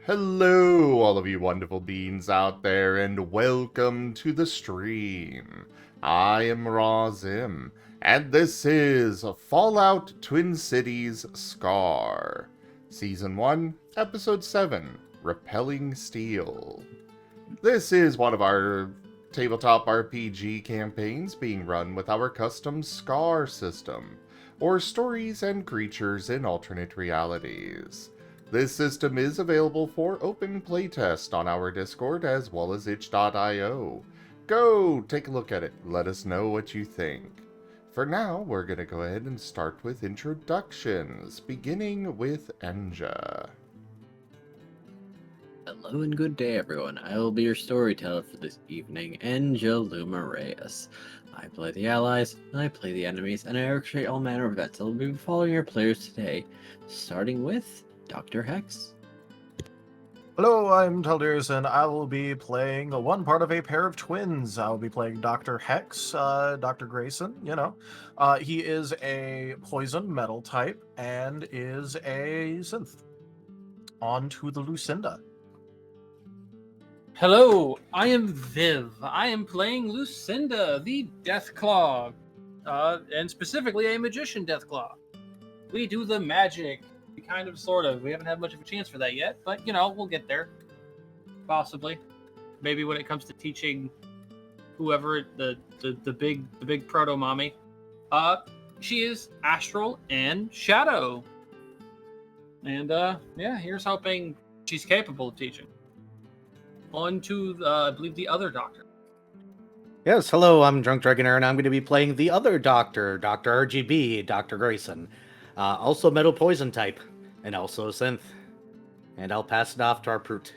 Hello, all of you wonderful beings out there, and welcome to the stream. I am Razim, and this is Fallout Twin Cities Scar, Season 1, Episode 7, Repelling Steel. This is one of our tabletop RPG campaigns being run with our custom Scar system, or Stories and Creatures in Alternate Realities. This system is available for open playtest on our Discord as well as itch.io. Go take a look at it, let us know what you think. For now, we're going to go ahead and start with introductions, beginning with Enja. Hello and good day, everyone. I will be your storyteller for this evening, Angeluma Reyes. I play the allies, I play the enemies, and I orchestrate all manner of events that will be following your players today, starting with Dr. Hex. Hello, I'm Telders, and I will be playing one part of a pair of twins. I will be playing Dr. Hex, Dr. Grayson, he is a poison metal type and is a synth. On to the Luecinda. Hello, I am Viv. I am playing Luecinda, the Deathclaw, and specifically a Magician Deathclaw. We do the magic, kind of, sort of. We haven't had much of a chance for that yet, but, we'll get there. Possibly. Maybe when it comes to teaching whoever, the big proto-mommy. She is Astral and Shadow. And, here's hoping she's capable of teaching. On to, I believe, the other doctor. Yes, hello, I'm Drunk Dragoner, and I'm going to be playing the other doctor, Dr. RGB, Dr. Grayson. Also metal poison type, and also synth. And I'll pass it off to our proot.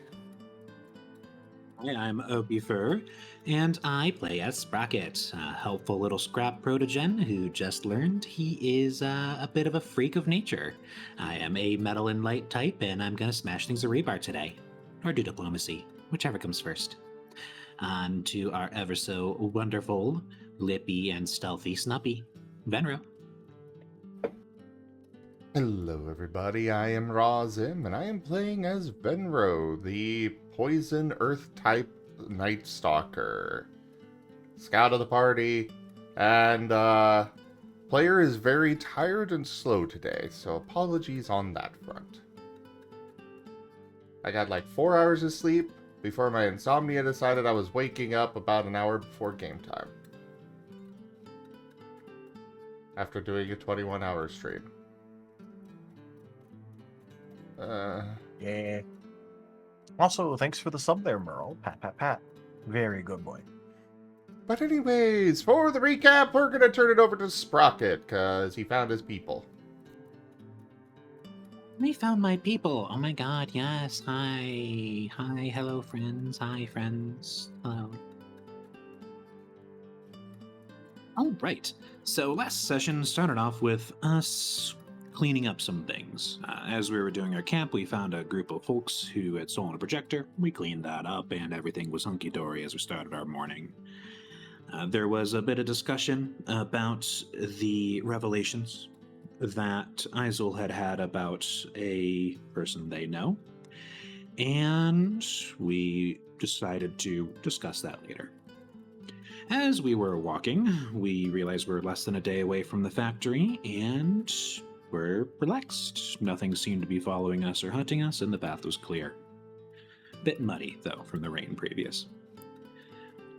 Hi, I'm Fur, and I play as Sprocket, a helpful little scrap protogen who just learned he is a bit of a freak of nature. I am a metal and light type, and I'm going to smash things a rebar today. Or do diplomacy, whichever comes first. On to our ever so wonderful, lippy, and stealthy Snuppy, Venro. Hello everybody, I am Razim, and I am playing as Venro, the Poison Earth-type Night Stalker. Scout of the party, and player is very tired and slow today, so apologies on that front. I got like 4 hours of sleep before my insomnia decided I was waking up about an hour before game time. After doing a 21-hour stream. Yeah. Also, thanks for the sub there, Merle. Pat, pat, pat. Very good boy. But anyways, for the recap, we're going to turn it over to Sprocket, because he found his people. We found my people. Oh my god, yes. Hi. Hi, hello, friends. Hi, friends. Hello. All right. So last session started off with us cleaning up some things. As we were doing our camp, we found a group of folks who had stolen a projector. We cleaned that up, and everything was hunky-dory as we started our morning. There was a bit of discussion about the revelations that Izul had about a person they know, and we decided to discuss that later. As we were walking, we realized we're less than a day away from the factory, and we're relaxed. Nothing seemed to be following us or hunting us, and the path was clear. Bit muddy, though, from the rain previous.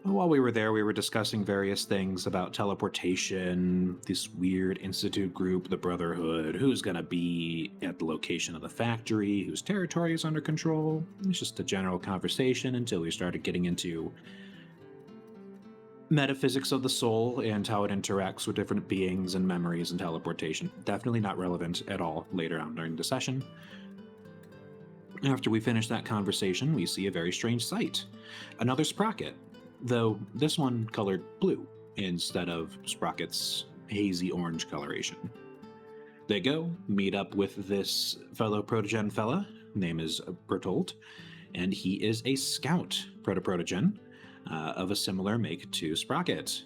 While we were there, we were discussing various things about teleportation, this weird institute group, the Brotherhood, who's going to be at the location of the factory, whose territory is under control. It was just a general conversation until we started getting into metaphysics of the soul and how it interacts with different beings and memories and teleportation. Definitely not relevant at all later on during the session. After we finish that conversation, we see a very strange sight. Another Sprocket, though this one colored blue instead of Sprocket's hazy orange coloration. They go, meet up with this fellow protogen fella, name is Bertolt, and he is a scout protogen of a similar make to Sprocket.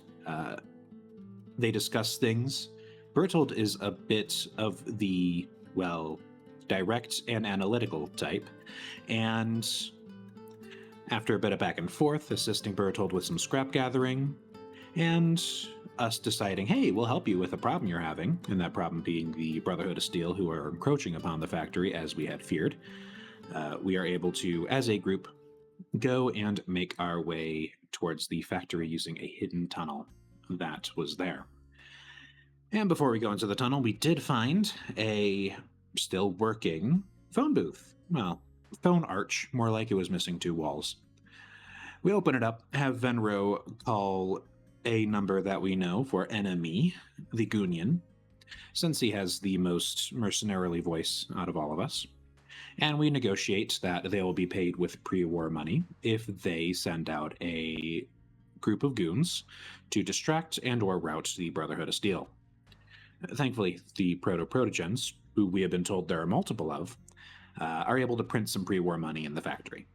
They discuss things. Bertolt is a bit of the, well, direct and analytical type, and after a bit of back and forth, assisting Bertold with some scrap gathering, and us deciding, hey, we'll help you with a problem you're having, and that problem being the Brotherhood of Steel, who are encroaching upon the factory as we had feared, we are able to, as a group, go and make our way towards the factory using a hidden tunnel that was there. And before we go into the tunnel, we did find a still working phone booth. Well, phone arch, more like it was missing 2 walls. We open it up, have Venro call a number that we know for enemy, the Gunyan, since he has the most mercenarily voice out of all of us. And we negotiate that they will be paid with pre-war money if they send out a group of goons to distract and or rout the Brotherhood of Steel. Thankfully, the protogens, who we have been told there are multiple of, are able to print some pre-war money in the factory.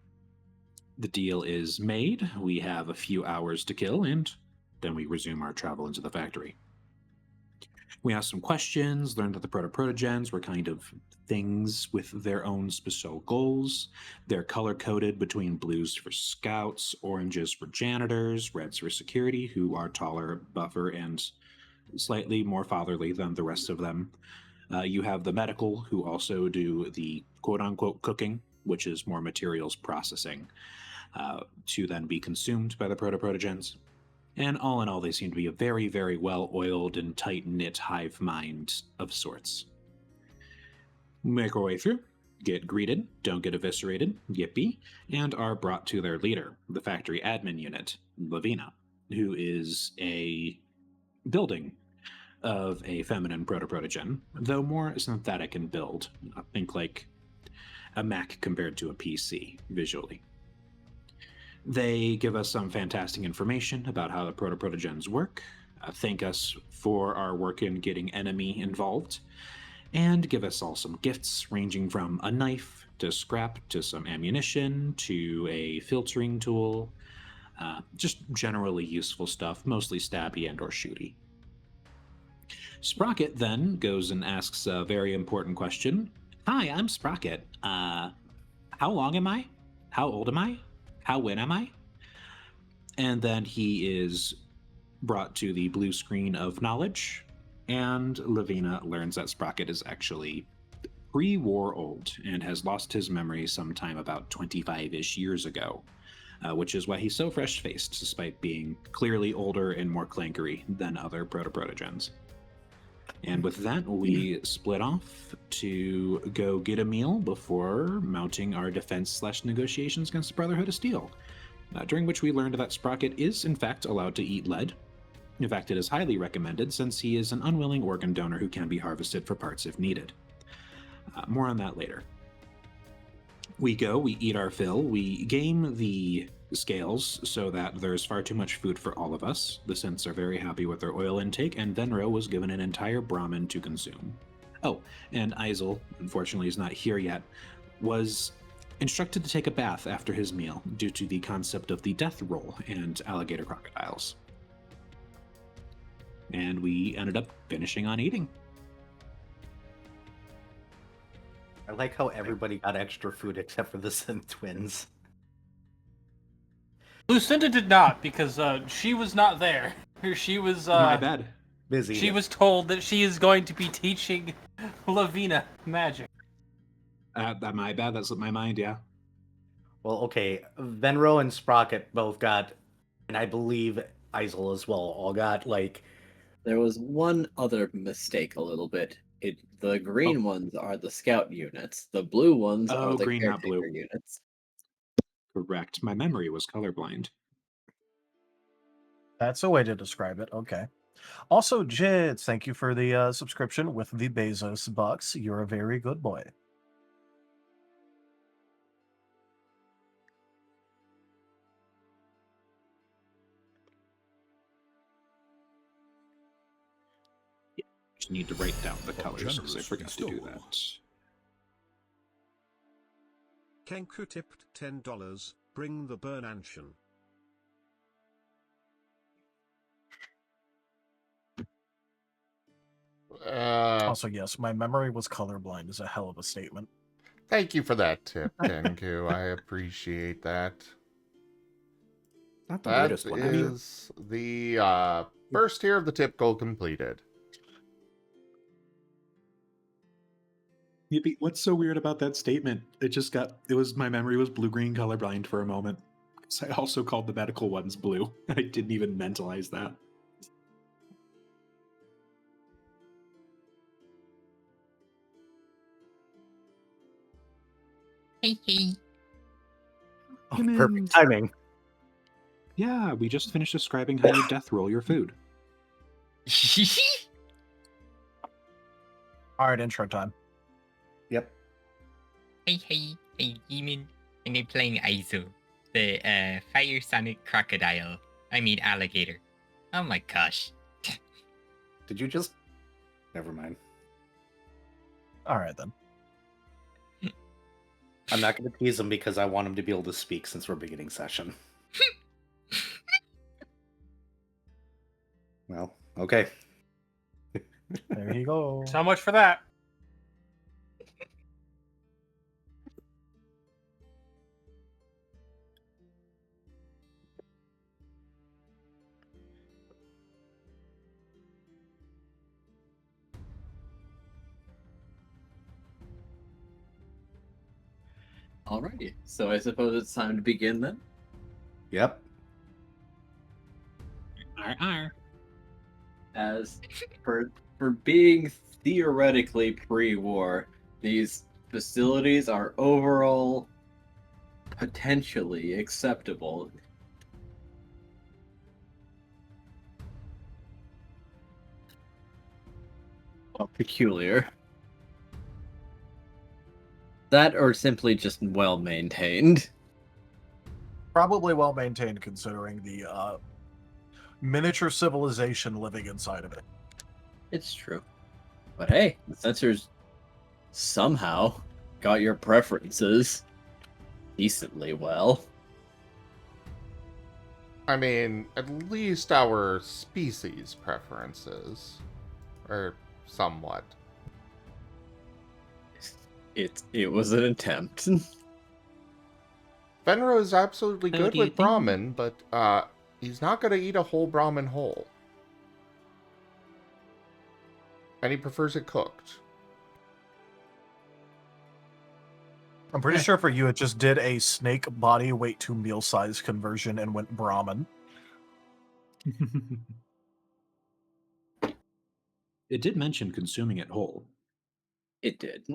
The deal is made, we have a few hours to kill, and then we resume our travel into the factory. We asked some questions, learned that the protogens were kind of things with their own special goals. They're color-coded between blues for scouts, oranges for janitors, reds for security, who are taller, buffer, and slightly more fatherly than the rest of them. You have the medical, who also do the quote-unquote cooking, which is more materials processing, to then be consumed by the protogens. And all in all, they seem to be a very, very well-oiled and tight-knit hive mind of sorts. Make our way through, get greeted, don't get eviscerated, yippee, and are brought to their leader, the factory admin unit, Lavina, who is a building of a feminine protogen, though more synthetic in build. Think like a Mac compared to a PC, visually. They give us some fantastic information about how the protogens work, thank us for our work in getting enemy involved, and give us all some gifts ranging from a knife to scrap to some ammunition to a filtering tool, just generally useful stuff, mostly stabby and or shooty. Sprocket then goes and asks a very important question. Hi, I'm Sprocket. How long am I? How old am I? When am I? And then he is brought to the blue screen of knowledge, and Lavina learns that Sprocket is actually pre-war old and has lost his memory sometime about 25-ish years ago, which is why he's so fresh-faced, despite being clearly older and more clankery than other protogens. And with that, we split off to go get a meal before mounting our defense/negotiations against the Brotherhood of Steel, during which we learned that Sprocket is, in fact, allowed to eat lead. In fact, it is highly recommended since he is an unwilling organ donor who can be harvested for parts if needed. More on that later. We eat our fill, we game the scales so that there's far too much food for all of us. The synths are very happy with their oil intake, and Venro was given an entire Brahmin to consume. Oh, and Izul, unfortunately is not here yet, was instructed to take a bath after his meal due to the concept of the death roll and alligator crocodiles. And we ended up finishing on eating. I like how everybody got extra food except for the synth twins. Luecinda did not, because she was not there. She was My bad. Busy. She was told that she is going to be teaching Lavina magic. My bad, that slipped my mind, yeah. Well, okay. Venro and Sprocket both got, and I believe Izul as well, all got, like... There was one other mistake a little bit. The green ones are the scout units. The blue ones are the green, not caretaker blue. units. Correct. My memory was colorblind. That's a way to describe it. Okay. Also, Jid, thank you for the subscription with the Bezos bucks. You're a very good boy. Just need to write down the colors because I forgot to do that. Kenku tipped $10. Bring the Burnanshan. Also, yes, my memory was colorblind is a hell of a statement. Thank you for that tip, Kenku. I appreciate that. Not the That weirdest one, actually. is the first tier of the tip goal completed. Yippee, what's so weird about that statement? My memory was blue-green colorblind for a moment. So I also called the medical ones blue. I didn't even mentalize that. Hey, hey. Oh, Gimund. perfect timing. Yeah, we just finished describing how you death roll your food. All right, intro time. Yep. Hey, Gimund. And I'm playing Izul, the fire sonic crocodile. I mean alligator. Oh my gosh. Did you just... Never mind. All right, then. I'm not going to tease him because I want him to be able to speak since we're beginning session. Well, okay. There you go. So much for that. Alrighty, so I suppose it's time to begin then. Yep. Arr. As for being theoretically pre-war, these facilities are overall potentially acceptable. Or peculiar. That or simply just well maintained. Probably well maintained considering the miniature civilization living inside of it. It's true. But hey, the sensors somehow got your preferences decently well. I mean, at least our species preferences. Or somewhat. It was an attempt. Fenro is absolutely So good do you with think- Brahmin, but he's not going to eat a whole Brahmin whole. And he prefers it cooked. I'm pretty sure for you it just did a snake body weight to meal size conversion and went Brahmin. It did mention consuming it whole. It did.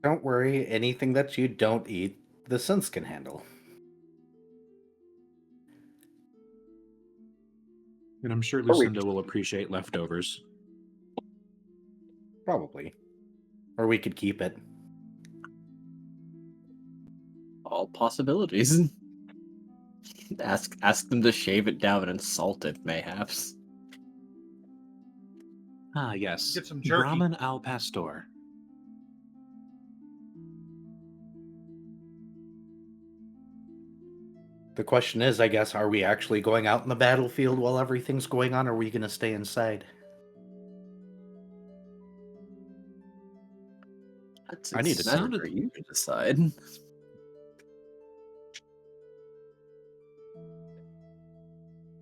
Don't worry, anything that you don't eat, the synths can handle. And I'm sure Or we- Luecinda will appreciate leftovers. Probably. Or we could keep it. All possibilities. Ask them to shave it down and salt it, mayhaps. Ah, yes. Get some jerky. Brahmin al pastor. The question is, I guess, are we actually going out in the battlefield while everything's going on, or are we going to stay inside? I need to That's know. for you to decide.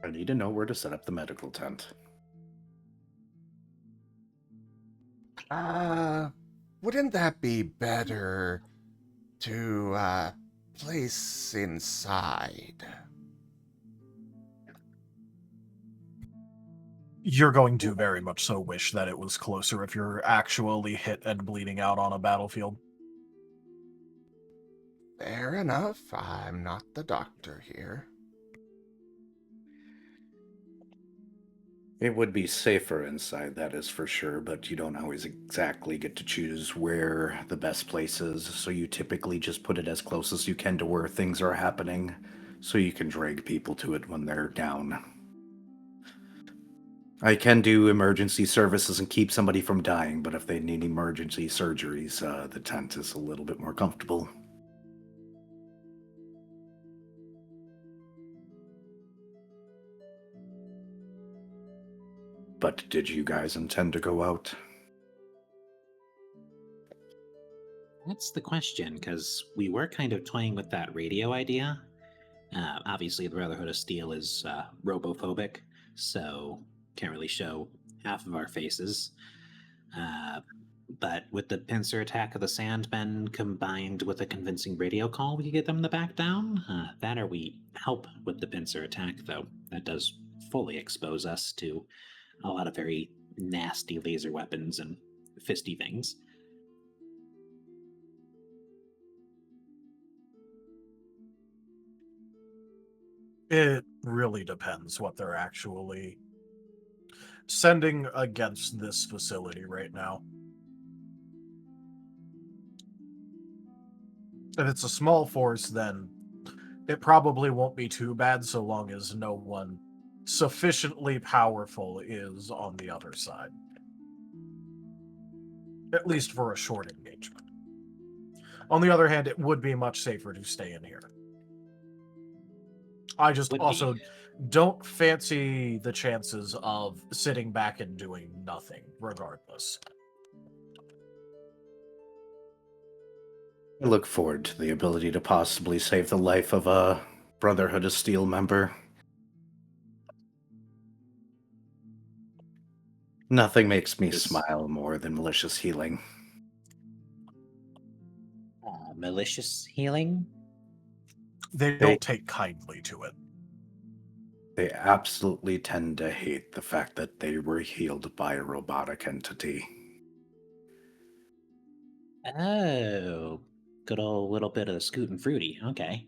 I need to know where to set up the medical tent. Wouldn't that be better to place inside? You're going to very much so wish that it was closer if you're actually hit and bleeding out on a battlefield. Fair enough. I'm not the doctor here. It would be safer inside, that is for sure, but you don't always exactly get to choose where the best place is, so you typically just put it as close as you can to where things are happening, so you can drag people to it when they're down. I can do emergency services and keep somebody from dying, but if they need emergency surgeries, the tent is a little bit more comfortable. But did you guys intend to go out? That's the question, because we were kind of toying with that radio idea. Obviously, the Brotherhood of Steel is robophobic, so can't really show half of our faces. But with the pincer attack of the Sandmen combined with a convincing radio call, we could get them to back down. That or we help with the pincer attack, though. That does fully expose us to a lot of very nasty laser weapons and fisty things. It really depends what they're actually sending against this facility right now. If it's a small force, then it probably won't be too bad so long as no one sufficiently powerful is on the other side. At least for a short engagement. On the other hand, it would be much safer to stay in here. I just also don't fancy the chances of sitting back and doing nothing, regardless. I look forward to the ability to possibly save the life of a Brotherhood of Steel member. Nothing makes me smile more than malicious healing. Malicious healing? They don't take kindly to it. They absolutely tend to hate the fact that they were healed by a robotic entity. Oh, good old little bit of Scoot and Fruity. Okay.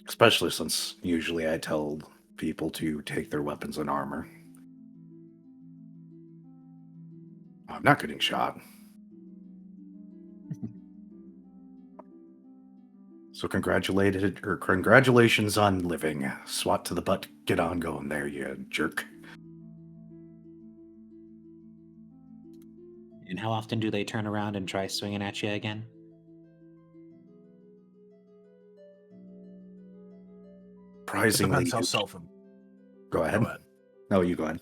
Especially since usually I tell people to take their weapons and armor. I'm not getting shot. So congratulations on living. SWAT to the butt. Get on going there, you jerk. And how often do they turn around and try swinging at you again? Surprisingly, Depends how self. Go ahead. No, you go ahead.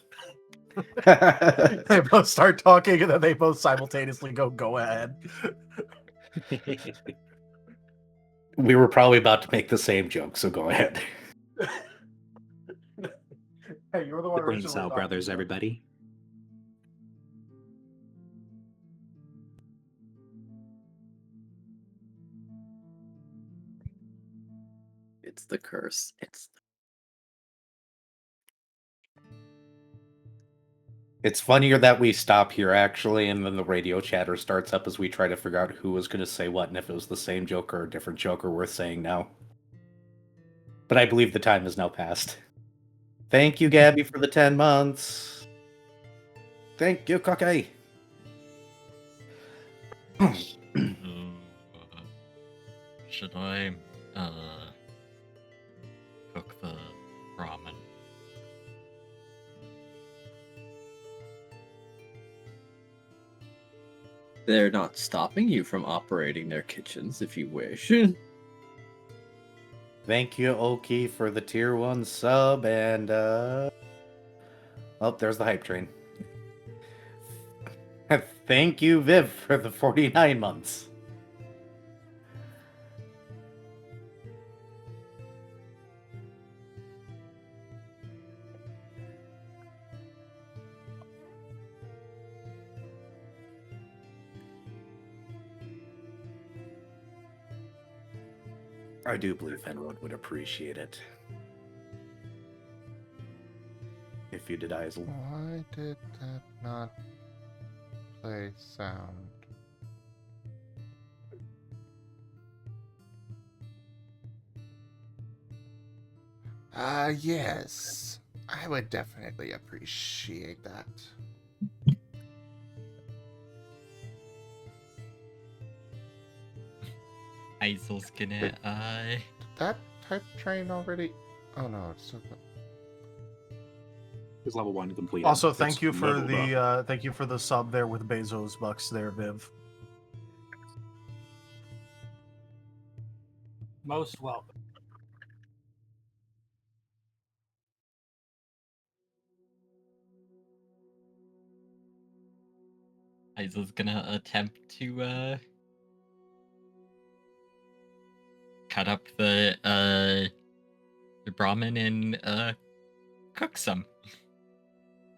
They both start talking and then they both simultaneously go ahead. We were probably about to make the same joke, so go ahead. Hey, you're the one The Brain originally Cell talking Brothers, about it. everybody. It's the curse. It's funnier that we stop here, actually, and then the radio chatter starts up as we try to figure out who was going to say what and if it was the same joke or a different joke or worth saying now. But I believe the time has now passed. Thank you, Gabby, for the 10 months. Thank you, Cocky. Should I cook the ramen? They're not stopping you from operating their kitchens if you wish. Thank you, Oki, for the tier 1 sub, and oh, there's the hype train. Thank you, Viv, for the 49 months. I do believe Fenroad would appreciate it. If you did, Izul. Why did that not play sound? Yes. I would definitely appreciate that. Izul's gonna, Did that type train already? Oh no, it's still. Is level 1 complete? Also, thank you for the sub there with Bezos bucks there, Viv. Most welcome. Izul's gonna attempt to cut up the Brahmin and cook some.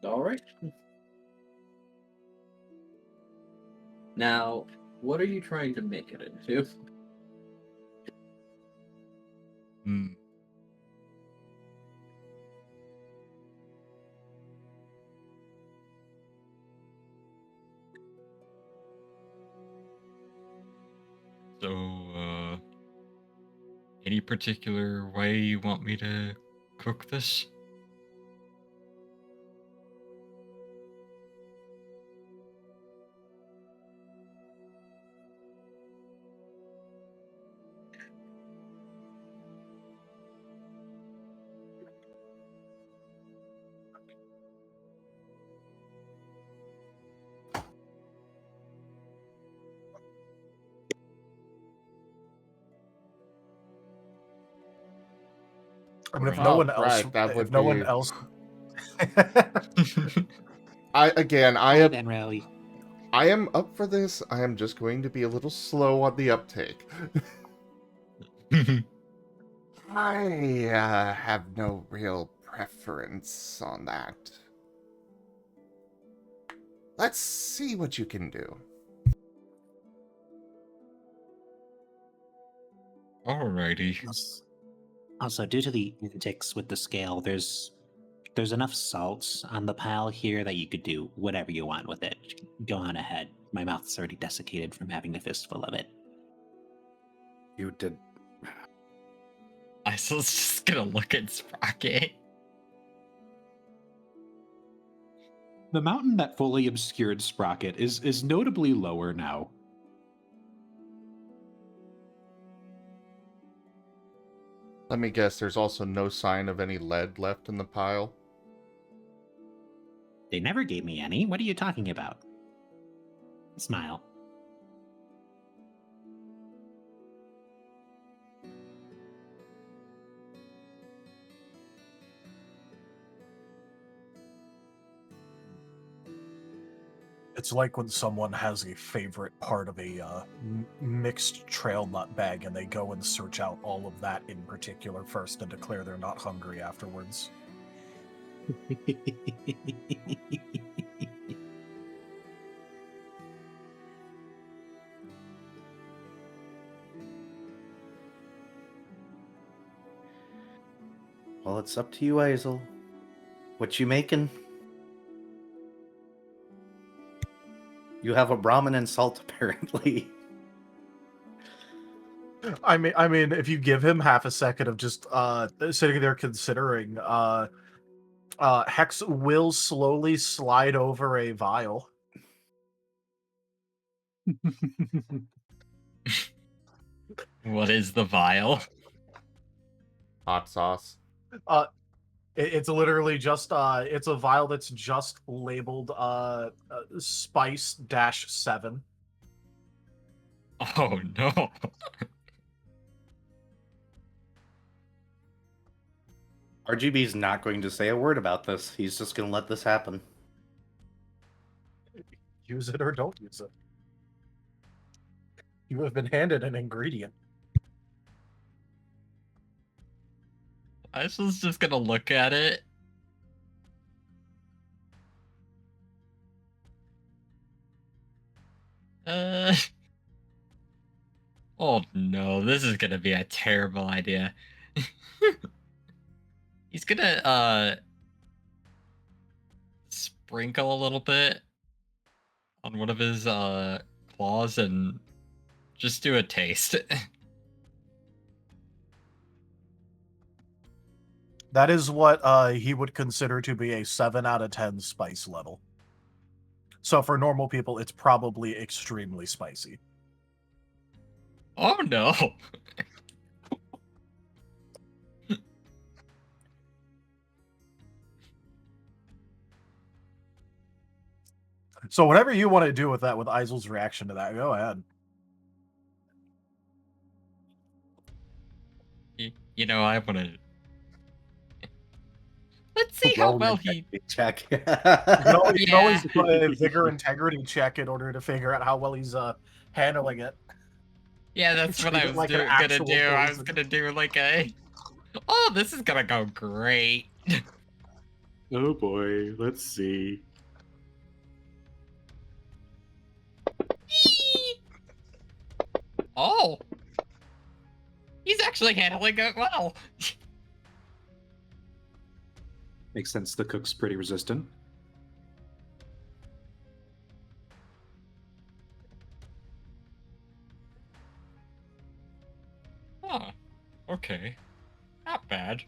All right. Now, what are you trying to make it into? Hmm. So, any particular way you want me to cook this? I mean, if no Oh, one else, right, that if would no one be- else, I am Then rally. I am up for this. I am just going to be a little slow on the uptake. I have no real preference on that. Let's see what you can do. Alrighty. Also, due to the antics with the scale, there's enough salt on the pile here that you could do whatever you want with it. Go on ahead. My mouth's already desiccated from having a fistful of it. You did. Izul's just gonna look at Sprocket. The mountain that fully obscured Sprocket is notably lower now. Let me guess, there's also no sign of any lead left in the pile. They never gave me any. What are you talking about? Smile. it's like when someone has a favorite part of a mixed trail nut bag and they go and search out all of that in particular first and declare they're not hungry afterwards. Well, it's up to you, Izul. What you making? You have a Brahmin and salt, apparently. I mean, if you give him half a second of just sitting there considering, Hex will slowly slide over a vial. What is the vial? Hot sauce. It's literally just it's a vial that's just labeled spice-7. Oh no. RGB's not going to say a word about this. He's just going to let this happen. Use it or don't use it. You have been handed an ingredient. Izul's just gonna look at it. Oh no, this is gonna be a terrible idea. He's gonna sprinkle a little bit on one of his claws and just do a taste. That is what he would consider to be a 7 out of 10 spice level. So for normal people, it's probably extremely spicy. Oh no. So whatever you want to do with that, with Izul's reaction to that, go ahead. You know, I wanna... Let's see see how Roll an well he. integrity check. You can always Yeah. put a vigor integrity check in order to figure out how well he's handling it. Yeah, that's what Treat I it was like an gonna actual do. I was poison. gonna do like a. Oh, this is gonna go great. Oh boy, let's see. Oh, he's actually handling it well. Makes sense. The cook's pretty resistant. Oh, okay, not bad.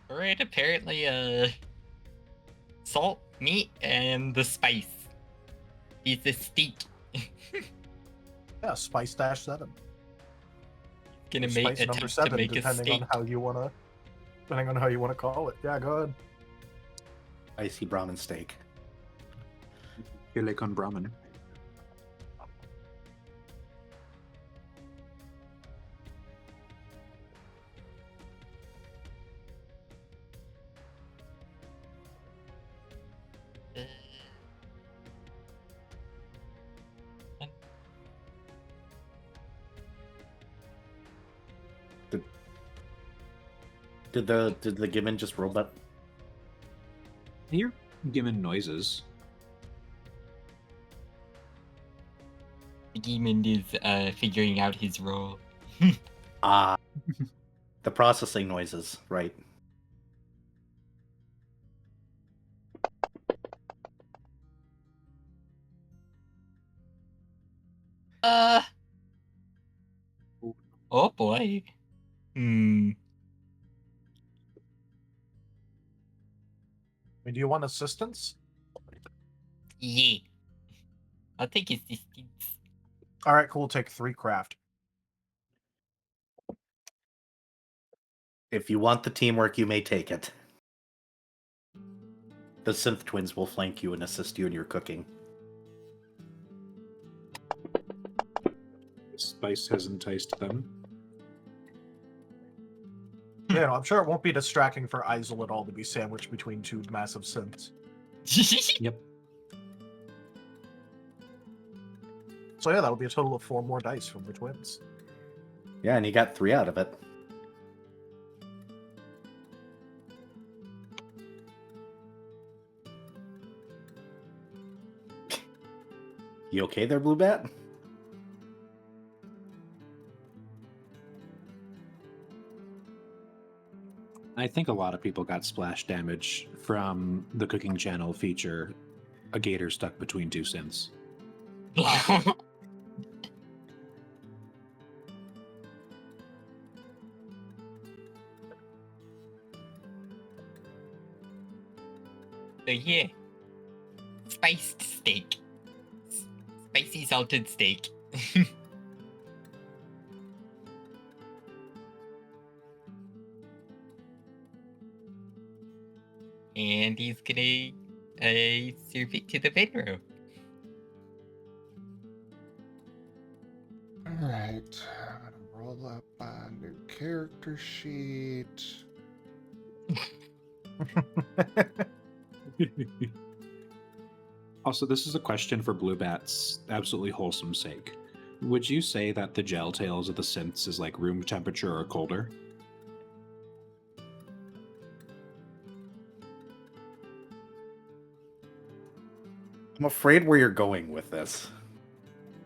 Alright, apparently, salt, meat, and the spice. He's a steak. Yeah, spice dash 7. Gonna Spice make number attempt 7, to make a depending steak. on how you wanna call it. Yeah, go ahead. Icy Brahmin steak. Chile con Brahmin. Did the Gimund just roll that? You're giving noises. Gimund is figuring out his role. Ah, the processing noises, right? Oh boy. Hmm. I mean, do you want assistance? Yeah. I'll take his distance. All right, cool. Take 3 craft. If you want the teamwork, you may take it. The synth twins will flank you and assist you in your cooking. Spice has enticed them. Yeah, no, I'm sure it won't be distracting for Izul at all to be sandwiched between 2 massive synths. Yep. So yeah, that'll be a total of 4 more dice from the twins. Yeah, and you got 3 out of it. You okay there, Blue Bat? I think a lot of people got splash damage from the cooking channel feature, a gator stuck between 2 synths. So yeah. Spiced steak. Spicy salted steak. And he's gonna serve it to the Venro. Alright, I'm gonna roll up a new character sheet. Also, this is a question for Blue Bat's absolutely wholesome sake. Would you say that the gel tails of the synths is like room temperature or colder? I'm afraid where you're going with this.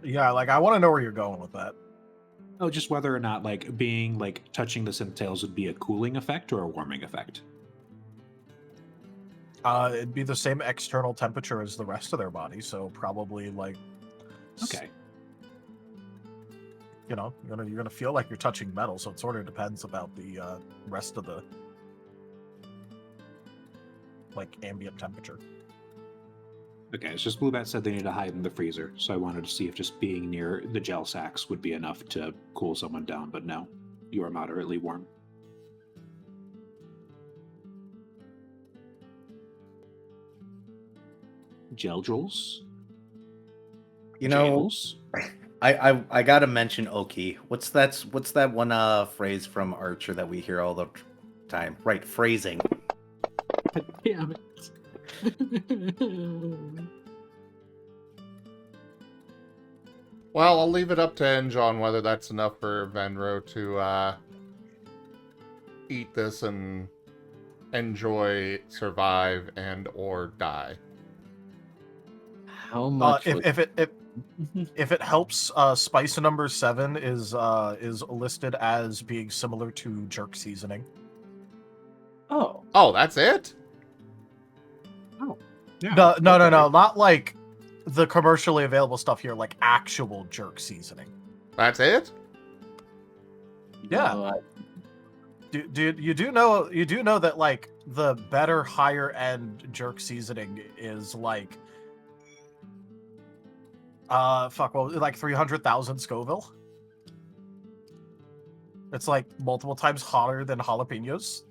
Yeah, like I want to know where you're going with that. Oh, just whether or not like being like touching the synth tails would be a cooling effect or a warming effect. It'd be the same external temperature as the rest of their body, so probably like, Okay. you know, you're gonna feel like you're touching metal. So it sort of depends about the rest of the like ambient temperature. Okay, it's just Blue Bat said they need to hide in the freezer, so I wanted to see if just being near the gel sacks would be enough to cool someone down, but no, you are moderately warm. Gel jewels? You know, Jails? I gotta mention Oki. What's that one phrase from Archer that we hear all the time? Right, phrasing. Damn it. Well, I'll leave it up to Enge on whether that's enough for Venro to eat this and enjoy, survive, and or die. How much? If it helps, spice number 7 is listed as being similar to jerk seasoning. Oh, Oh, that's it? Yeah, No, not like the commercially available stuff here, like actual jerk seasoning. That's it? Yeah. no, You do know that like the better higher end jerk seasoning is like like 300,000 Scoville. It's like multiple times hotter than jalapenos.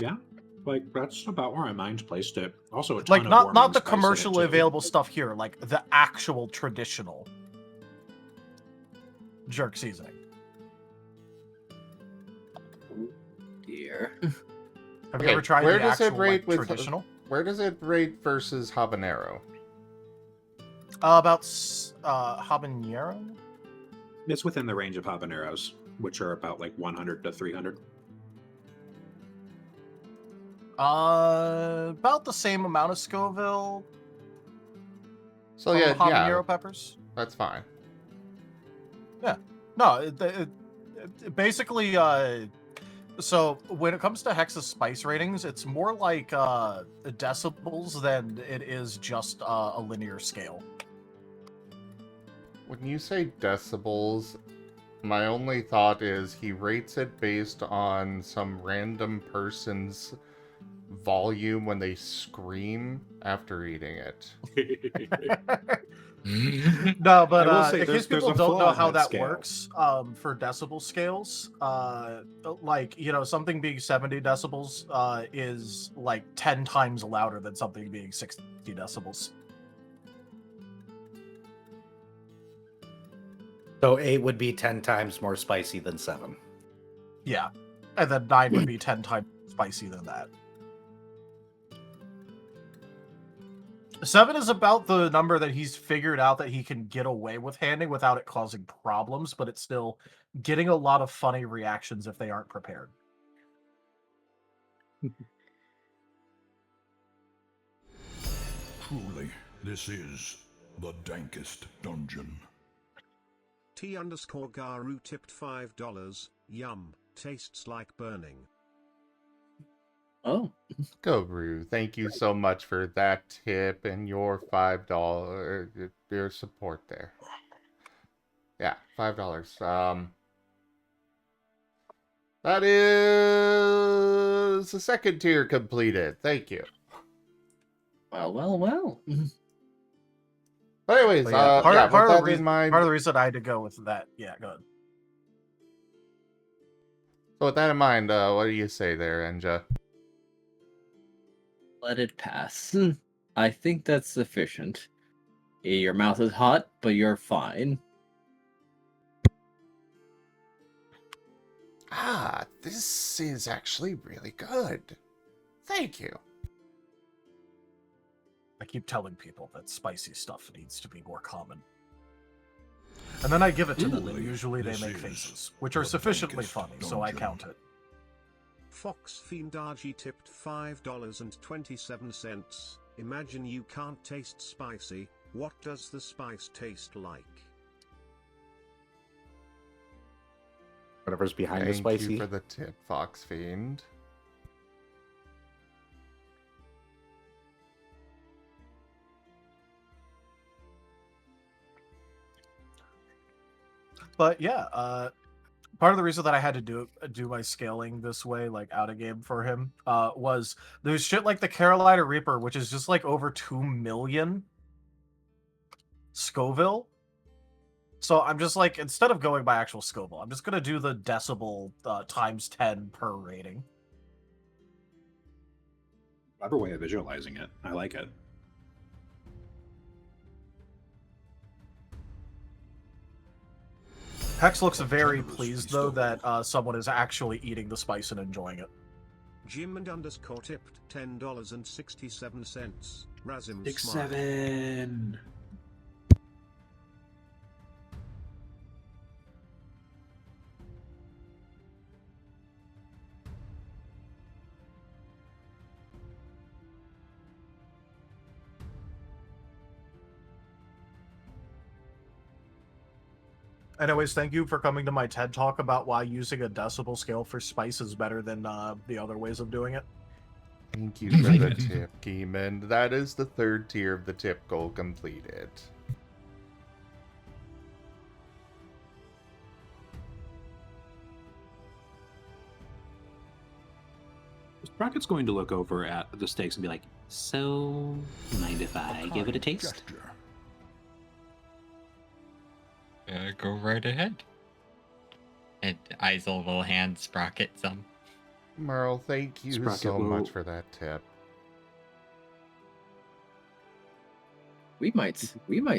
Yeah, like that's about where my mind's placed it. Also, a ton Like of not warming the spice in it, commercially too. available stuff here, like the actual traditional jerk seasoning. dear. Have you Okay, ever tried where the does it actual rate like, with- traditional? Where does it rate versus habanero? About habanero. It's within the range of habaneros, which are about like 100 to 300. About the same amount of Scoville. So from yeah, habanero yeah, peppers. that's fine. No, it basically. So when it comes to Hex's spice ratings, it's more like decibels than it is just a linear scale. When you say decibels, my only thought is he rates it based on some random person's volume when they scream after eating it. No, but I will say in case there's people a don't flaw know in how that that scale. works, for decibel scales, like, you know, something being 70 decibels is like 10 times louder than something being 60 decibels. So 8 would be 10 times more spicy than 7. Yeah. And then 9 would be 10 times spicy than that. 7 is about the number that he's figured out that he can get away with handing without it causing problems, but it's still getting a lot of funny reactions if they aren't prepared. Truly, this is the dankest dungeon. T_Garu tipped $5. Yum, tastes like burning. Oh, Go, Rue. Thank you so much for that tip and your $5 your support there. Yeah, $5. That is the second tier completed. Thank you. well. But anyways, But yeah, with that part of in mind, the reason I had to go with that. Yeah, go ahead. so with that in mind, what do you say there, Enja? Let it pass. I think that's sufficient. Your mouth is hot, but you're fine. Ah, this is actually really good. Thank you. I keep telling people that spicy stuff needs to be more common. And then I give it to them, and Truly, usually they this make is faces, which are the sufficiently dankest funny, so I dungeon. count it. Fox Fiendaji tipped $5.27. Imagine you can't taste spicy. What does the spice taste like? Whatever's behind the Thank spicy. you for the tip, Fox Fiend. But yeah, part of the reason that I had to do my scaling this way, like out of game for him, was there's shit like the Carolina Reaper, which is just like over 2 million Scoville. So I'm just like, instead of going by actual Scoville, I'm just gonna do the decibel times 10 per rating. Clever way of visualizing it. I like it. Hex looks very pleased, though, that someone is actually eating the spice and enjoying it. Gimund underscore tipped $10.67. Razim 6-7. Anyways, thank you for coming to my TED Talk about why using a decibel scale for spice is better than the other ways of doing it. Thank you for the tip, Gimund. That is the 3rd tier of the tip goal completed. Sprocket's going to look over at the steaks and be like, so, mind if I give it a taste? Gesture. Go right ahead. And Izul will hand Sprocket some. Merle, thank you Sprocket so will- much for that tip. We might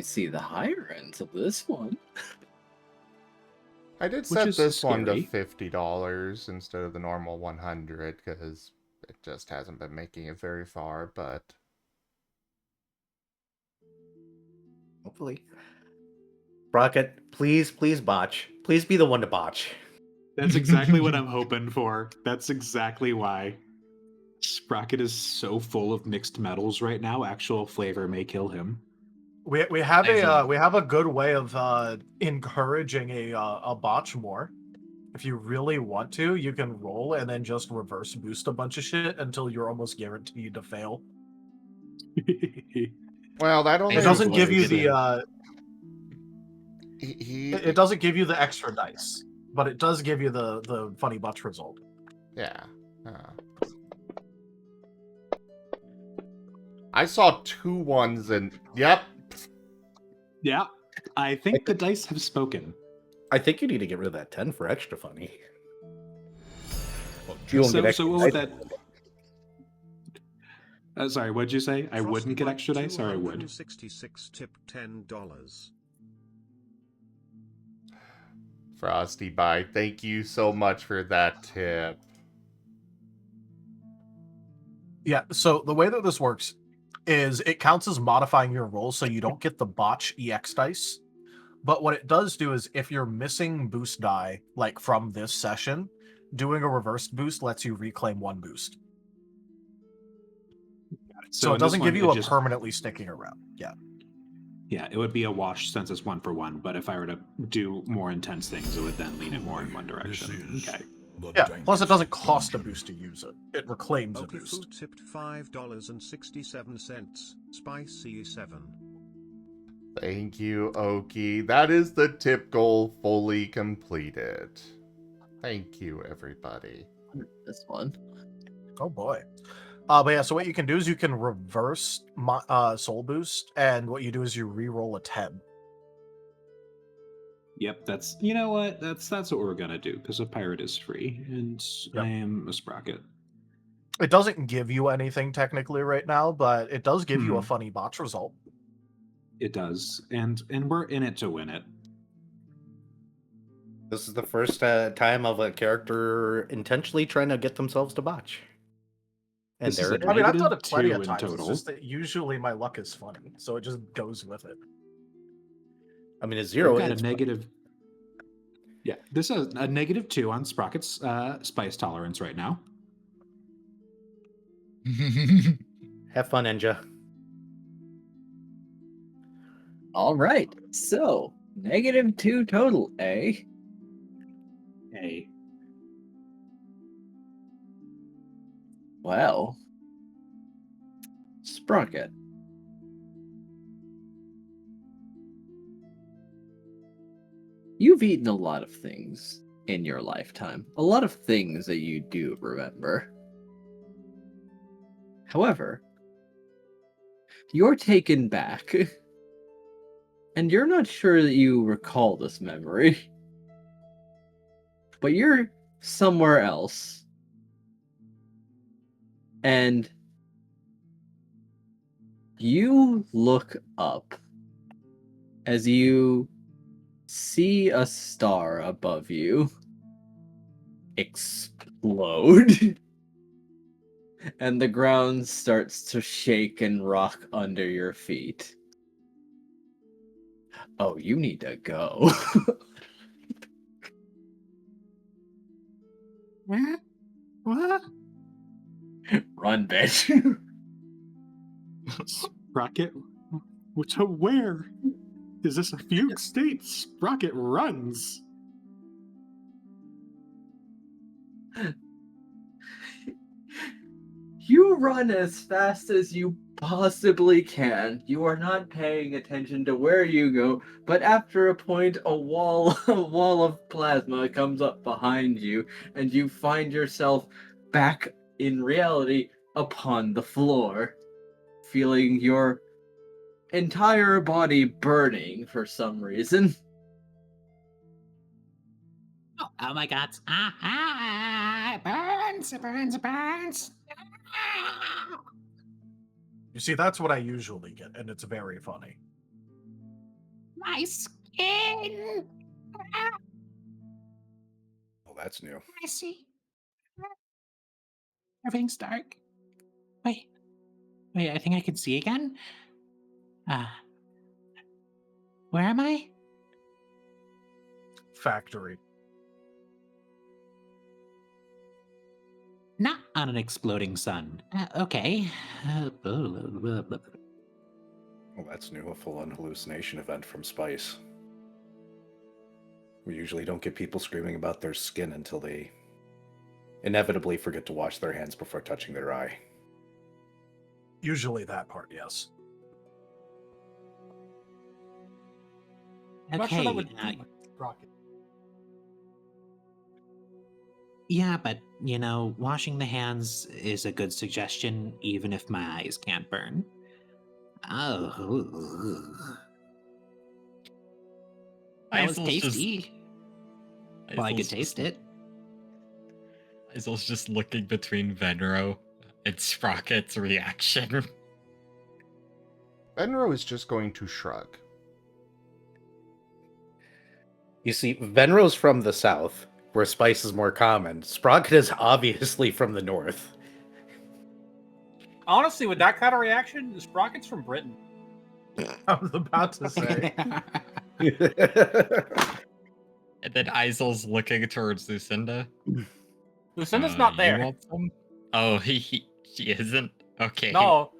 see the higher ends of this one. I did Which set is this one to scary. $50 instead of the normal 100 because it just hasn't been making it very far, but Hopefully. Sprocket, please botch. Please be the one to botch. That's exactly what I'm hoping for. That's exactly why. Sprocket is so full of mixed metals right now, actual flavor may kill him. We have Excellent. we have a good way of encouraging a botch more. If you really want to, you can roll and then just reverse boost a bunch of shit until you're almost guaranteed to fail. well, that only It doesn't give you Hilarious. the he it doesn't give you the extra dice, but it does give you the funny botch result. yeah. I saw 2 ones and yep. Yeah, I think the dice have spoken. I think you need to get rid of that 10 for extra funny. You won't So, get so extra what would dice. that... sorry, what'd you say? I wouldn't get extra dice, or I would? 266 tip $10. Frosty Bite, thank you so much for that tip. Yeah, so the way that this works is it counts as modifying your roll, so you don't get the botch EX dice. But what it does do is if you're missing boost die, like from this session, doing a reversed boost lets you reclaim 1 boost. So it in this doesn't one, give you it a just- permanently sticking around. Yeah. Yeah, it would be a wash since it's 1 for 1, but if I were to do more intense things, it would then lean it more in one direction. This is Okay. the Yeah. Plus, it dankest doesn't cost a dungeon. boost to use it. It reclaims a Okifu boost. tipped $5.67. Spicy 7. Thank you, Oki. That is the tip goal fully completed. Thank you, everybody. This one. Oh boy. But yeah, so what you can do is you can reverse soul boost, and what you do is you re-roll a 10. Yep, that's... You know what? That's what we're gonna do, because a pirate is free, and Yep. I am a Sprocket. It doesn't give you anything technically right now, but it does give you a funny botch result. It does, and we're in it to win it. This is the first time of a character intentionally trying to get themselves to botch. And This is there a it I is. mean, I've done it -2 plenty of in times. It's total. just that usually my luck is funny, so it just goes with it. I mean, a We've 0 got a is negative... Yeah, this is a -2 on Sprocket's spice tolerance right now. Have fun, Ninja. All right. So, -2 total, eh? Hey. Well, Sprocket. You've eaten a lot of things in your lifetime. A lot of things that you do remember. However, you're taken back. And you're not sure that you recall this memory. But you're somewhere else. And you look up as you see a star above you explode, and the ground starts to shake and rock under your feet. Oh, you need to go. What? What? Run, bitch. Sprocket? To where? Is this a fugue state? Sprocket runs. You run as fast as you possibly can. You are not paying attention to where you go, but after a point, a wall of plasma comes up behind you, and you find yourself back in reality upon the floor, feeling your entire body burning for some reason. Oh my god. It burns, it burns, it burns. You see, that's what I usually get, and it's very funny. My skin. Oh, that's new. I see. Everything's dark. Wait, I think I can see again. Where am I? Factory. Not on an exploding sun. Okay. Oh, that's new. A full-on hallucination event from Spice. We usually don't get people screaming about their skin until they inevitably forget to wash their hands before touching their eye. Usually that part, yes. I'm not sure Okay. that would be Sprocket. Yeah, but, washing the hands is a good suggestion, even if my eyes can't burn. Oh. That was Izul's tasty. Well, I could Izul's taste just- it. Izul's just looking between Venro and Sprocket's reaction. Benro is just going to shrug. You see, Venro's from the south, where spice is more common. Sprocket is obviously from the north. Honestly, with that kind of reaction, Sprocket's from Britain. I was about to say. And then Izul's looking towards Luecinda. Lucinda's not You there. want some? Oh, she isn't? Okay. No,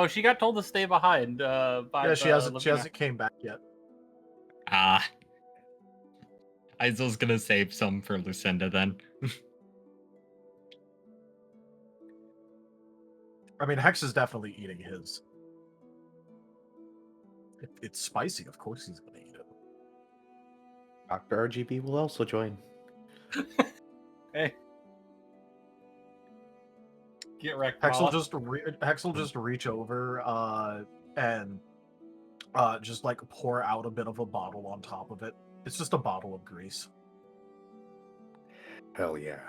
she got told to stay behind. By Yeah, she hasn't Lavina. came back yet. Ah. Izul's gonna save some for Luecinda then. I mean, Hex is definitely eating his. It's spicy, of course he's gonna eat it. Dr. RGB will also join. Hey. Get wrecked. Hex will Mala. just reach over and just like pour out a bit of a bottle on top of it. It's just a bottle of grease. Hell yeah.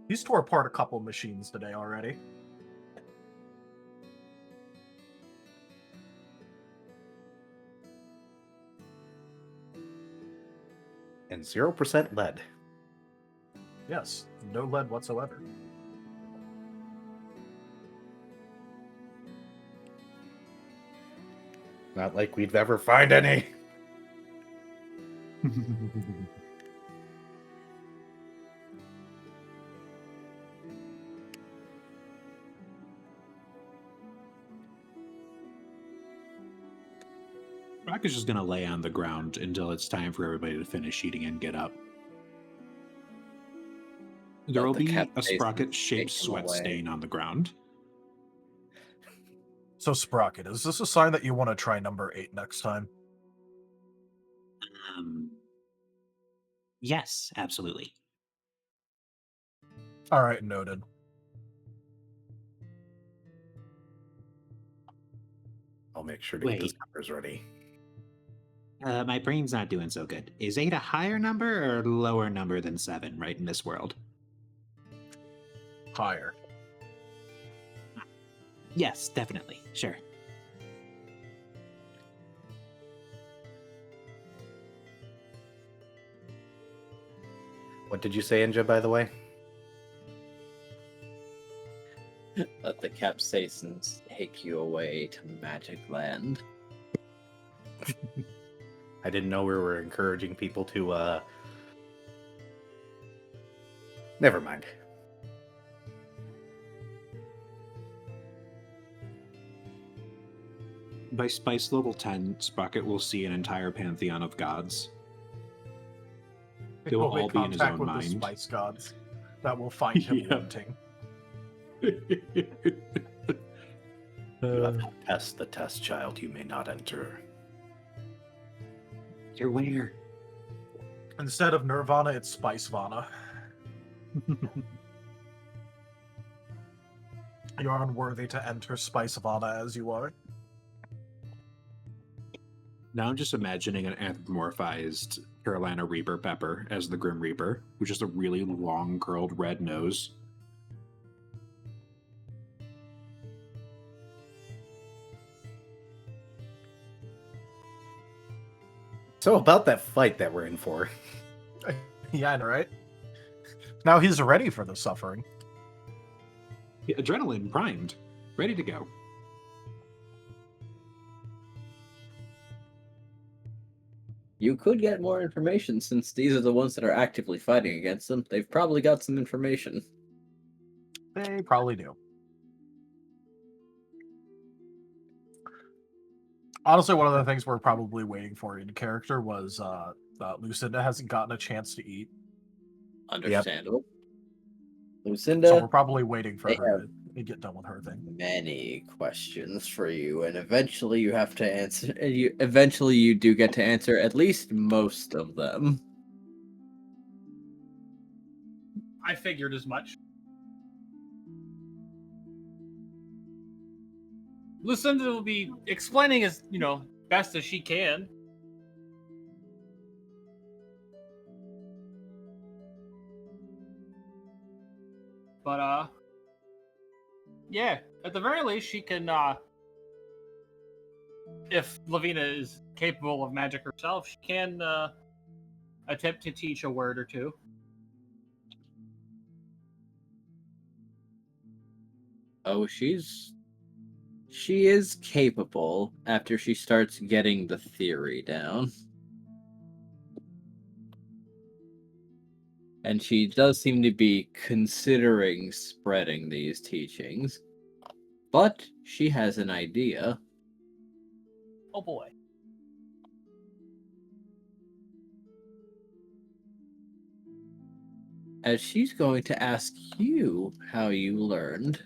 He's tore apart a couple machines today already. And 0% lead. Yes, no lead whatsoever. Not like we'd ever find any. Rock is just gonna lay on the ground until it's time for everybody to finish eating and get up. There will the be cat a face sprocket-shaped taken sweat away. stain on the ground. So Sprocket, is this a sign that you want to try number 8 next time? Yes, absolutely. All right, noted. I'll make sure to get those Wait. numbers ready. My brain's not doing so good. Is 8 a higher number or a lower number than 7 right in this world? higher. Yes, definitely. Sure. What did you say, Inja, by the way? Let the capsaicins take you away to Magic Land. I didn't know we were encouraging people to, Never mind. By spice level 10, Sprocket will see an entire pantheon of gods. They will He'll all make be in his contact own with mind. the spice gods that will find him Yeah. wanting. You have not passed the test, child. You may not enter. You're where? Instead of Nirvana, it's Spicevana. You're unworthy to enter Spicevana as you are. Now I'm just imagining an anthropomorphized Carolina Reaper Pepper as the Grim Reaper, with just a really long curled red nose. So about that fight that we're in for. Yeah, I know, right? Now he's ready for the suffering. Yeah, adrenaline primed, ready to go. You could get more information since these are the ones that are actively fighting against them. They've probably got some information. They probably do. Honestly, one of the things we're probably waiting for in character was Lucinda hasn't gotten a chance to eat. Understandable. So Lucinda, we're probably waiting for they her to get done with her thing. many questions for you, and eventually you have to answer. Eventually, you do get to answer at least most of them. I figured as much. Lucinda will be explaining as, best as she can. But, yeah, at the very least, she can, if Lavina is capable of magic herself, she can, attempt to teach a word or two. Oh, she is capable after she starts getting the theory down. And she does seem to be considering spreading these teachings. But she has an idea. Oh boy. As she's going to ask you how you learned.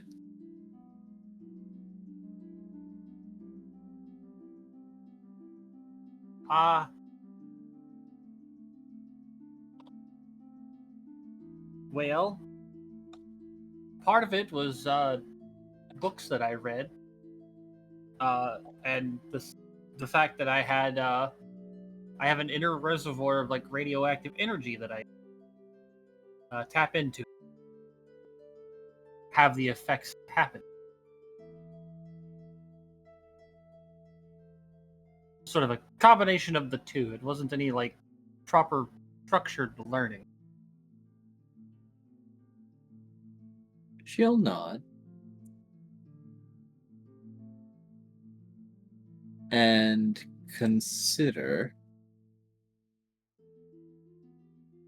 Well, part of it was books that I read, and the fact that I have an inner reservoir of like radioactive energy that I tap into, have the effects happen. Sort of a combination of the two. It wasn't any like proper structured learning. She'll nod. And consider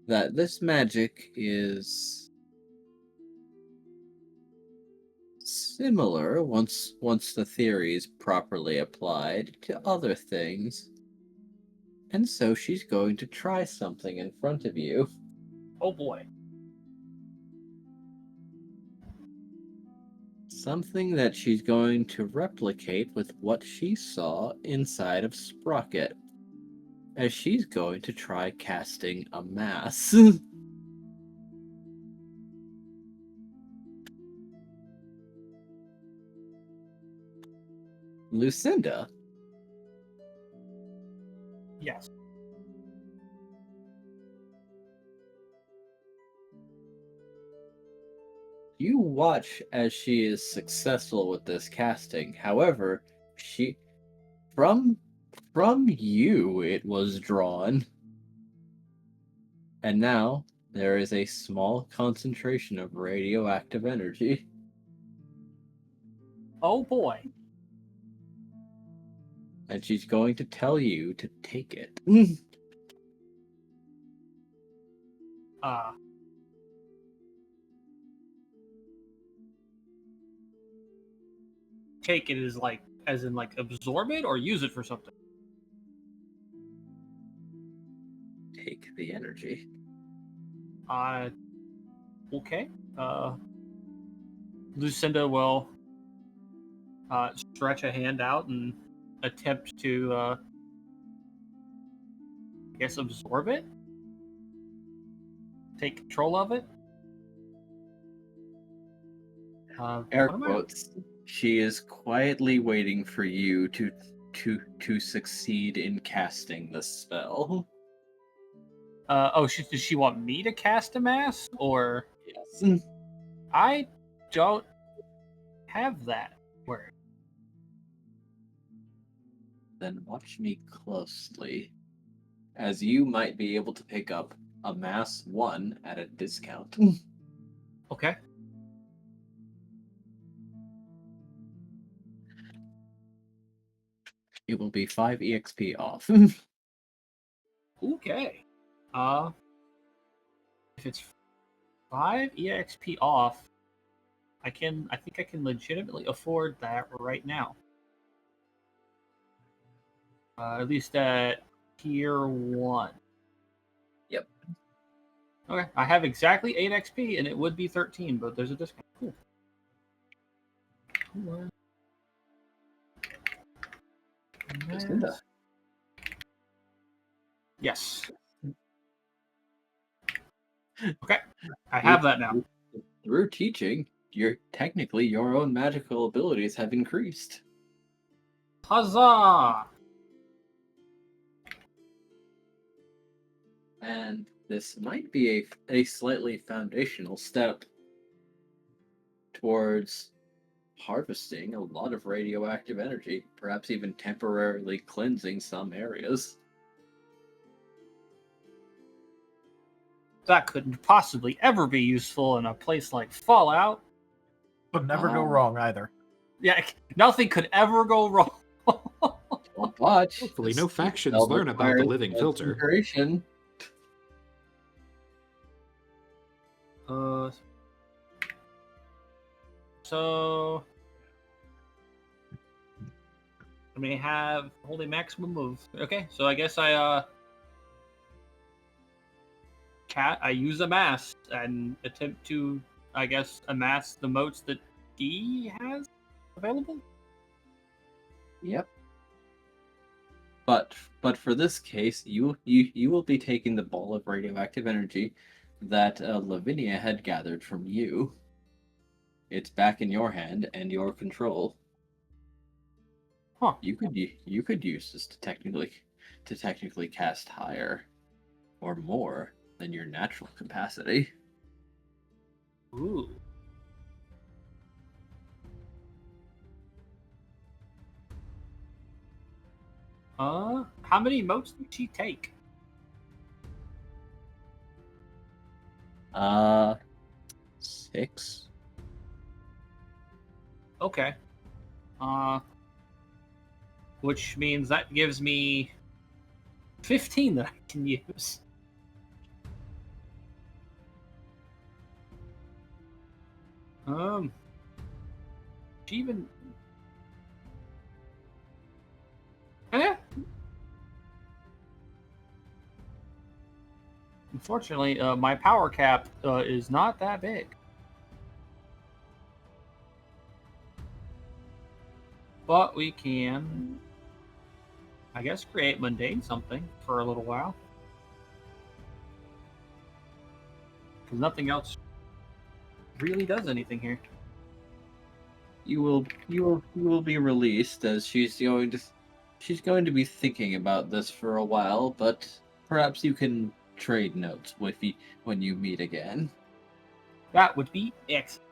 that this magic is similar once the theory is properly applied to other things. And so she's going to try something in front of you. Oh boy. Something that she's going to replicate with what she saw inside of Sprocket. As she's going to try casting a mass. Lucinda, Yes. You watch as she is successful with this casting. However, she from you it was drawn. And now there is a small concentration of radioactive energy. Oh boy. And she's going to tell you to take it. Take it is like, as in like absorb it or use it for something? Take the energy. Okay. Luecinda will stretch a hand out and attempt to, I guess, absorb it? Take control of it? Air what am I- quotes. She is quietly waiting for you to succeed in casting the spell. does she want me to cast a mass? Or Yes. I don't have that word. Then watch me closely, as you might be able to pick up a mass 1 at a discount. Okay. It will be 5 EXP off. Okay. If it's 5 EXP off, I think I can legitimately afford that right now. At least at tier 1. Yep. Okay. I have exactly 8 XP and it would be 13, but there's a discount. Cool. Luecinda. Yes. Okay. I have that now. Through teaching, your own magical abilities have increased. Huzzah! And this might be a slightly foundational step towards harvesting a lot of radioactive energy, perhaps even temporarily cleansing some areas. That couldn't possibly ever be useful in a place like Fallout. Could never go wrong either. Yeah, nothing could ever go wrong. Don't watch. Hopefully, This no factions spell learn about the requires living filter. concentration. So I may have only maximum of. Okay, so I guess I use a mass and attempt to, I guess, amass the motes that he has available. Yep. But for this case, you will be taking the ball of radioactive energy that Lavinia had gathered from you. It's back in your hand and your control. Huh. You could use this to technically cast higher or more than your natural capacity. Ooh. How many motes did she take? 6. Okay. Which means that gives me 15 that I can use. She even. Unfortunately, my power cap is not that big. But we can, I guess, create mundane something for a little while. Because nothing else really does anything here. You will be released, as she's going to be thinking about this for a while, but perhaps you can trade notes with when you meet again. That would be excellent.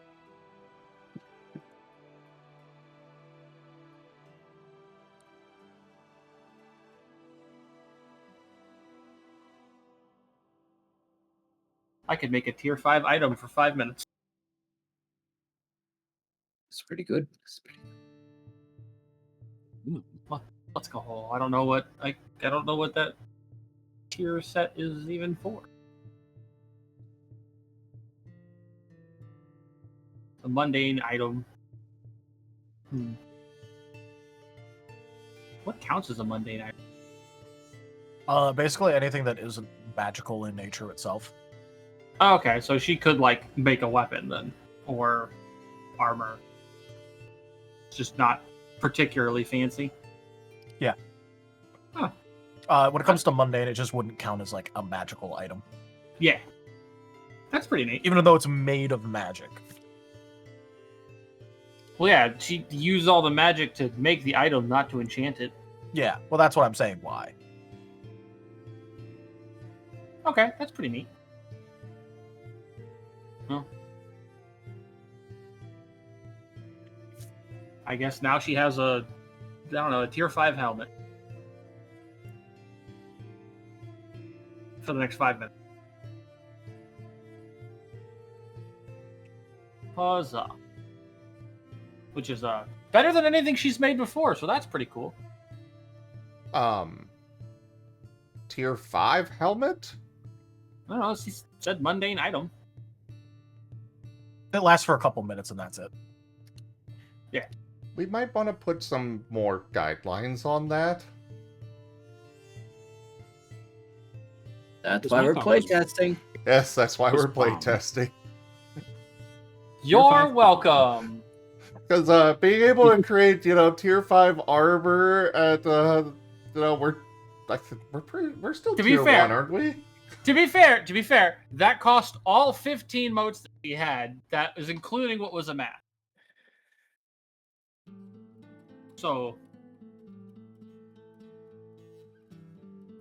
I could make a tier 5 item for 5 minutes. It's pretty good. Let's go. I don't know what I don't know what that tier set is even for. A mundane item. What counts as a mundane item? Basically anything that isn't magical in nature itself. Okay, so she could like make a weapon then, or armor. It's just not particularly fancy. Yeah. Huh. When it comes to mundane, it just wouldn't count as like a magical item, Yeah, that's pretty neat. even though it's made of magic. Well, yeah, she used all the magic to make the item, not to enchant it. Yeah, well, that's what I'm saying. Why? Okay, that's pretty neat. Well, I guess now she has a, I don't know, a tier 5 helmet for the next 5 minutes. Huzzah. Which is better than anything she's made before, so that's pretty cool. Tier 5 helmet? I don't know, she said mundane item. It lasts for a couple minutes and that's it. We might want to put some more guidelines on that. That's This why might we're come play as- testing. Yes, that's why Just we're bomb. playtesting. You're 5 welcome. Because being able to create, tier 5 armor at, we're still To be tier fair- 1, aren't we? To be fair, that cost all 15 motes that we had. That is including what was a math. So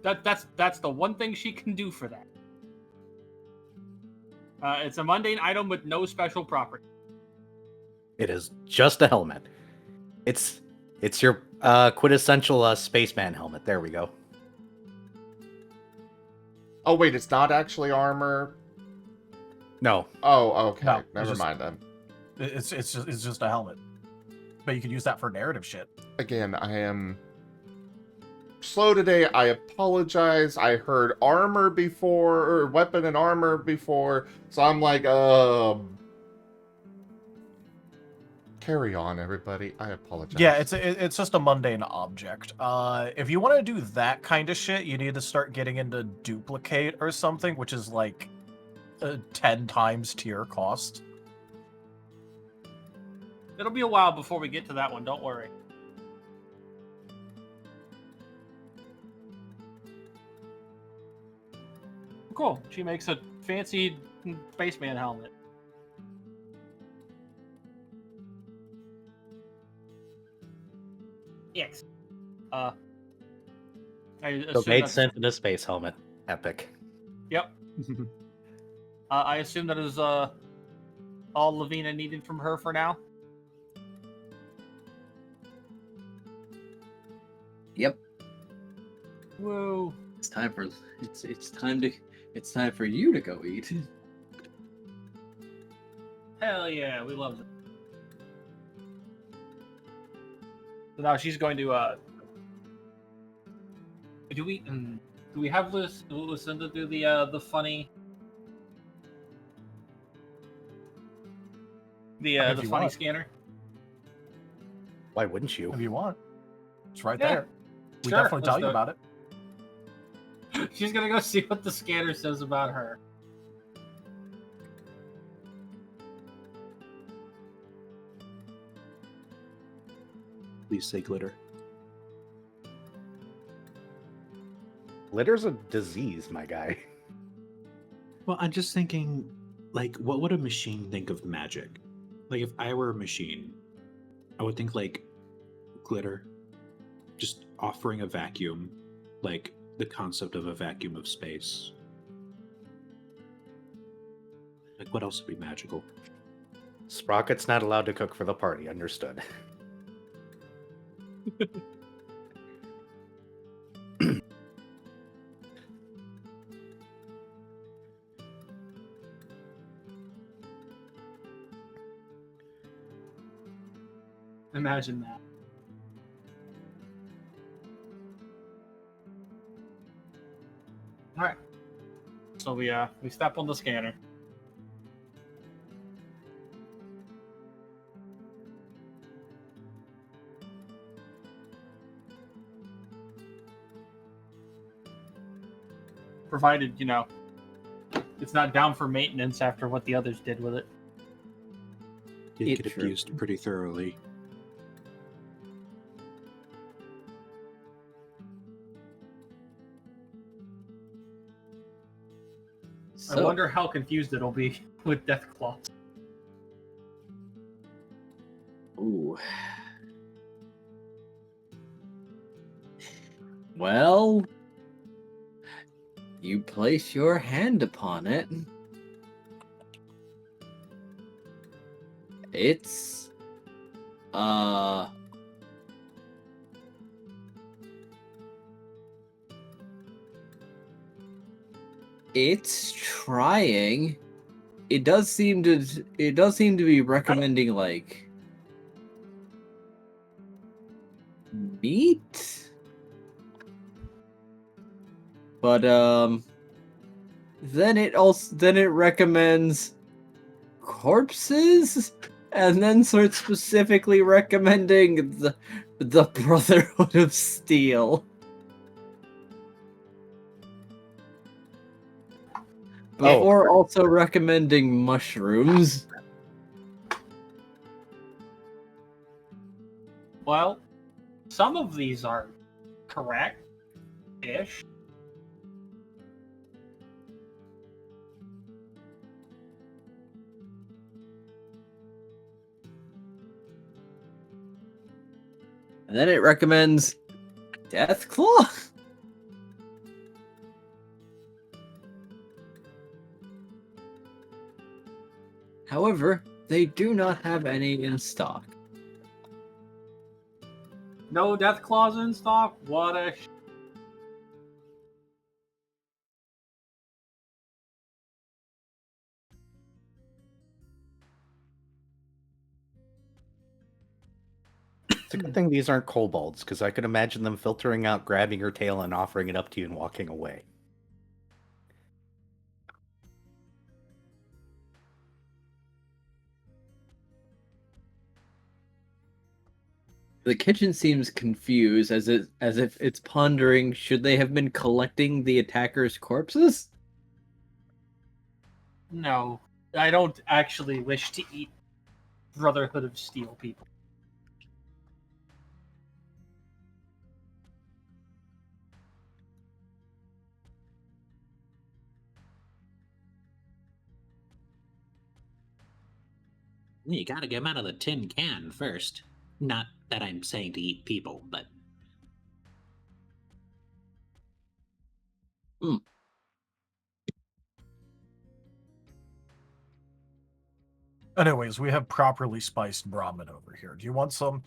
that's the one thing she can do for that. It's a mundane item with no special property. It is just a helmet. It's your quintessential spaceman helmet. There we go. Oh, wait, it's not actually armor? No, Oh, okay. No, it's Never just- mind then. It's just a helmet, but you could use that for narrative shit. Again, I am slow today. I apologize. I heard armor before, or weapon and armor before, so I'm like, carry on, everybody. I apologize. Yeah, it's just a mundane object. If you want to do that kind of shit, you need to start getting into duplicate or something, which is like 10 times tier cost. It'll be a while before we get to that one. Don't worry. Cool. She makes a fancy spaceman helmet. Yes. I so assume made that's- synth in a space helmet. Epic. Yep. I assume that is all Lavina needed from her for now. Yep. Whoa. It's time for you to go eat. Hell yeah, we love it. So now she's going to do we have Luecinda do the funny If the you funny want. scanner? Why wouldn't you? If you want, it's right Yeah, there. We sure, definitely let's tell do you it. about it. She's gonna go see what the scanner says about her. Please say glitter. Glitter's a disease, my guy. Well, I'm just thinking, like, what would a machine think of magic? Like, if I were a machine, I would think, like, glitter, just offering a vacuum, like the concept of a vacuum of space. Like, what else would be magical? Sprocket's not allowed to cook for the party. Understood. Imagine that. All right. So we step on the scanner. Provided, it's not down for maintenance after what the others did with it. Did get abused pretty thoroughly. I wonder how confused it'll be with Deathclaw. Ooh. Well, you place your hand upon it. It's it's trying. It does seem to be recommending like meat. But then it recommends corpses, and then starts specifically recommending the Brotherhood of Steel. Before also recommending mushrooms. Well, some of these are correct-ish. And then it recommends Deathclaw? However, they do not have any in stock. No Deathclaws in stock? What a It's a good thing these aren't kobolds, because I could imagine them filtering out, grabbing your tail, and offering it up to you and walking away. The kitchen seems confused, as if it's pondering, should they have been collecting the attackers' corpses? No, I don't actually wish to eat Brotherhood of Steel people. You gotta get them out of the tin can first. Not that I'm saying to eat people, but... Anyways, we have properly spiced Brahmin over here. Do you want some?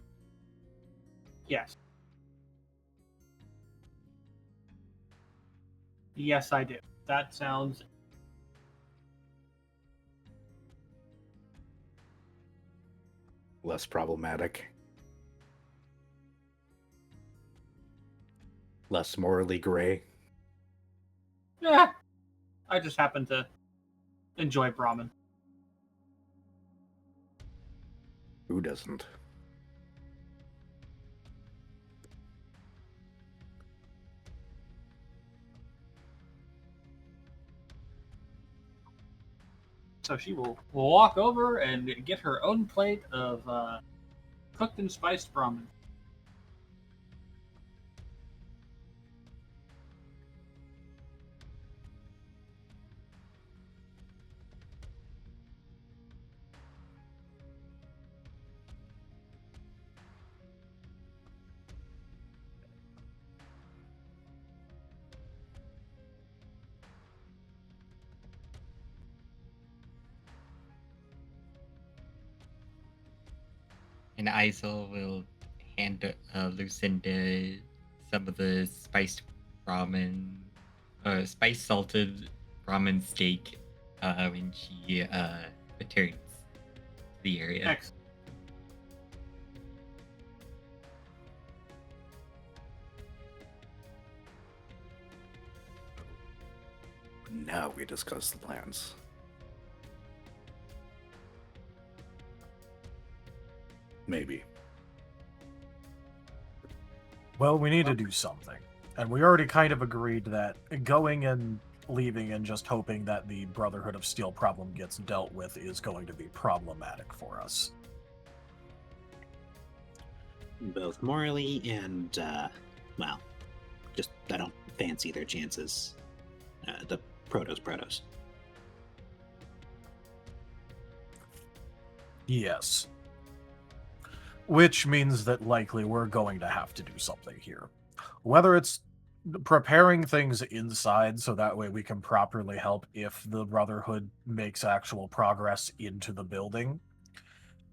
Yes. Yes, I do. That sounds... Less problematic. Less morally gray. Yeah. I just happen to enjoy Brahmin. Who doesn't? So she will walk over and get her own plate of cooked and spiced Brahmin. And Izul will hand Luecinda some of the spiced ramen, spice salted ramen steak when she returns to the area. Excellent. Now we discuss the plans. Maybe. Well, we need to do something. And we already kind of agreed that going and leaving and just hoping that the Brotherhood of Steel problem gets dealt with is going to be problematic for us. Both morally and, well, just I don't fancy their chances. The protos. Yes. Which means that likely we're going to have to do something here. Whether it's preparing things inside so that way we can properly help if the Brotherhood makes actual progress into the building.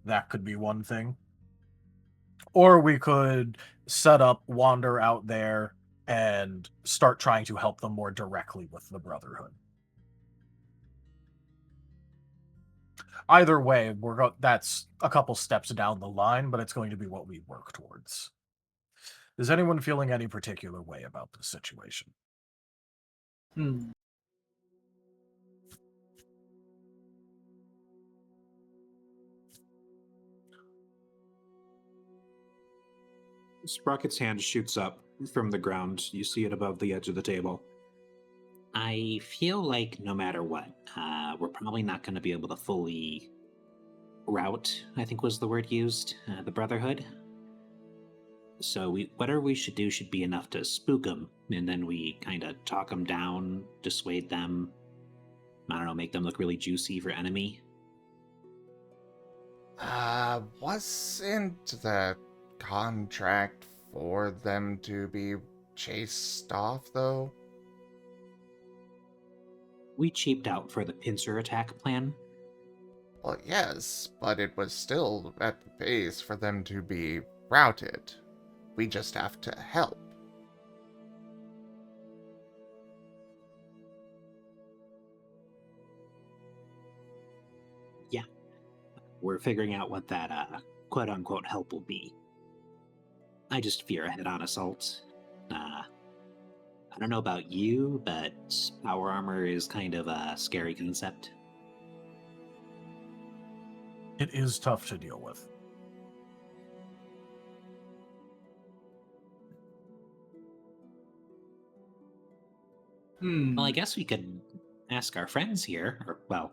That could be one thing. Or we could set up, wander out there, and start trying to help them more directly with the Brotherhood. Either way, that's a couple steps down the line, but it's going to be what we work towards. Is anyone feeling any particular way about this situation? Sprocket's hand shoots up from the ground. You see it above the edge of the table. I feel like no matter what, we're probably not going to be able to fully rout, I think was the word used, the Brotherhood. So whatever we should do should be enough to spook them, and then we kind of talk them down, dissuade them, I don't know, make them look really juicy for enemy. Wasn't the contract for them to be chased off, though? We cheaped out for the pincer attack plan. Well, yes, but it was still at the base for them to be routed. We just have to help. Yeah. We're figuring out what that quote-unquote help will be. I just fear a head-on assault. I don't know about you, but power armor is kind of a scary concept. It is tough to deal with. Well, I guess we could ask our friends here, or, well,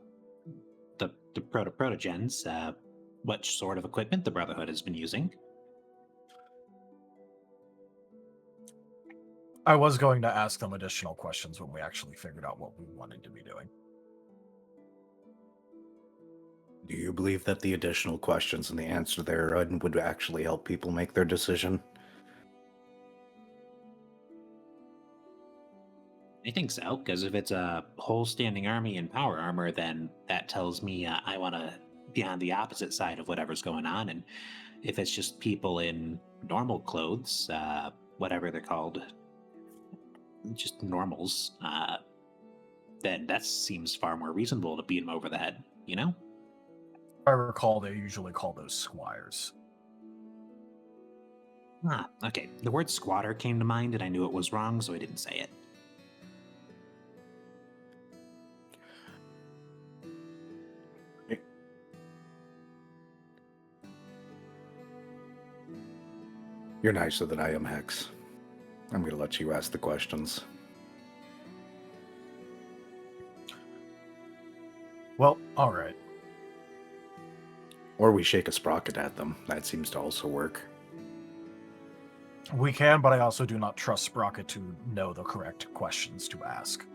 the protogens, what sort of equipment the Brotherhood has been using. I was going to ask them additional questions when we actually figured out what we wanted to be doing. Do you believe that the additional questions and the answer therein would actually help people make their decision? I think so, because if it's a whole standing army in power armor, then that tells me I want to be on the opposite side of whatever's going on. And if it's just people in normal clothes, whatever they're called, just normals, then that seems far more reasonable to beat them over the head, you know? If I recall, they usually call those squires. Ah, okay. The word squatter came to mind, and I knew it was wrong, so I didn't say it. You're nicer than I am, Hex. I'm going to let you ask the questions. Well, alright. Or we shake a sprocket at them. That seems to also work. We can, but I also do not trust Sprocket to know the correct questions to ask.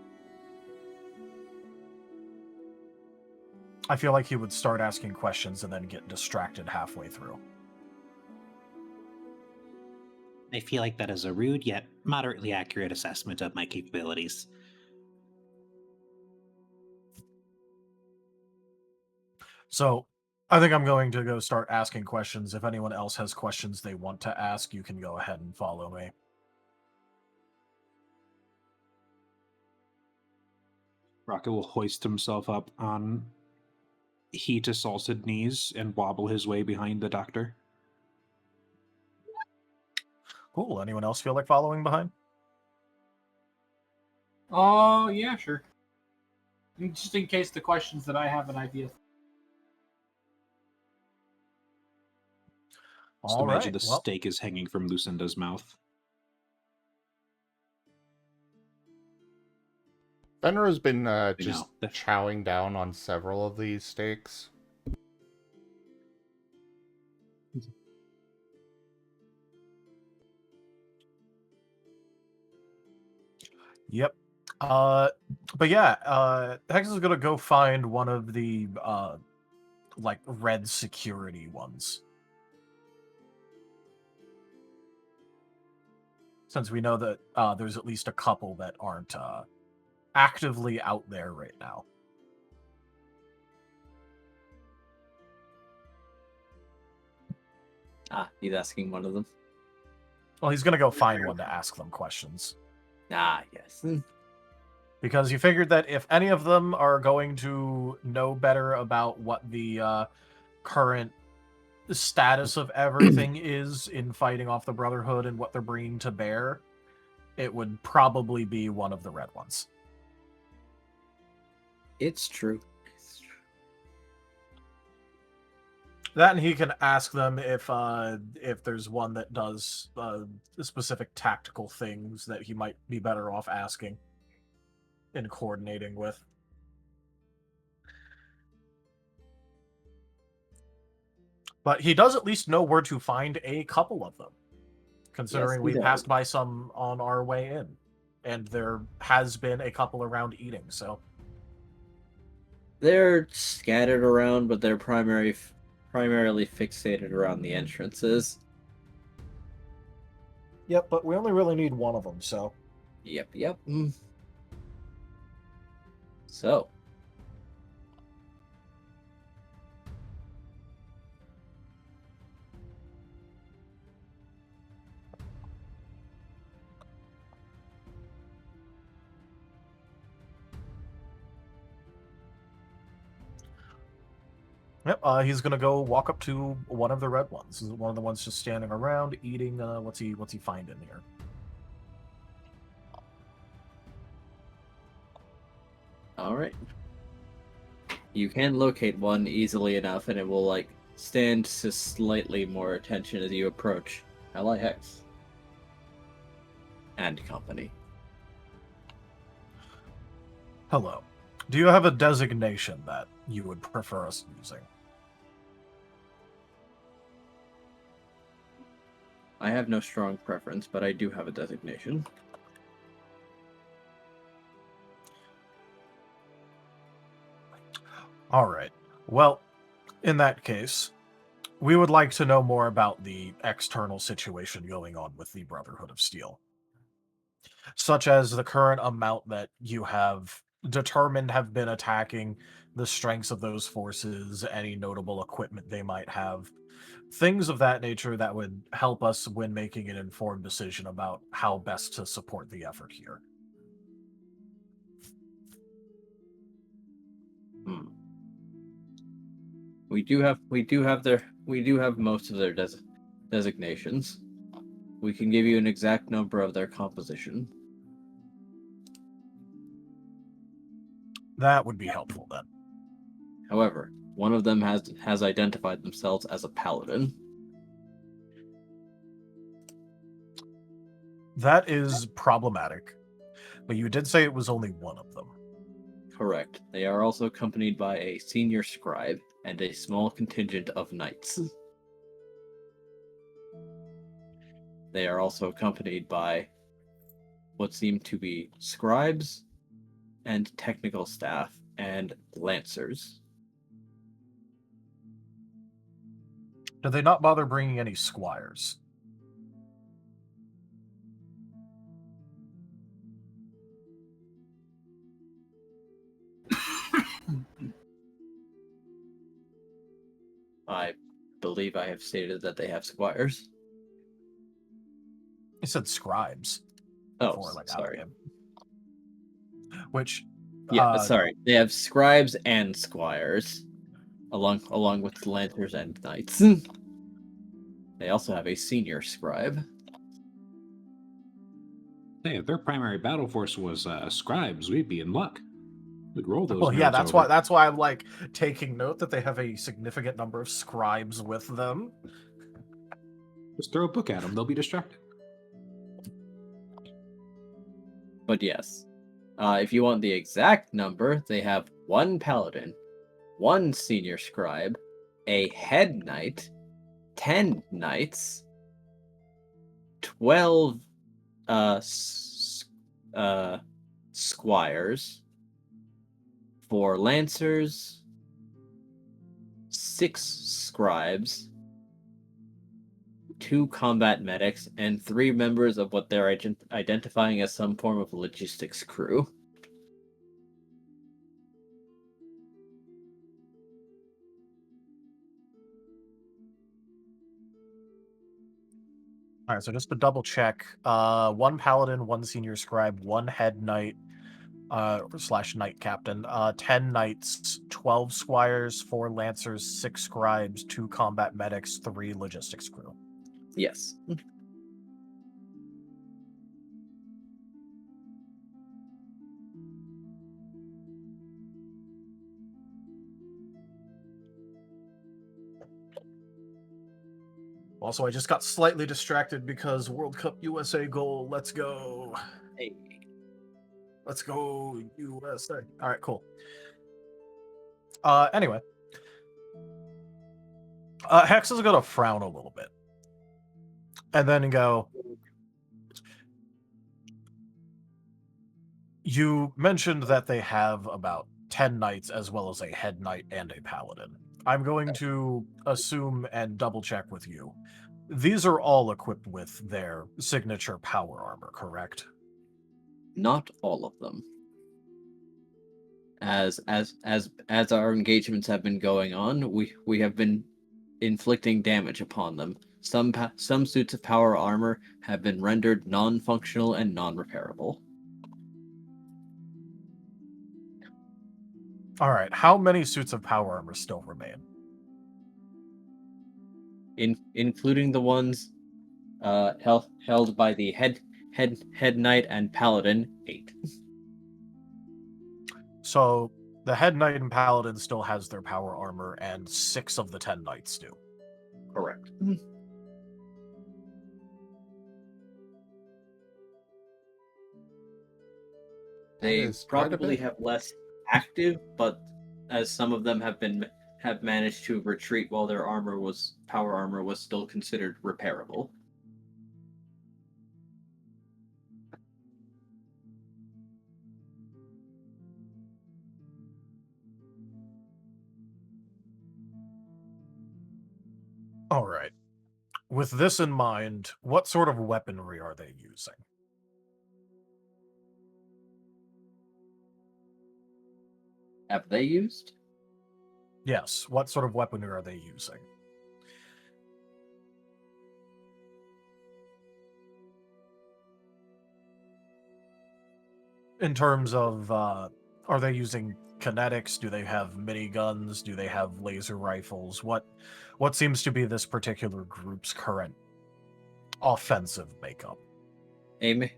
I feel like he would start asking questions and then get distracted halfway through. I feel like that is a rude yet moderately accurate assessment of my capabilities. So, I think I'm going to go start asking questions. If anyone else has questions they want to ask, you can go ahead and follow me. Rocket will hoist himself up on heat-assaulted knees and wobble his way behind the doctor. Cool. Anyone else feel like following behind? Oh, yeah, sure. Just in case the questions that I have an idea. Just All imagine right. the Well, steak is hanging from Lucinda's mouth. Fenrir's been just know. chowing down on several of these steaks. yep. But yeah, Hex is gonna go find one of the like red security ones. Since we know that there's at least a couple that aren't actively out there right now. Ah, he's asking one of them. Well, he's gonna go find one to ask them questions. Ah, yes. Because you figured that if any of them are going to know better about what the current status of everything is in fighting off the Brotherhood and what they're bringing to bear, it would probably be one of the red ones. It's true. That, and he can ask them if there's one that does specific tactical things that he might be better off asking and coordinating with. But he does at least know where to find a couple of them, considering Yes, we he passed does. by some on our way in, and there has been a couple around eating. So They're scattered around, but they're primarily fixated around the entrances. yep, but we only really need one of them. So Yep. So, yep, he's gonna go walk up to one of the red ones. This is one of the ones just standing around eating. What's he finding here? all right. You can locate one easily enough, and it will stand to slightly more attention as you approach Ally Hex and company. Hello. Do you have a designation that you would prefer us using? I have no strong preference, but I do have a designation. All right. Well, in that case, we would like to know more about the external situation going on with the Brotherhood of Steel, such as the current amount that you have determined have been attacking, the strengths of those forces, any notable equipment they might have, things of that nature that would help us when making an informed decision about how best to support the effort here. We do have most of their designations. We can give you an exact number of their composition. That would be helpful then. However, one of them has identified themselves as a paladin. That is problematic, but you did say it was only one of them. Correct. They are also accompanied by a senior scribe and a small contingent of knights. They are also accompanied by what seem to be scribes and technical staff and lancers. Did they not bother bringing any squires? I believe I have stated that they have squires. I said scribes. Oh, before, like, sorry. Which, Yeah, sorry. They have scribes and squires, along with lancers and knights. They also have a senior scribe. Hey, if their primary battle force was scribes, we'd be in luck. Like, roll those. Well, yeah, nerds that's over. why I'm like taking note that they have a significant number of scribes with them. Just throw a book at them; they'll be distracted. But yes, if you want the exact number, they have 1 paladin, 1 senior scribe, a head knight, 10 knights, 12 squires, 4 lancers, 6 scribes, 2 combat medics, and 3 members of what they're identifying as some form of logistics crew. All right, so just to double check, 1 paladin, 1 senior scribe, 1 head knight / knight captain, 10 knights, 12 squires, 4 lancers, 6 scribes, 2 combat medics, 3 logistics crew. Yes. Also, I just got slightly distracted because World Cup USA goal. Let's go. Hey. Let's go, USA. All right, cool. Anyway. Hex is going to frown a little bit. And then go, you mentioned that they have about 10 knights as well as a head knight and a paladin. I'm going to assume and double check with you. These are all equipped with their signature power armor, correct? Not all of them. As our engagements have been going on, we have been inflicting damage upon them. Some suits of power armor have been rendered non-functional and non-repairable. All right, how many suits of power armor still remain? Including the ones held by the head knight and paladin, 8. So the head knight and paladin still has their power armor, and 6 of the 10 knights do. Correct. They is quite a probably bit. have less active, but as some of them have managed to retreat while their power armor was still considered repairable. All right. With this in mind, what sort of weaponry are they using? Have they used? Yes, what sort of weaponry are they using? In terms of, are they using kinetics? Do they have miniguns? Do they have laser rifles? What seems to be this particular group's current offensive makeup? A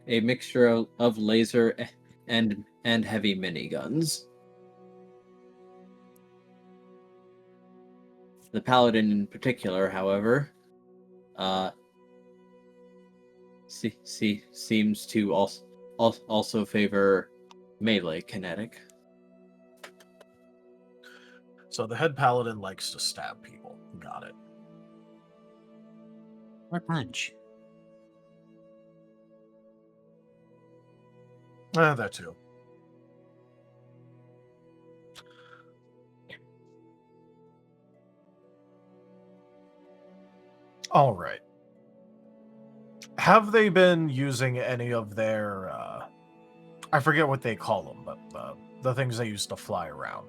mixture of laser and heavy miniguns. The paladin in particular, however, seems to also favor melee kinetic. So the head paladin likes to stab people. Got it. Or punch. That too. All right. Have they been using any of their, I forget what they call them, but the things they used to fly around?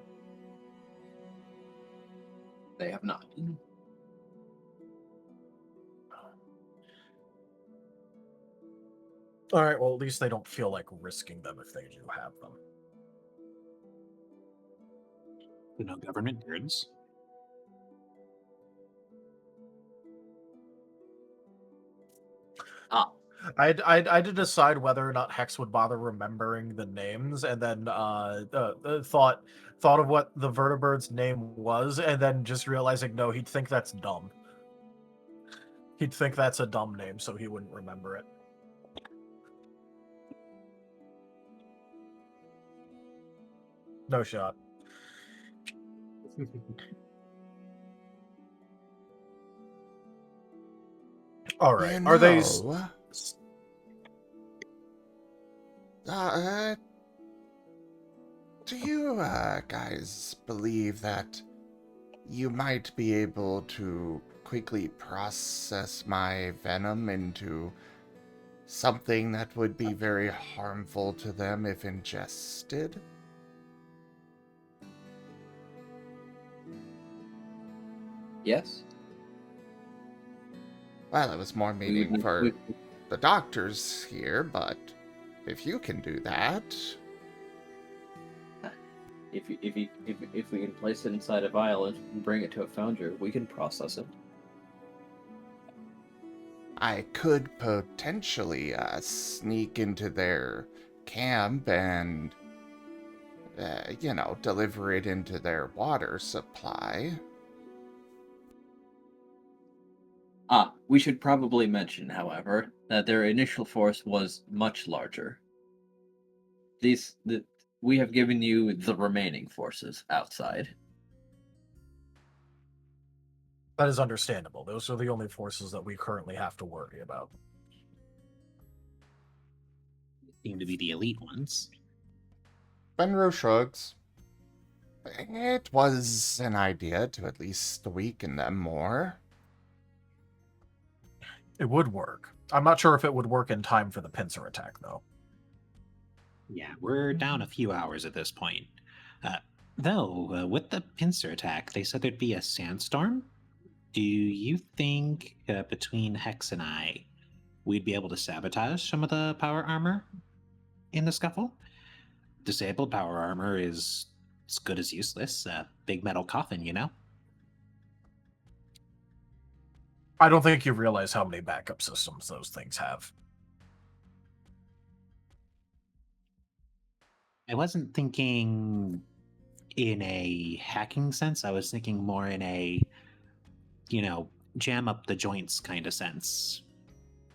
They have not. All right, well, at least they don't feel like risking them if they do have them. No government nerds. I had to decide whether or not Hex would bother remembering the names, and then thought of what the vertebrate's name was, and then just realizing no, he'd think that's dumb. He'd think that's a dumb name, so he wouldn't remember it. No shot. All right. You Are they? know, do you guys believe that you might be able to quickly process my venom into something that would be very harmful to them if ingested? Yes. Well, it was more meaning for the doctors here, but if you can do that... If we can place it inside a vial and bring it to a foundry, we can process it. I could potentially sneak into their camp and, deliver it into their water supply. We should probably mention, however, that their initial force was much larger. We have given you the remaining forces outside. That is understandable. Those are the only forces that we currently have to worry about. Seem to be the elite ones. Benro shrugs. It was an idea to at least weaken them more. It would work. I'm not sure if it would work in time for the pincer attack, though. Yeah, we're down a few hours at this point. Though, with the pincer attack, they said there'd be a sandstorm. Do you think between Hex and I, we'd be able to sabotage some of the power armor in the scuffle? Disabled power armor is as good as useless. Big metal coffin, you know? I don't think you realize how many backup systems those things have. I wasn't thinking in a hacking sense. I was thinking more in a, jam up the joints kind of sense.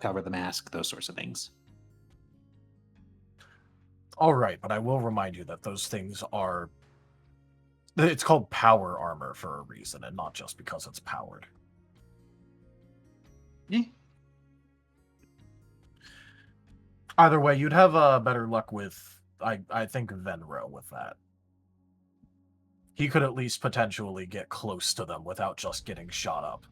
Cover the mask, those sorts of things. All right, but I will remind you that those things are... It's called power armor for a reason, and not just because it's powered. Either way, you'd have better luck with, I think, Venro with that. He could at least potentially get close to them without just getting shot up.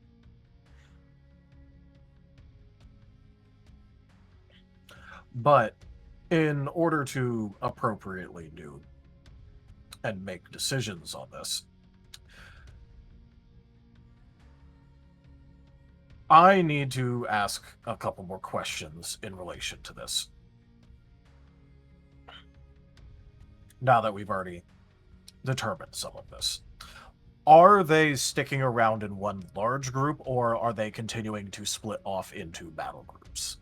But in order to appropriately do and make decisions on this, I need to ask a couple more questions in relation to this. Now that we've already determined some of this. Are they sticking around in one large group, or are they continuing to split off into battle groups?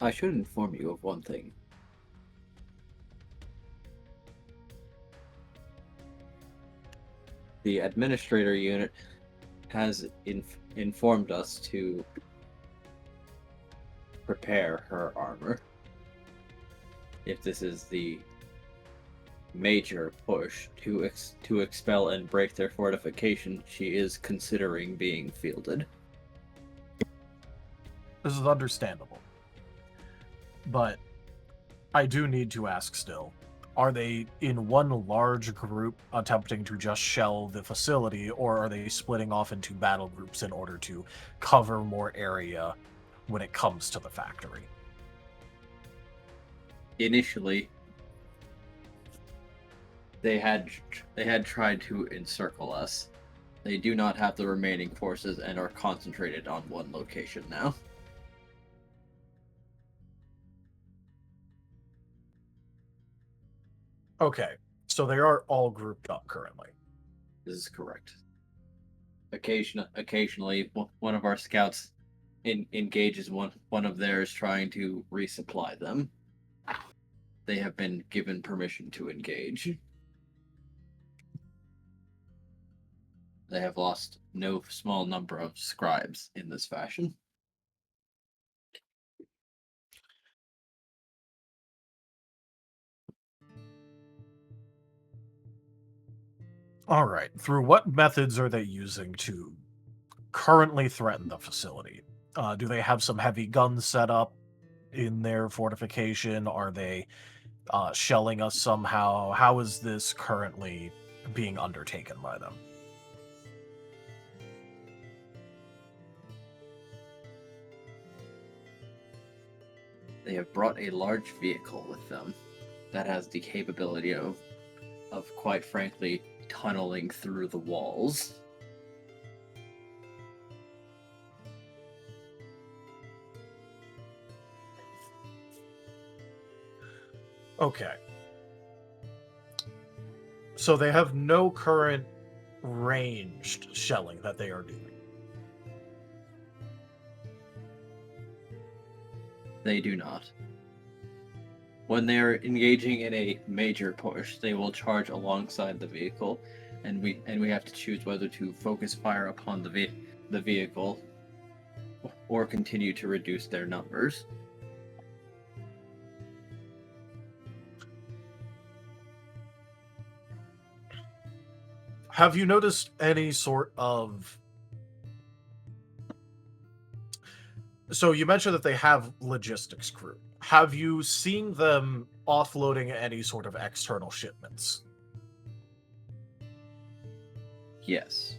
I should inform you of one thing. The administrator unit has informed us to prepare her armor. If this is the major push to expel and break their fortification, she is considering being fielded. This is understandable. But I do need to ask still. Are they in one large group attempting to just shell the facility, or are they splitting off into battle groups in order to cover more area when it comes to the factory? Initially, they had tried to encircle us. They do not have the remaining forces and are concentrated on one location now. Okay, so they are all grouped up currently. This is correct. Occasionally, one of our scouts engages one of theirs trying to resupply them. They have been given permission to engage. They have lost no small number of scribes in this fashion. All right. Through what methods are they using to currently threaten the facility? Do they have some heavy guns set up in their fortification? Are they shelling us somehow? How is this currently being undertaken by them? They have brought a large vehicle with them that has the capability of quite frankly tunneling through the walls. Okay. So they have no current ranged shelling that they are doing. They do not. When they are engaging in a major push, they will charge alongside the vehicle, and we have to choose whether to focus fire upon the vehicle or continue to reduce their numbers. Have you noticed any sort of... So you mentioned that they have logistics crew. Have you seen them offloading any sort of external shipments? Yes.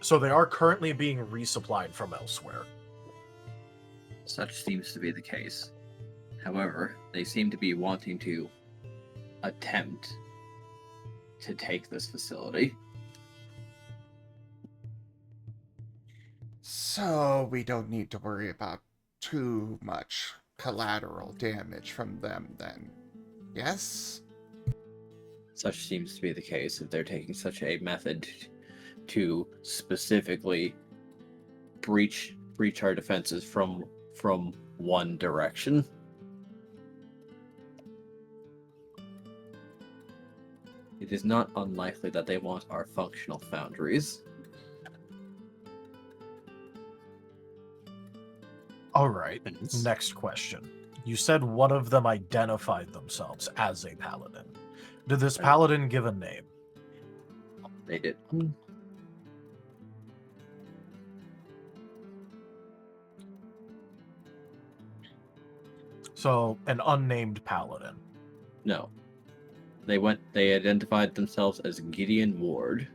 So they are currently being resupplied from elsewhere. Such seems to be the case. However, they seem to be wanting to attempt to take this facility. So we don't need to worry about too much collateral damage from them then. Yes? Such seems to be the case if they're taking such a method to specifically breach our defenses from one direction. It is not unlikely that they want our functional foundries. All right. Thanks. Next question. You said one of them identified themselves as a paladin. Did this paladin give a name? They did. So, an unnamed paladin. No. They identified themselves as Gideon Ward.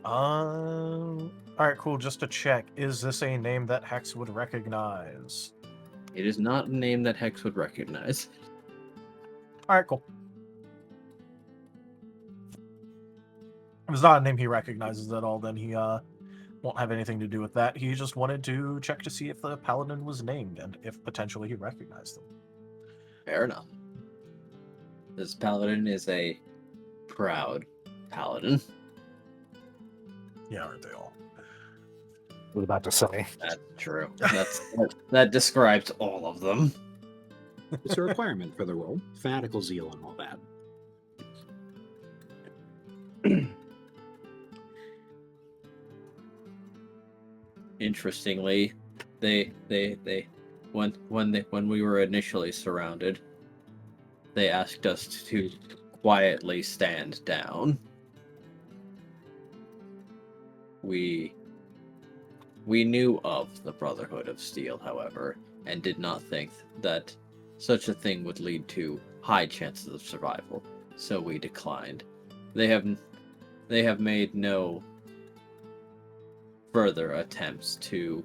All right, cool. Just to check, is this a name that Hex would recognize? It is not a name that Hex would recognize. All right, cool. If it's not a name he recognizes at all, then he won't have anything to do with that. He just wanted to check to see if the paladin was named and if potentially he recognized them. Fair enough. This paladin is a proud paladin. Yeah, aren't they all? I was about to say. That's true. That describes all of them. It's a requirement for the role. Fanatical zeal and all that. Interestingly, when we were initially surrounded, they asked us to quietly stand down. We knew of the Brotherhood of Steel, however, and did not think that such a thing would lead to high chances of survival, so we declined. They have made no further attempts to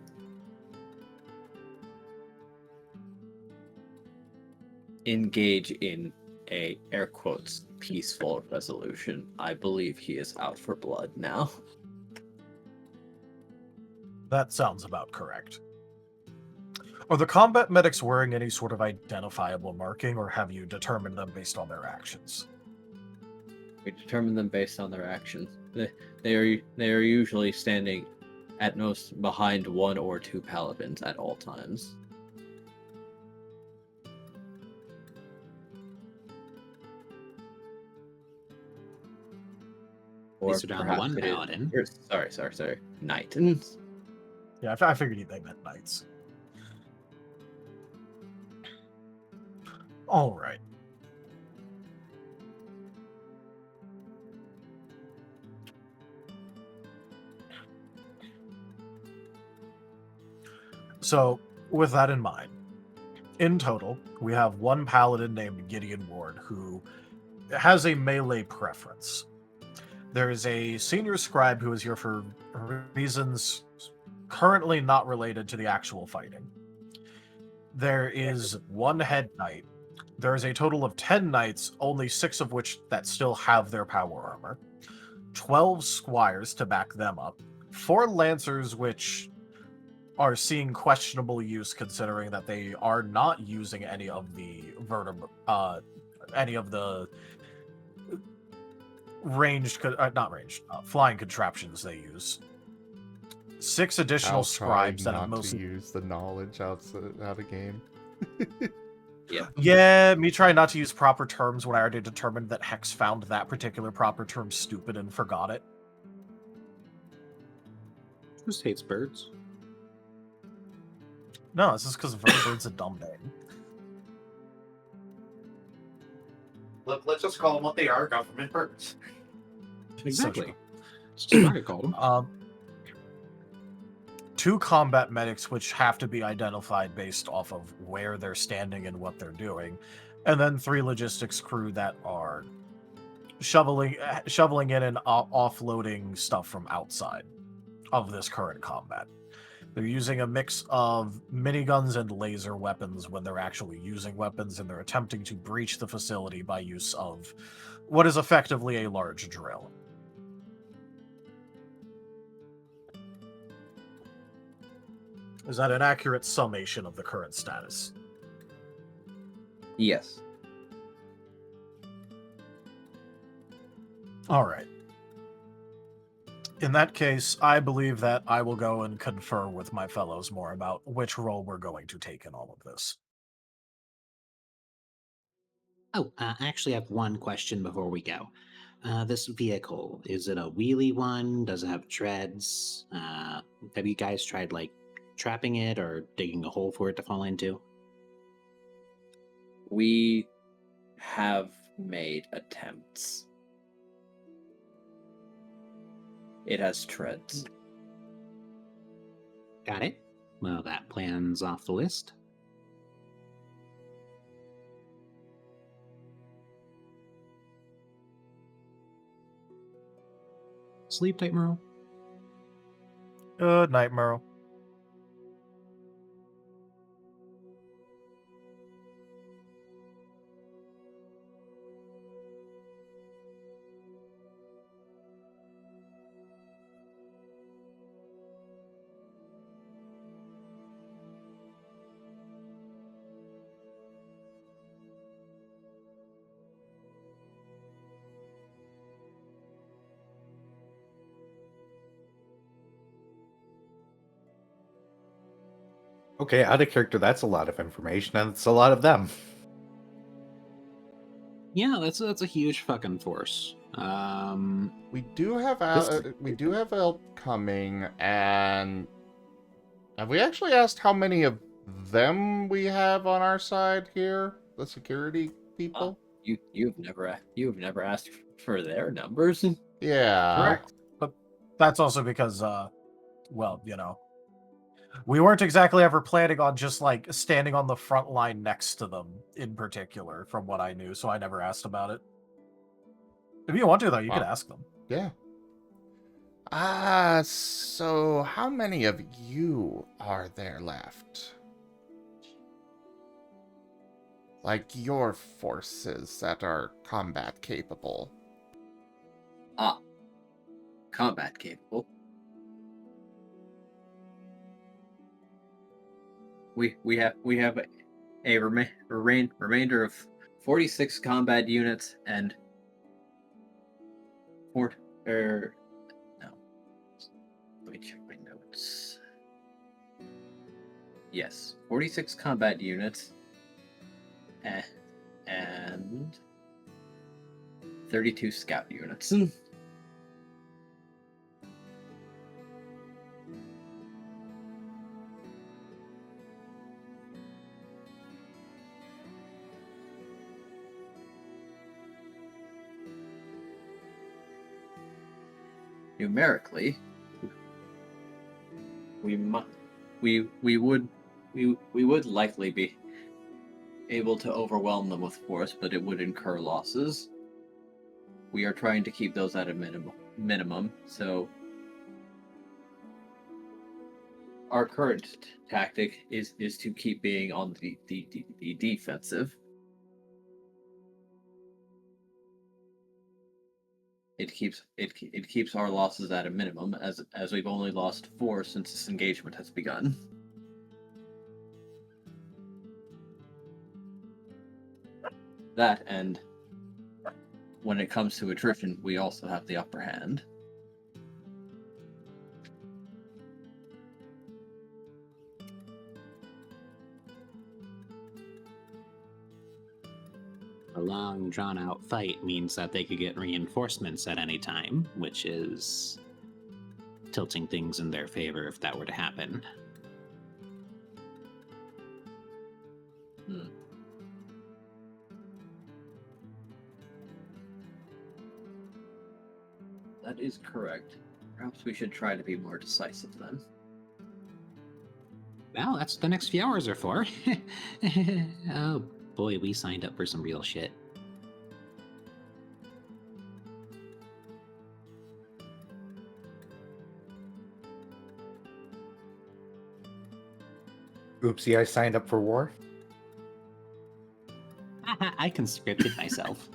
engage in a air quotes peaceful resolution. I believe he is out for blood now. That sounds about correct. Are the combat medics wearing any sort of identifiable marking, or have you determined them based on their actions? We determine them based on their actions. They are usually standing at most behind 1 or 2 paladins at all times. Or These are down to perhaps one it is- paladin. Sorry. Knights. Yeah, I figured they meant knights. All right. So, with that in mind, in total, we have one paladin named Gideon Ward who has a melee preference. There is a senior scribe who is here for reasons currently not related to the actual fighting. There is one head knight. There is a total of 10 knights, only 6 of which that still have their power armor. 12 squires to back them up. 4 lancers, which are seeing questionable use considering that they are not using any of the flying contraptions they use. 6 additional I'll try scribes that have not to mostly use the knowledge out of game. Yeah, me trying not to use proper terms when I already determined that Hex found that particular proper term stupid and forgot it. Just hates birds. No, this is because Verbird's a dumb name. Let's just call them what they are, government birds. Exactly. It's just what I called them. 2 combat medics, which have to be identified based off of where they're standing and what they're doing, and then 3 logistics crew that are shoveling in and offloading stuff from outside of this current combat. They're using a mix of miniguns and laser weapons when they're actually using weapons, and they're attempting to breach the facility by use of what is effectively a large drill. Is that an accurate summation of the current status? Yes. All right. In that case, I believe that I will go and confer with my fellows more about which role we're going to take in all of this. Oh, I actually have one question before we go. This vehicle, is it a wheelie one? Does it have treads? Have you guys tried, like, trapping it or digging a hole for it to fall into? We have made attempts. It has treads. Got it. Well, that plan's off the list. Sleep tight, Merle. Good night, Merle. Okay, out of character, that's a lot of information, and it's a lot of them. Yeah, that's a huge fucking force. We do have help coming, and have we actually asked how many of them we have on our side here? The security people. You've never asked for their numbers. Yeah. Correct. But that's also because, well, you know, we weren't exactly ever planning on just, like, standing on the front line next to them in particular, from what I knew, so I never asked about it. If you want to, though, you could ask them. Yeah. So how many of you are there left? Like your forces that are combat capable. Ah, combat capable. We have a remainder of 46 combat units and no. Let me check my notes. Yes, 46 combat units and 32 scout units. Numerically, we would likely be able to overwhelm them with force, but it would incur losses. We are trying to keep those at a minimum. So our current tactic is to keep being on the defensive. It keeps our losses at a minimum, as we've only lost 4 since this engagement has begun. That, and when it comes to attrition, we also have the upper hand. A long, drawn-out fight means that they could get reinforcements at any time, which is tilting things in their favor if that were to happen. That is correct. Perhaps we should try to be more decisive then. Well, that's what the next few hours are for. Oh boy, we signed up for some real shit. Oopsie, I signed up for war. I conscripted myself.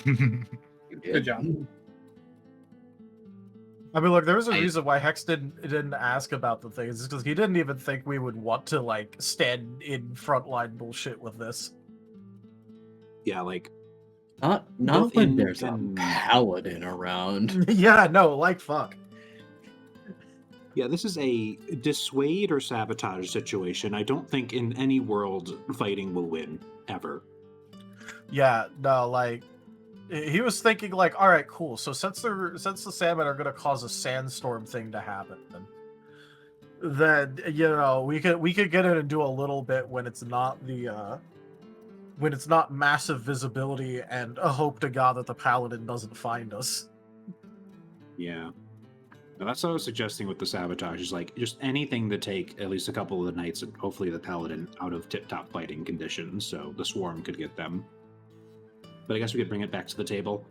You did. Good job. I mean, look, there was a reason why Hex didn't ask about the things, because he didn't even think we would want to like stand in frontline bullshit with this. Yeah, like Not Both when in there's a can- paladin around. Yeah, no, like fuck. yeah, this is a dissuade or sabotage situation. I don't think in any world fighting will win ever. Yeah, no, like he was thinking like, all right, cool. So since the salmon are gonna cause a sandstorm thing to happen, then we could get in and do a little bit when it's not massive visibility and a hope to God that the paladin doesn't find us. Yeah. Now, that's what I was suggesting with the sabotage, is like just anything to take at least a couple of the knights and hopefully the paladin out of tip-top fighting conditions, so the swarm could get them. But I guess we could bring it back to the table,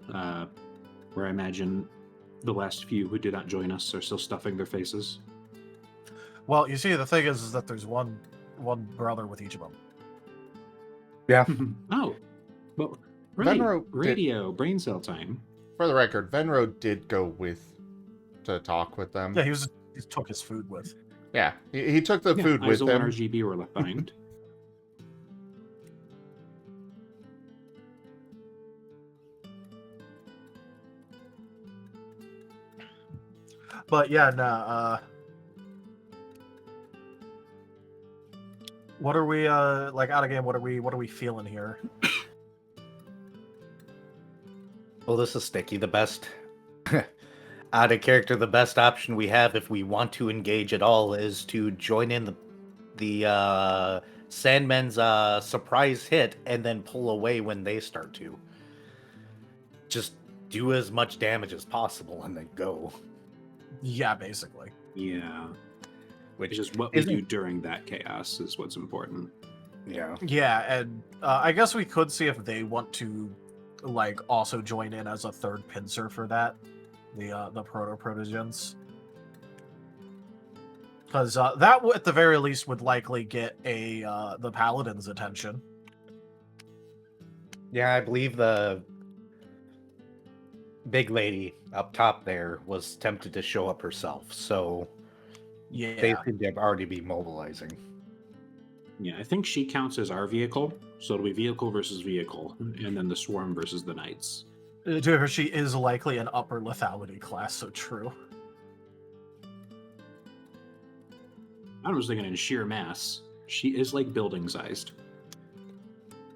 where I imagine the last few who did not join us are still stuffing their faces. Well, you see, the thing is that there's one brother with each of them. Yeah. Oh, well, right. Venro Radio, brain cell time. For the record, Venro did go to talk with them. Yeah, he took his food with. Yeah, he took the food with Izul him. and RGB were left behind. But yeah, nah. What are we like out of game? What are we feeling here? Well, this is sticky. The best out of character, the best option we have if we want to engage at all is to join in the Sandmen's surprise hit and then pull away when they start to. Just do as much damage as possible and then go. Yeah, basically. Yeah. Which It's just what we isn't- do during that chaos is what's important. Yeah. Yeah, and I guess we could see if they want to like also join in as a third pincer for that, the protogens, because that at the very least would likely get the paladin's attention. Yeah, I believe the big lady up top there was tempted to show up herself, so they Yeah. seem to already be mobilizing. Yeah, I think she counts as our vehicle, so it'll be vehicle versus vehicle, and then the swarm versus the knights. She is likely an upper lethality class, so true. I was thinking in sheer mass. She is like building sized.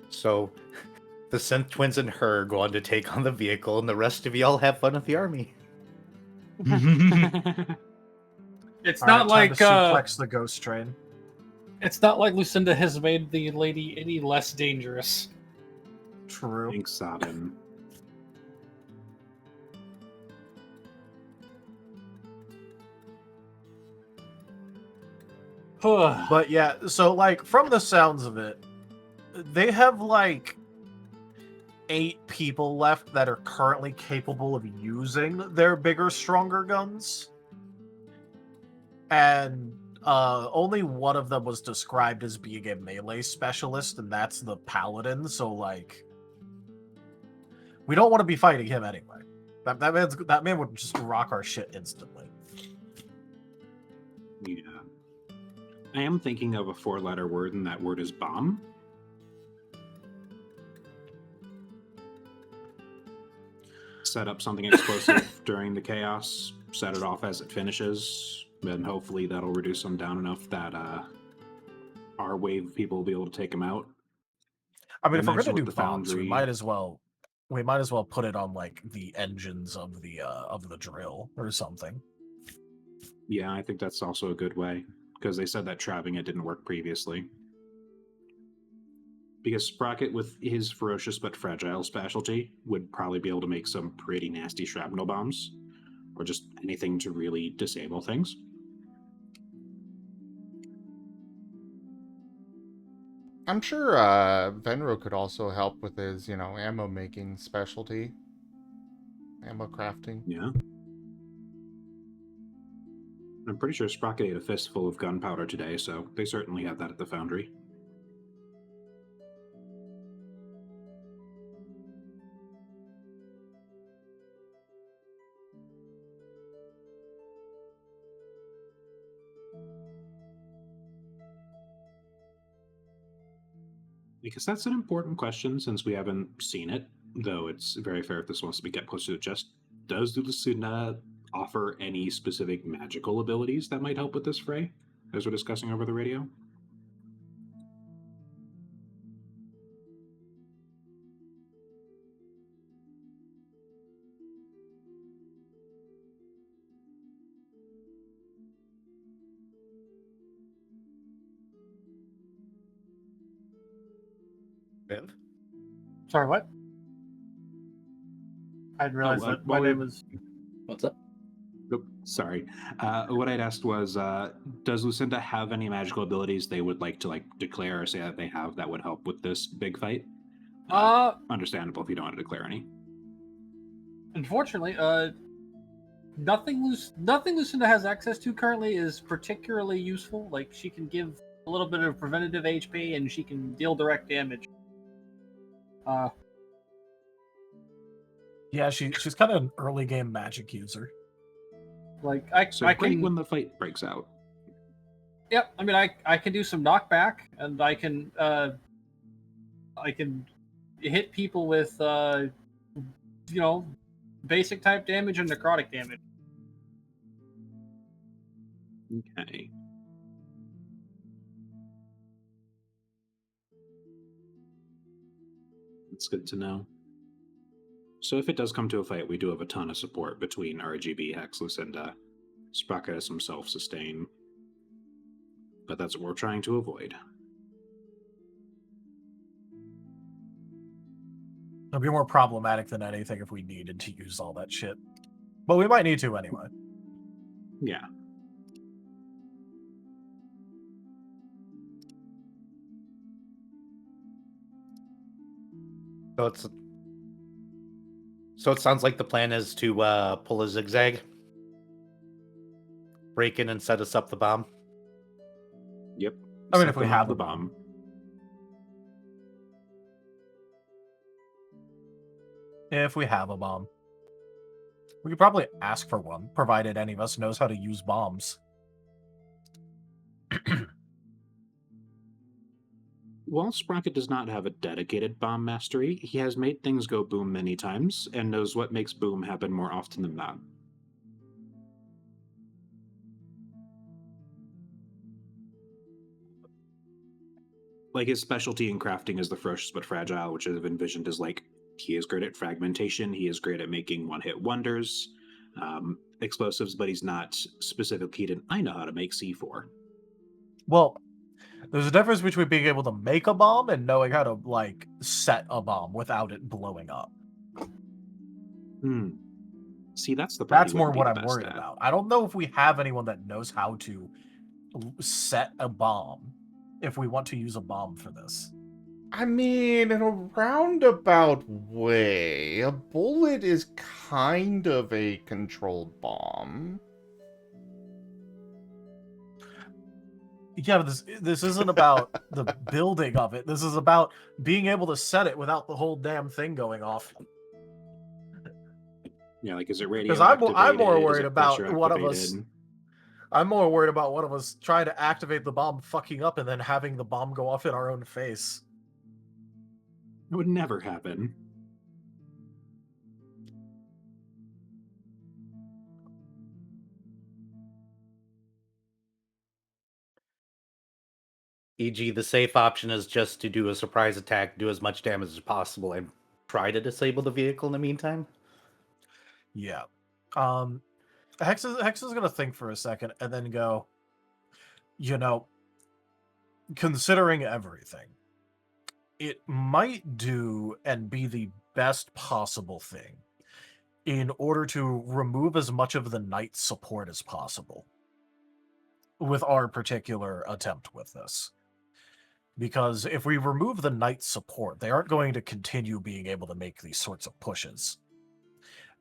So the synth twins and her go on to take on the vehicle, and the rest of y'all have fun with the army. It's All not right, time like to suplex the ghost train. it's not like Luecinda has made the lady any less dangerous. True. Thanks, Sabin. But yeah, so like from the sounds of it, they have like 8 people left that are currently capable of using their bigger, stronger guns. And only one of them was described as being a melee specialist, and that's the paladin. So like, we don't want to be fighting him anyway. That man would just rock our shit instantly. Yeah. I am thinking of a 4-letter word, and that word is bomb. Set up something explosive during the chaos, set it off as it finishes, and hopefully that'll reduce them down enough that our wave of people will be able to take them out. I mean, if we're Imagine gonna do with the bombs, we foundry- might as well put it on like the engines of the drill or something. Yeah, I think that's also a good way, because they said that trapping it didn't work previously. Because Sprocket, with his ferocious but fragile specialty, would probably be able to make some pretty nasty shrapnel bombs, or just anything to really disable things. I'm sure Venro could also help with his, ammo making specialty. Ammo crafting. Yeah. I'm pretty sure Sprocket ate a fistful of gunpowder today, so they certainly have that at the foundry. Because that's an important question since we haven't seen it, though it's very fair if this wants to get closer to just, does Luecinda offer any specific magical abilities that might help with this fray, as we're discussing over the radio? Viv? Sorry, what? I didn't realize that my name was. What's up? Oh, sorry. What I'd asked was, does Luecinda have any magical abilities they would like to declare or say that they have that would help with this big fight? Understandable if you don't want to declare any. Unfortunately, nothing Luecinda has access to currently is particularly useful. Like, she can give a little bit of preventative HP, and she can deal direct damage. Yeah, she's kind of an early game magic user. Like, So I great can. when the fight breaks out. Yep, I mean, I can do some knockback, and I can hit people with basic type damage and necrotic damage. Okay. That's good to know. So if it does come to a fight, we do have a ton of support between RGB, Hex, Luecinda. Sprocket has some self-sustain. But that's what we're trying to avoid. It'll be more problematic than anything if we needed to use all that shit. But we might need to anyway. Yeah. So it sounds like the plan is to pull a zigzag, break in and set us up the bomb. Yep. I mean, Set if we them have up the bomb. If we have a bomb. We could probably ask for one, provided any of us knows how to use bombs. While Sprocket does not have a dedicated bomb mastery, he has made things go boom many times and knows what makes boom happen more often than not. Like his specialty in crafting is the ferocious but fragile, which I've envisioned as like he is great at fragmentation, he is great at making one-hit wonders, explosives, but he's not specifically keyed in I know how to make C4. Well, there's a difference between being able to make a bomb and knowing how to, like, set a bomb without it blowing up. See, that's the part That's he more wouldn't be what the I'm best worried at. about. I don't know if we have anyone that knows how to set a bomb if we want to use a bomb for this. I mean, in a roundabout way, a bullet is kind of a controlled bomb. Yeah, but this isn't about the building of it. This is about being able to set it without the whole damn thing going off. Yeah, like is it Because radioactivated? I'm more Is worried it about pressure one of us. activated? I'm more worried about one of us trying to activate the bomb, fucking up, and then having the bomb go off in our own face. It would never happen. E.g., the safe option is just to do a surprise attack, do as much damage as possible, and try to disable the vehicle in the meantime. Yeah. Hex is gonna think for a second and then go, you know, considering everything, it might do and be the best possible thing in order to remove as much of the knight support as possible with our particular attempt with this. Because if we remove the knight support, they aren't going to continue being able to make these sorts of pushes.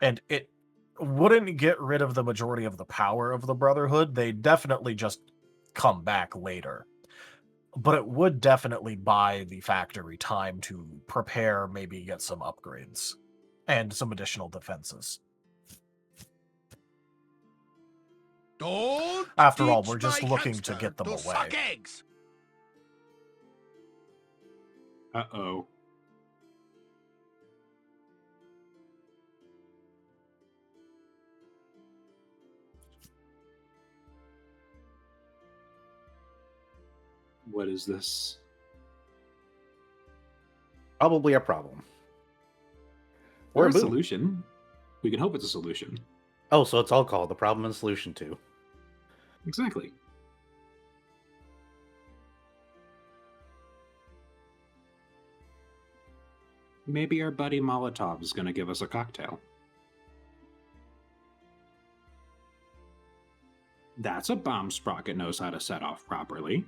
And it wouldn't get rid of the majority of the power of the Brotherhood. They definitely just come back later. But it would definitely buy the factory time to prepare, maybe get some upgrades and some additional defenses. Don't After all, teach we're just my looking to hamster get them to away. suck eggs. Uh-oh. What is this? Probably a problem. Or Or a boom. solution. We can hope it's a solution. Oh, so it's all called the problem and solution too. Exactly. Maybe our buddy Molotov is going to give us a cocktail. That's a bomb Sprocket knows how to set off properly.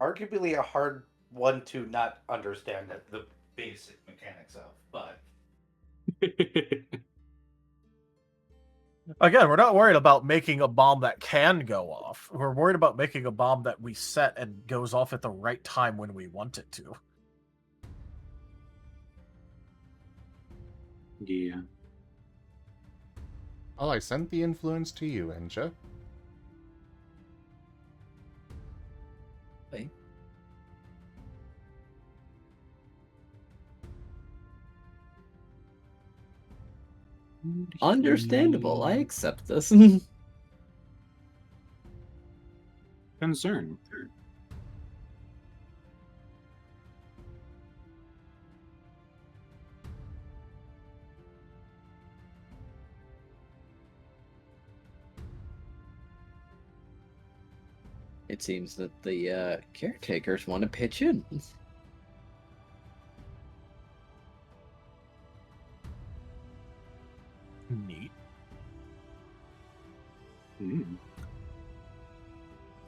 Arguably a hard one to not understand the basic mechanics of, but Again, we're not worried about making a bomb that can go off. We're worried about making a bomb that we set and goes off at the right time when we want it to. Yeah. Well, I sent the influence to you, Enja. Wait. Understandable. I accept this. Concern. It seems that the caretakers want to pitch in. Neat. Mm.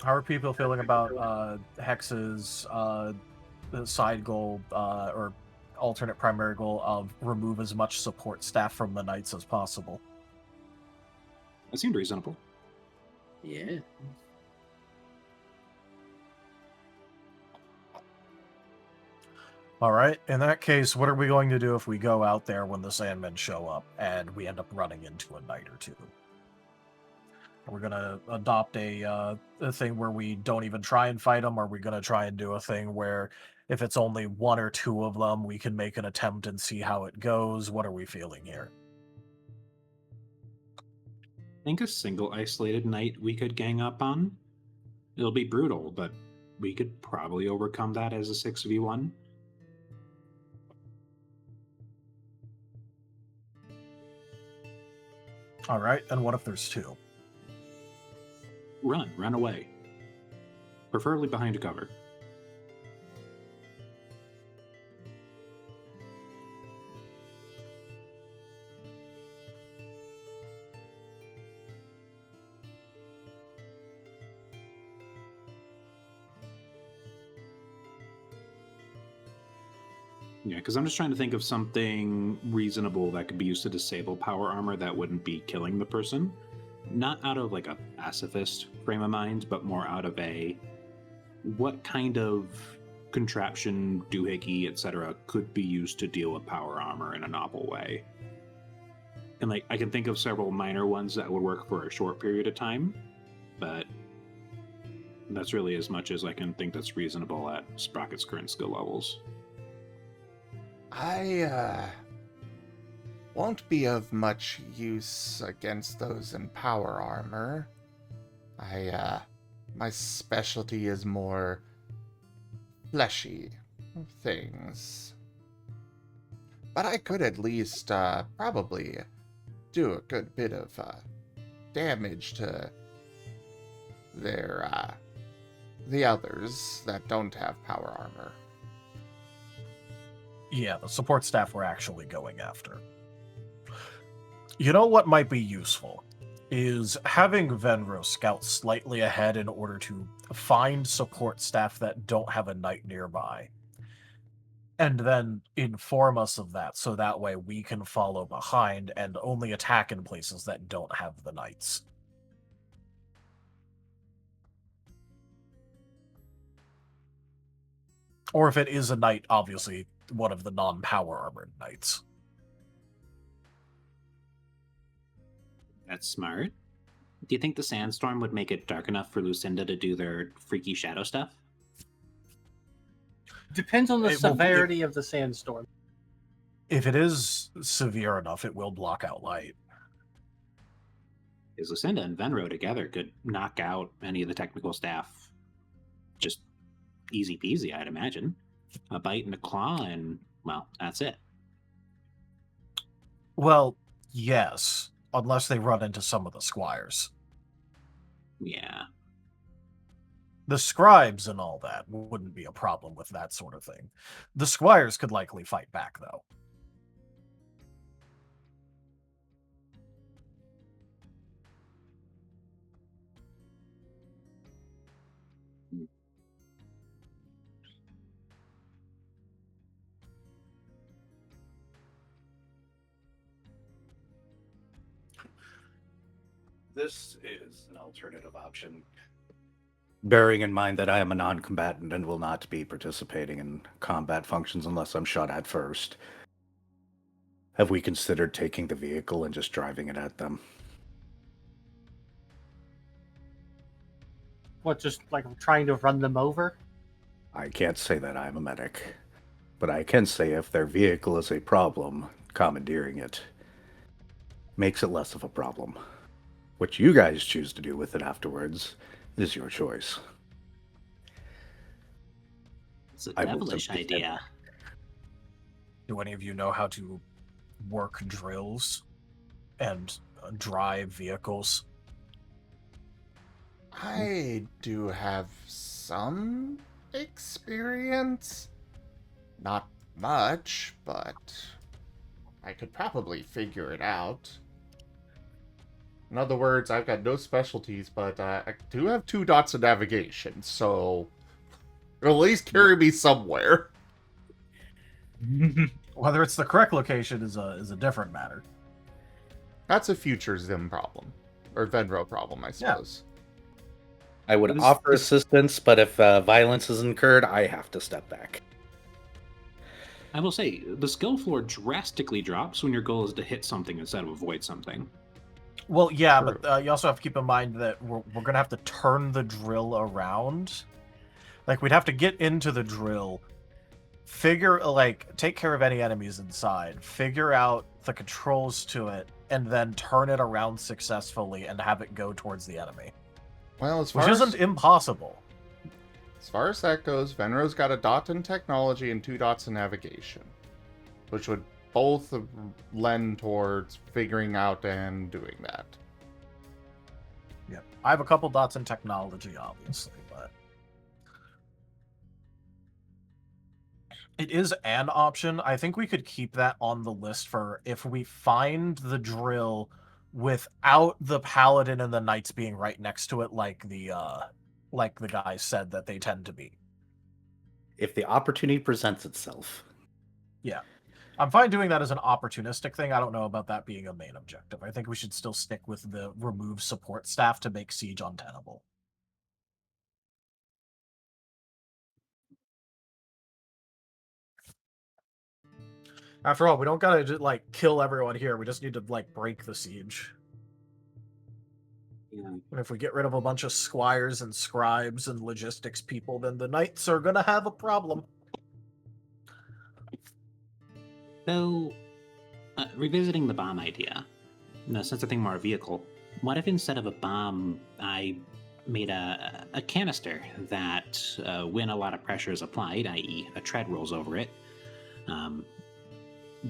How are people feeling about Hex's side goal or alternate primary goal of remove as much support staff from the knights as possible? That seemed reasonable. Yeah. All right. In that case, what are we going to do if we go out there when the Sandmen show up and we end up running into a knight or two? We're gonna adopt a thing where we don't even try and fight them. Or are we gonna try and do a thing where if it's only one or two of them, we can make an attempt and see how it goes? What are we feeling here? I think a single isolated knight we could gang up on. It'll be brutal, but we could probably overcome that as a 6v1. All right. And what if there's two? Run away. Preferably behind a cover. Yeah, because I'm just trying to think of something reasonable that could be used to disable power armor that wouldn't be killing the person. Not out of like a pacifist frame of mind, but more out of a what kind of contraption, doohickey, etc., could be used to deal with power armor in a novel way. And like I can think of several minor ones that would work for a short period of time, but that's really as much as I can think that's reasonable at Sprocket's current skill levels. I won't be of much use against those in power armor. My specialty is more fleshy things. But I could at least probably do a good bit of damage to their the others that don't have power armor. Yeah, the support staff we're actually going after. You know what might be useful? Is having Venro scout slightly ahead in order to find support staff that don't have a knight nearby. And then inform us of that, so that way we can follow behind and only attack in places that don't have the knights. Or if it is a knight, obviously one of the non-power armored knights. That's smart. Do you think the sandstorm would make it dark enough for Luecinda to do their freaky shadow stuff? Depends on the severity of the sandstorm. If it is severe enough, it will block out light. Because Luecinda and Venro together could knock out any of the technical staff just easy peasy, I'd imagine. A bite and a claw, and, well, that's it. Well, yes, unless they run into some of the squires. Yeah. The scribes and all that wouldn't be a problem with that sort of thing. The squires could likely fight back, though. This is an alternative option. Bearing in mind that I am a non-combatant and will not be participating in combat functions unless I'm shot at first. Have we considered taking the vehicle and just driving it at them? What, just like trying to run them over? I can't say that I'm a medic, but I can say if their vehicle is a problem, commandeering it makes it less of a problem. What you guys choose to do with it afterwards is your choice. It's a devilish idea. Do any of you know how to work drills and drive vehicles? I do have some experience. Not much, but I could probably figure it out. In other words, I've got no specialties, but I do have 2 dots of navigation, so it'll at least carry me somewhere. Whether it's the correct location is a different matter. That's a future Zim problem. Or Venro problem, I suppose. I would offer assistance, but if violence is incurred, I have to step back. I will say, the skill floor drastically drops when your goal is to hit something instead of avoid something. Well, yeah, True. but you also have to keep in mind that we're going to have to turn the drill around. Like, we'd have to get into the drill, take care of any enemies inside, figure out the controls to it, and then turn it around successfully and have it go towards the enemy. Well, as Which far isn't impossible. as far as that goes, Venro's got a dot in technology and 2 dots in navigation, which would both lend towards figuring out and doing that. Yeah, I have a couple dots in technology, obviously, but it is an option. I think we could keep that on the list for if we find the drill without the paladin and the knights being right next to it, like the guy said that they tend to be. If the opportunity presents itself. Yeah. I'm fine doing that as an opportunistic thing. I don't know about that being a main objective. I think we should still stick with the remove support staff to make siege untenable. After all, we don't gotta just, kill everyone here. We just need to break the siege. Yeah. And if we get rid of a bunch of squires and scribes and logistics people, then the knights are gonna have a problem. Though, revisiting the bomb idea, since I think more a vehicle, what if instead of a bomb, I made a canister that, when a lot of pressure is applied, i.e. a tread rolls over it,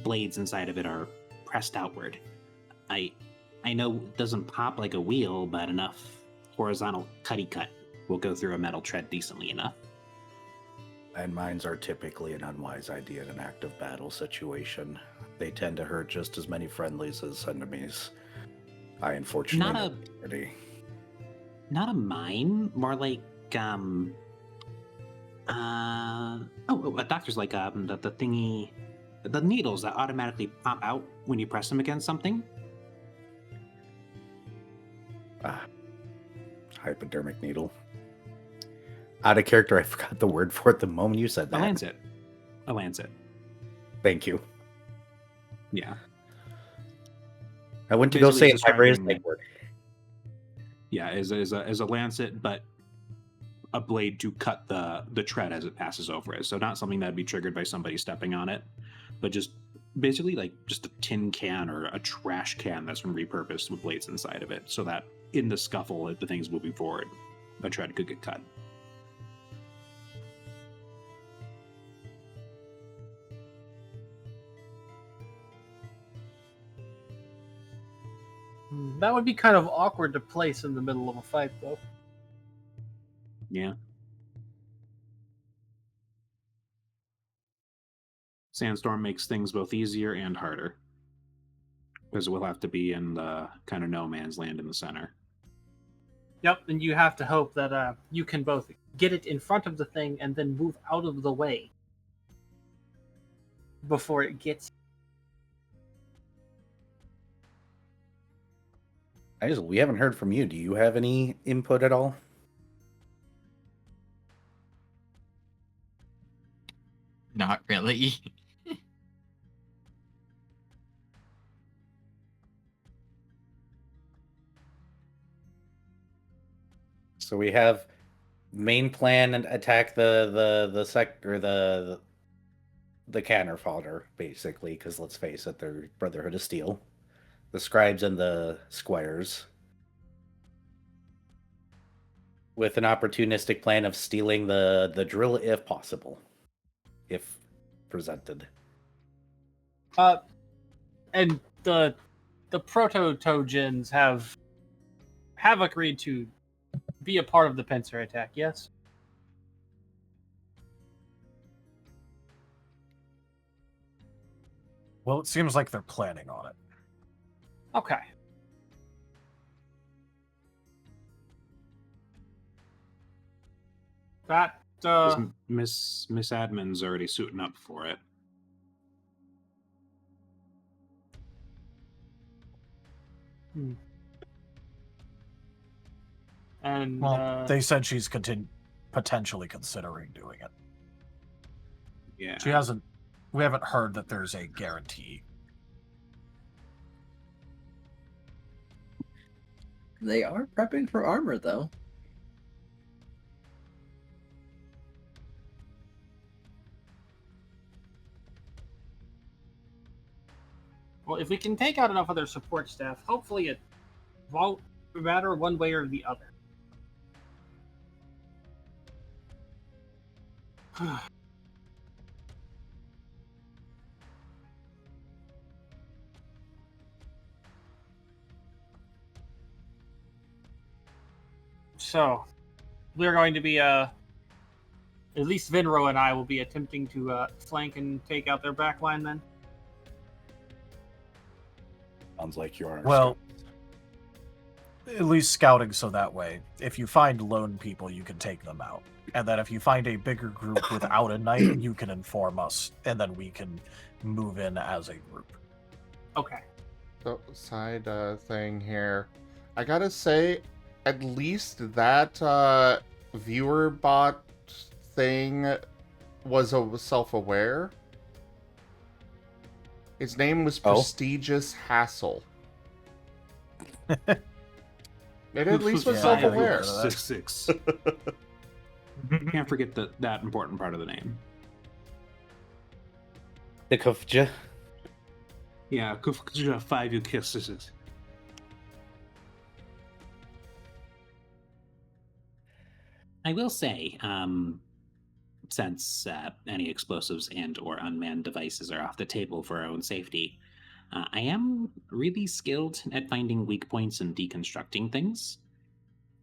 blades inside of it are pressed outward. I know it doesn't pop like a wheel, but enough horizontal cutty cut will go through a metal tread decently enough. Landmines are typically an unwise idea in an active battle situation. They tend to hurt just as many friendlies as enemies. I unfortunately not a mine, more like a doctor's like the thingy, the needles that automatically pop out when you press them against something. Hypodermic needle. Out of character, I forgot the word for it the moment you said that. A lancet. Thank you. Yeah. I went to go say Basically it. My brain is describing- like, word. Yeah, is a lancet, but a blade to cut the tread as it passes over it. So not something that'd be triggered by somebody stepping on it, but just basically like just a tin can or a trash can that's been repurposed with blades inside of it, so that in the scuffle, if the thing's moving forward, a tread could get cut. That would be kind of awkward to place in the middle of a fight, though. Yeah. Sandstorm makes things both easier and harder, because it will have to be in the kind of no man's land in the center. Yep, and you have to hope that you can both get it in front of the thing and then move out of the way before it gets. Izul, we haven't heard from you. Do you have any input at all? Not really. So we have main plan and attack the canner fodder, basically, because let's face it, they're Brotherhood of Steel. The scribes and the squires. With an opportunistic plan of stealing the drill if possible. If presented. And the proto-Tojins have agreed to be a part of the pincer attack, yes? Well, it seems like they're planning on it. Okay. That Miss Admin's already suiting up for it. and Well, they said she's potentially considering doing it. Yeah. She hasn't we haven't heard that there's a guarantee. They are prepping for armor, though. Well, if we can take out enough of their support staff, hopefully it won't matter one way or the other. So, we're going to be, at least Vinro and I will be attempting to flank and take out their backline then. Sounds like you are. Well, at least scouting so that way, if you find lone people, you can take them out. And then if you find a bigger group without a knight, you can inform us, and then we can move in as a group. Okay. So, side thing here. I gotta say, at least that viewer bot thing was self-aware. His name was Prestigious Hassle. It at least was self-aware. 6-6. Can't forget that important part of the name. The Kufja. Yeah, 5 you kisses. I will say, since any explosives and or unmanned devices are off the table for our own safety, I am really skilled at finding weak points and deconstructing things.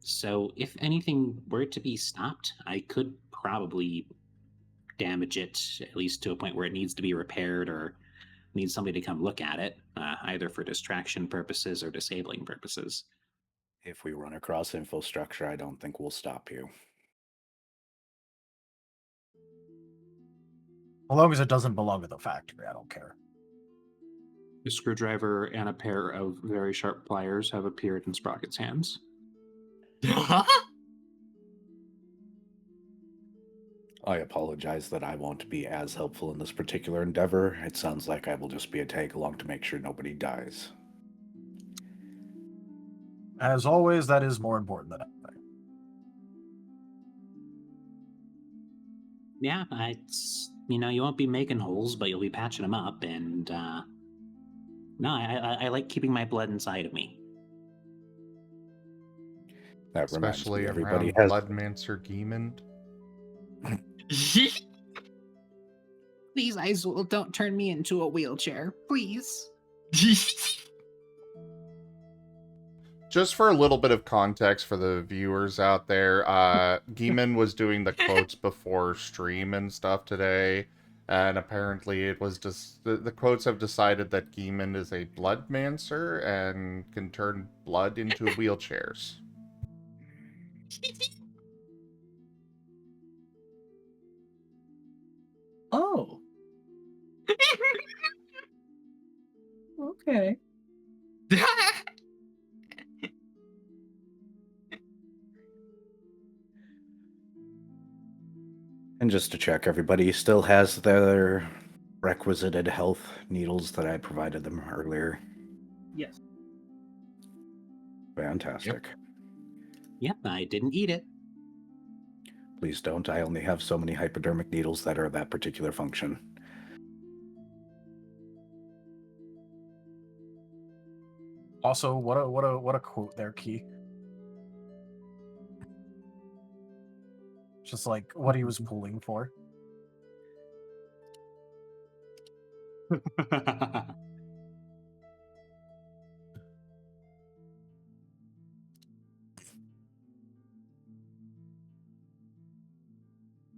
So if anything were to be stopped, I could probably damage it, at least to a point where it needs to be repaired or needs somebody to come look at it, either for distraction purposes or disabling purposes. If we run across infrastructure, I don't think we'll stop you. As long as it doesn't belong to the factory, I don't care. A screwdriver and a pair of very sharp pliers have appeared in Sprocket's hands. I apologize that I won't be as helpful in this particular endeavor. It sounds like I will just be a tag along to make sure nobody dies. As always, that is more important than anything. Yeah, you won't be making holes, but you'll be patching them up, and no, I like keeping my blood inside of me. That Especially reminds me, everybody around has... Bloodmancer Gimund. Please, Izul, don't turn me into a wheelchair, please. Just for a little bit of context for the viewers out there, Gimund was doing the quotes before stream and stuff today, and apparently it was just the quotes have decided that Gimund is a bloodmancer and can turn blood into wheelchairs. Oh. Okay. And just to check, everybody still has their requisited health needles that I provided them earlier. Yes. Fantastic. Yep, I didn't eat it. Please don't. I only have so many hypodermic needles that are that particular function. Also, what a quote there, Key. Just like what he was pulling for.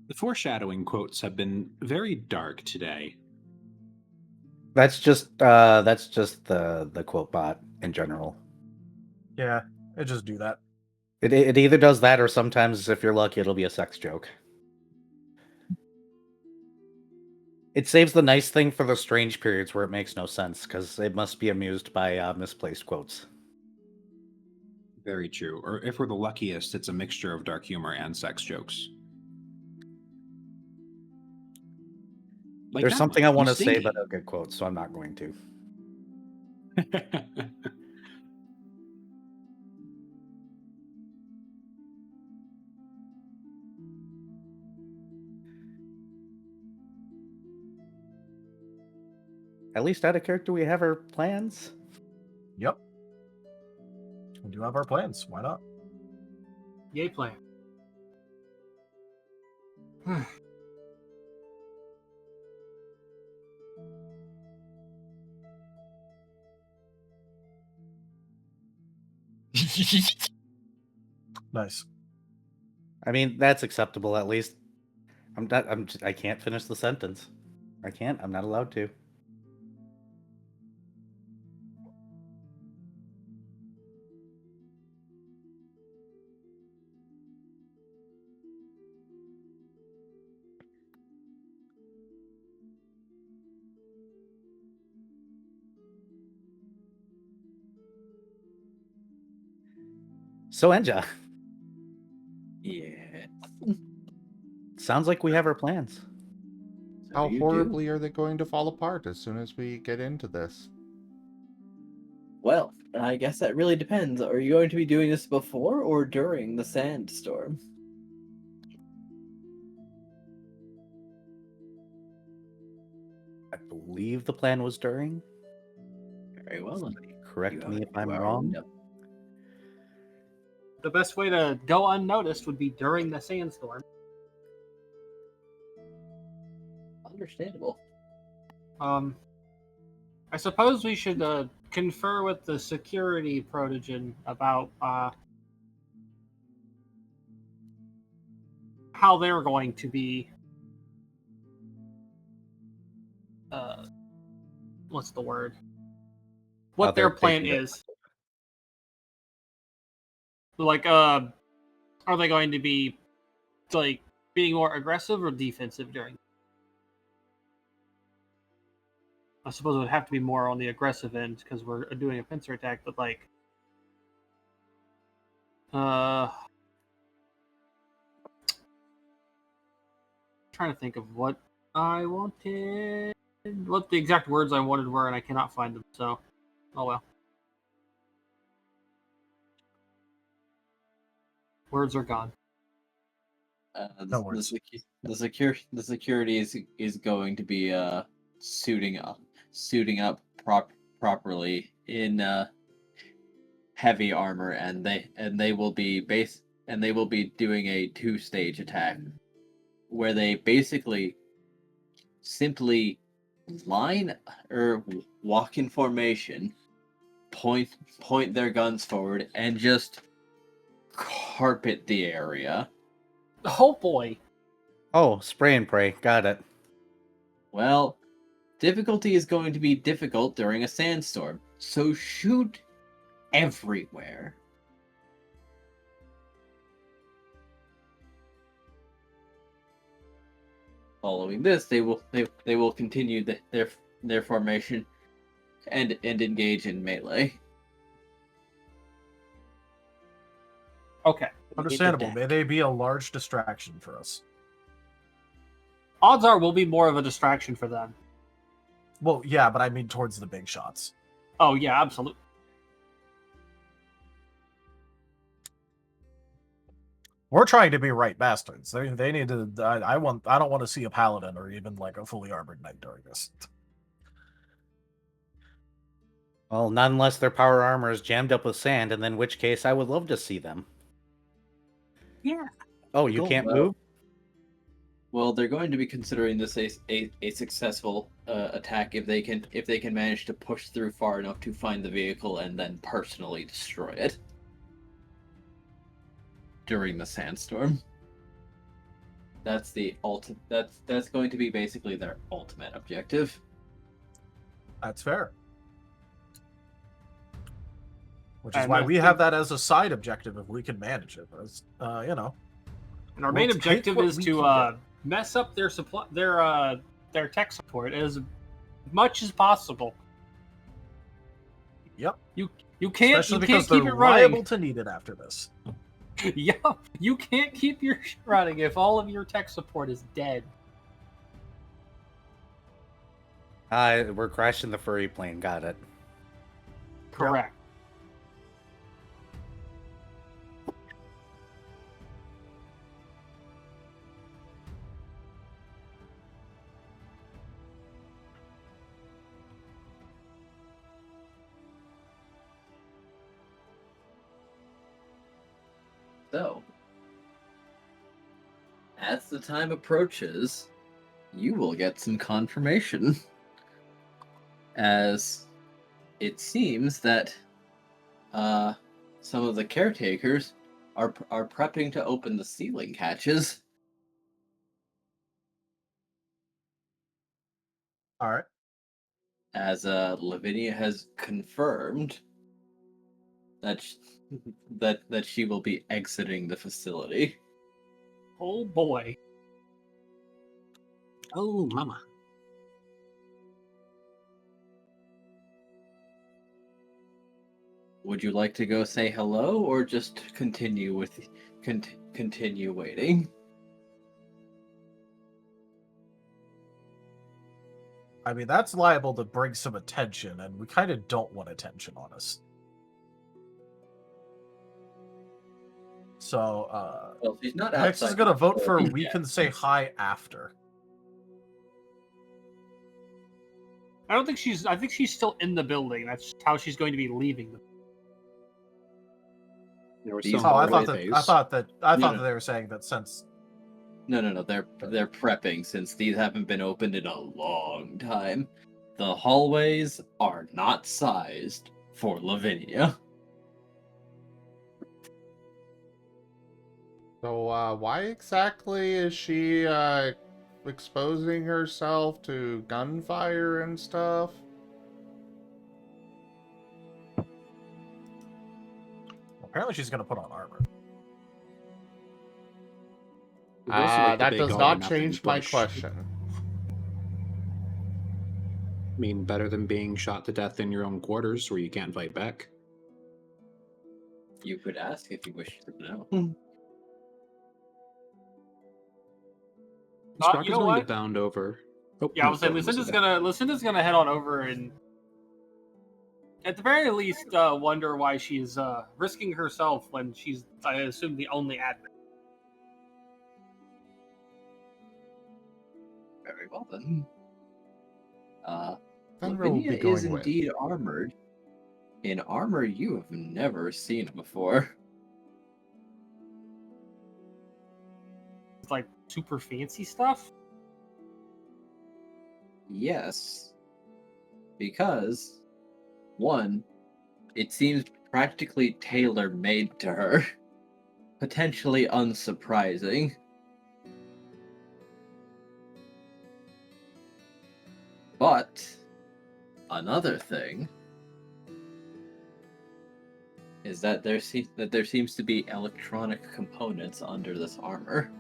The foreshadowing quotes have been very dark today. That's just the quote bot in general. Yeah, it just do that. It either does that or sometimes, if you're lucky, it'll be a sex joke. It saves the nice thing for the strange periods where it makes no sense, because it must be amused by misplaced quotes. Very true. Or if we're the luckiest, it's a mixture of dark humor and sex jokes. Like There's that something one. I want to He's say, but thinking. I'll get quotes, so I'm not going to. At least out of character, we have our plans. Yep. We do have our plans. Why not? Yay plan. Nice. I mean, that's acceptable at least. I'm not. I can't finish the sentence. I can't. I'm not allowed to. So, Enja, Yeah. sounds like we have our plans. So How you horribly are they going to fall apart as soon as we get into this? Well, I guess that really depends. Are you going to be doing this before or during the sandstorm? I believe the plan was during. Very well. Then. Correct You me are- if you I'm already wrong. know. The best way to go unnoticed would be during the sandstorm. Understandable. I suppose we should confer with the security protogen about how they're going to be. What's the word? What How they're their plan taking it. is. Like, are they going to be like being more aggressive or defensive during? I suppose it would have to be more on the aggressive end because we're doing a pincer attack, but like, trying to think of what I wanted, what the exact words I wanted were, and I cannot find them. So, oh well. Words are gone. No worries. The security is going to be suiting up properly in heavy armor, and they will be doing a 2-stage attack where they basically simply line or walk in formation, point their guns forward, and just carpet the area. Oh boy. Oh, spray and pray. Got it. Well, difficulty is going to be difficult during a sandstorm, so shoot everywhere. Following this, they will continue their formation and engage in melee. Okay. Understandable. May they be a large distraction for us. Odds are we'll be more of a distraction for them. Well, yeah, but I mean towards the big shots. Oh yeah, absolutely. We're trying to be right bastards. They need to. I don't want to see a paladin or even like a fully armored knight during this. Well, not unless their power armor is jammed up with sand, and in which case I would love to see them. Yeah. Oh, you Cool. can't Well, move? Well, they're going to be considering this a successful attack if they can manage to push through far enough to find the vehicle and then personally destroy it during the sandstorm. That's that's going to be basically their ultimate objective. That's fair. Which is And why I we have that as a side objective if we can manage it. But you know, And our We'll main take objective what is we to can get. mess up their supply, their tech support as much as possible. yep. You can't Especially you because can't keep they're it running. liable to need it after this. Yeah, you can't keep your shit running if all of your tech support is dead. Hi, we're crashing the furry plane. Got it. Correct. So, as the time approaches, you will get some confirmation. As it seems that some of the caretakers are prepping to open the ceiling hatches. All right. As Lavinia has confirmed that that she will be exiting the facility. Oh boy. Oh, mama. Would you like to go say hello, or just continue with continue waiting? I mean, that's liable to bring some attention, and we kind of don't want attention on us. So, Well, she's not Hex outside. is going to vote for the we yet. can say hi after. I don't think she's. I think she's still in the building. That's how she's going to be leaving. There were These some Oh, I hallways- thought that No. they were saying that since No. They're prepping since these haven't been opened in a long time. The hallways are not sized for Lavinia. So, why exactly is she exposing herself to gunfire and stuff? apparently she's going to put on armor. We're also like the That big does all or not nothing change my push. question. I mean, better than being shot to death in your own quarters where you can't fight back. You could ask if you wish to know. Sprocket's you know going to what? bound over. Oh, Yeah, I no, was saying go ahead, Lucinda's gonna head on over and at the very least wonder why she's risking herself when she's, I assume, the only admin. Very well then. Fenrir will Lavinia be going is with. indeed armored. In armor you have never seen before. It's like super fancy stuff. Yes. Because, one, it seems practically tailor-made to her. Potentially unsurprising. But, another thing is that there seems to be electronic components under this armor.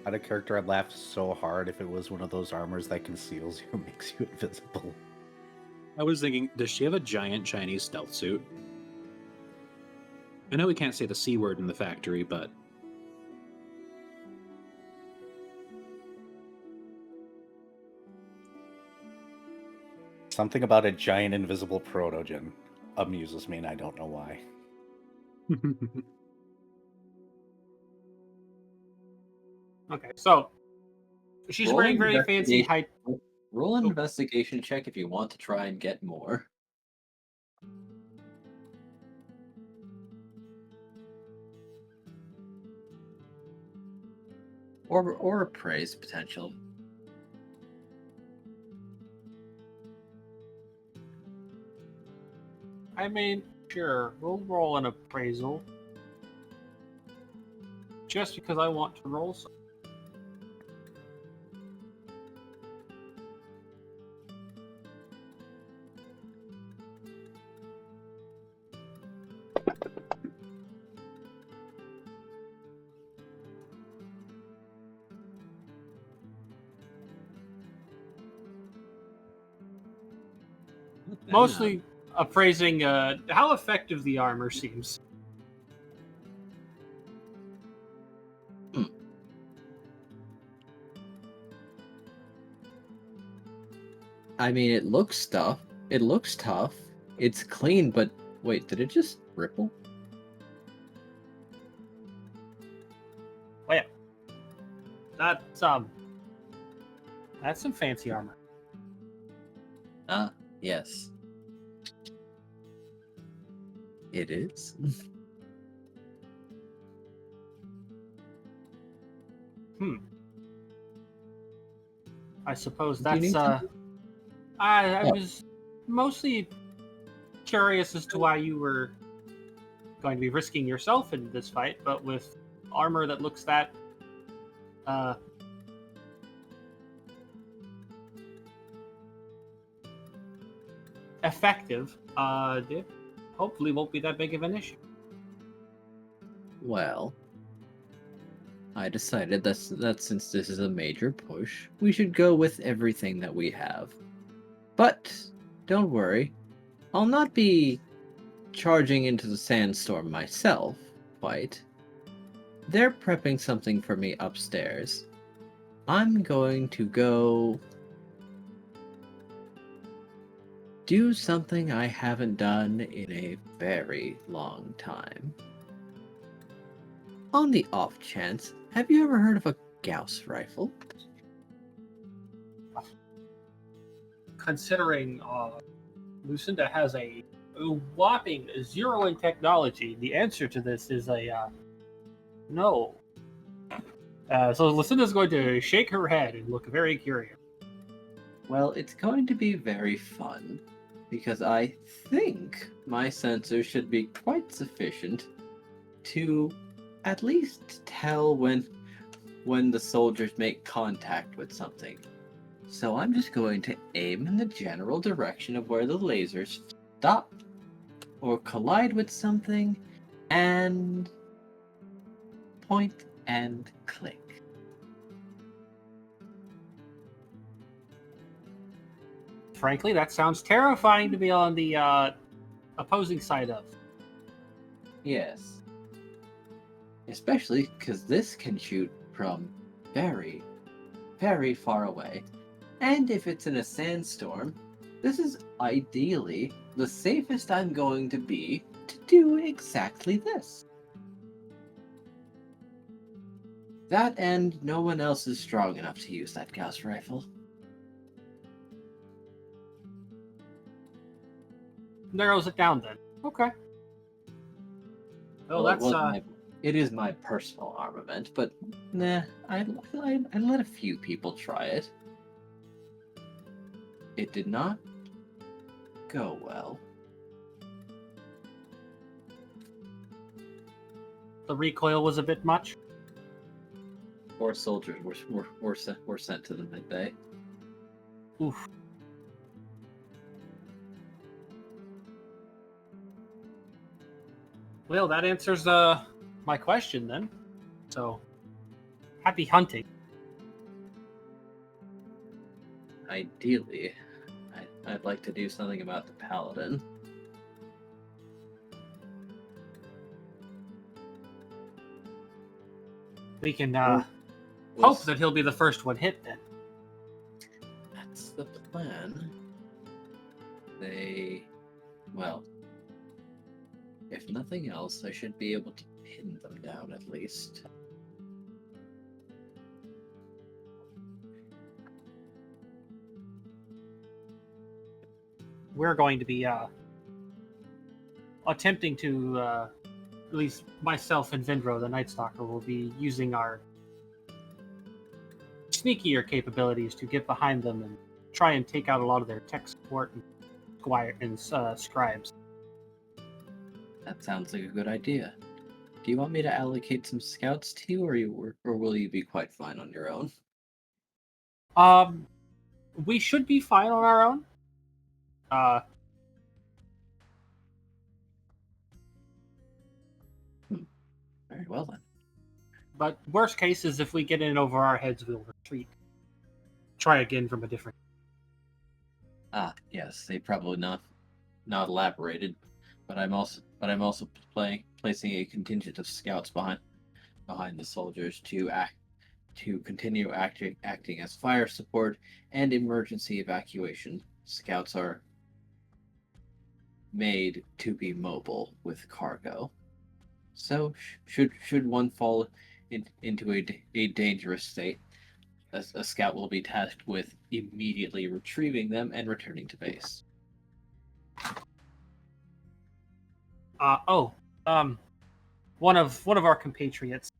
Out of character, I'd laugh so hard if it was one of those armors that conceals you and makes you invisible. I was thinking, does she have a giant Chinese stealth suit? I know we can't say the C word in the factory, but Something about a giant invisible protogen amuses me, and I don't know why. Okay, so she's Roll wearing an very fancy investigation- high. Roll an investigation check if you want to try and get more. Or appraise potential. I mean, sure, we'll roll an appraisal. Just because I want to roll some. Mostly appraising how effective the armor seems. I mean, it looks tough. It looks tough. It's clean, but wait, did it just ripple? Well, that's some fancy armor. Ah, yes. It is. I suppose Do you that's need to- I Oh. was mostly curious as to why you were going to be risking yourself in this fight, but with armor that looks that uh effective, it hopefully won't be that big of an issue. Well, I decided that since this is a major push, we should go with everything that we have. But don't worry, I'll not be charging into the sandstorm myself, quite. They're prepping something for me upstairs. I'm going to go do something I haven't done in a very long time. On the off chance, have you ever heard of a Gauss rifle? Considering Lucinda has a whopping 0 in technology, the answer to this is a no. So Lucinda's going to shake her head and look very curious. Well, it's going to be very fun, because I think my sensors should be quite sufficient to at least tell when the soldiers make contact with something. So I'm just going to aim in the general direction of where the lasers stop or collide with something and point and click. Frankly, that sounds terrifying to be on the opposing side of. Yes. Especially because this can shoot from very, very far away. And if it's in a sandstorm, this is ideally the safest I'm going to be to do exactly this. That and no one else is strong enough to use that Gauss rifle. Narrows it down then. Okay. Well, that's It is my personal armament, but nah, I'd let a few people try it. It did not go well. the recoil was a bit much. 4 soldiers were sent to the mid-bay. Oof. Well, that answers my question then. So, happy hunting. Ideally, I'd like to do something about the paladin. We can Well, hope that he'll be the first one hit then. That's the plan. Well, if nothing else, I should be able to pin them down at least. We're going to be attempting to, at least myself and Vindro, the Night Stalker, will be using our sneakier capabilities to get behind them and try and take out a lot of their tech support and scribes. That sounds like a good idea. Do you want me to allocate some scouts to you, or will you be quite fine on your own? We should be fine on our own. Very well then. But worst case is if we get in over our heads, we'll retreat. Try again from a different. Ah, yes, they probably not elaborated, but I'm also placing a contingent of scouts behind the soldiers to continue acting as fire support and emergency evacuation Scouts are made to be mobile with cargo. So should one fall into a dangerous state, a scout will be tasked with immediately retrieving them and returning to base. One of our compatriots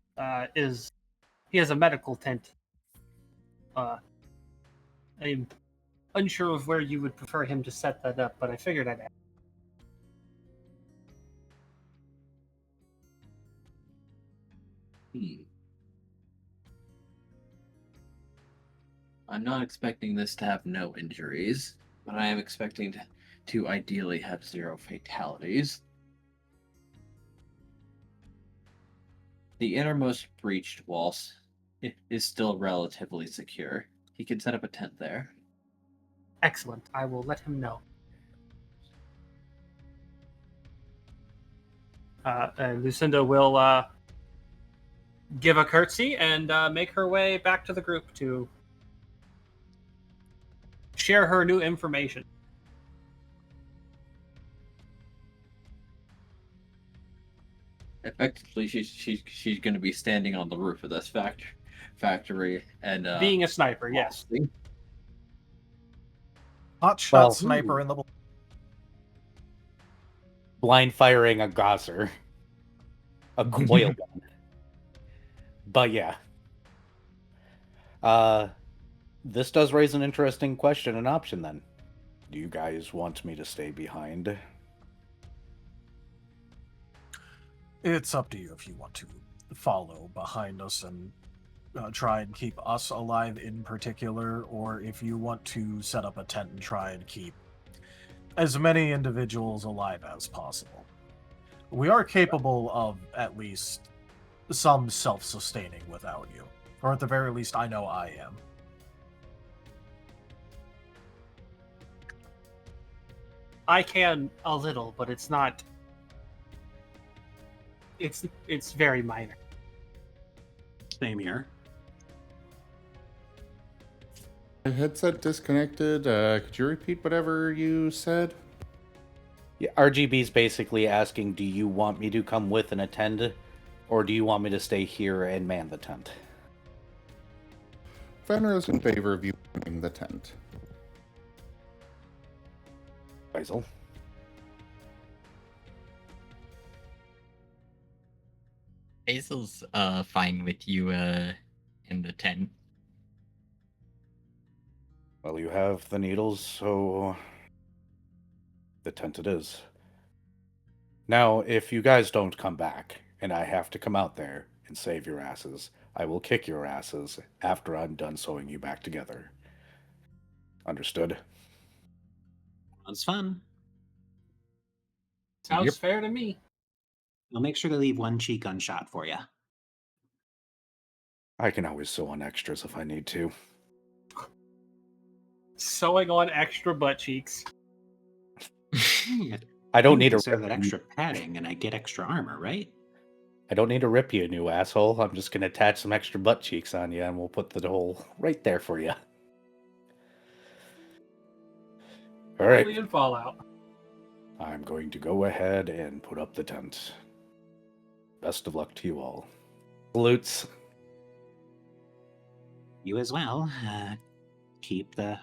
he has a medical tent. I'm unsure of where you would prefer him to set that up, but I figured I'd ask. I'm not expecting this to have no injuries, but I am expecting to ideally have 0 fatalities. The innermost breached wall is still relatively secure. He can set up a tent there. Excellent. I will let him know. And Luecinda will give a curtsy and make her way back to the group to share her new information. Effectively, she's going to be standing on the roof of this factory and being a sniper. Yes. Hot shot Well, sniper in the Blind firing a Gosser. A coil gun. But yeah. This does raise an interesting question and option then. Do you guys want me to stay behind? It's up to you if you want to follow behind us and try and keep us alive in particular, or if you want to set up a tent and try and keep as many individuals alive as possible. We are capable of at least some self-sustaining without you. Or at the very least, I know I am. I can a little, but it's not. It's very minor. Same here. My headset disconnected. Could you repeat whatever you said? Yeah, RGB's basically asking, do you want me to come with and attend, or do you want me to stay here and man the tent? Fenrir is in favor of you manning the tent. Izul? Basil's fine with you in the tent. Well, you have the needles, so the tent it is. Now, if you guys don't come back, and I have to come out there and save your asses, I will kick your asses after I'm done sewing you back together. Understood? Sounds fun. Sounds Yep. fair to me. I'll make sure to leave one cheek unshot for you. I can always sew on extras if I need to. Sewing on extra butt cheeks. I don't need to serve rip that extra padding, and I get extra armor, right? I don't need to rip you a new asshole. I'm just going to attach some extra butt cheeks on you, and we'll put the hole right there for you. All right. Only in Fallout. I'm going to go ahead and put up the tent. Best of luck to you all. Salutes. You as well. Keep the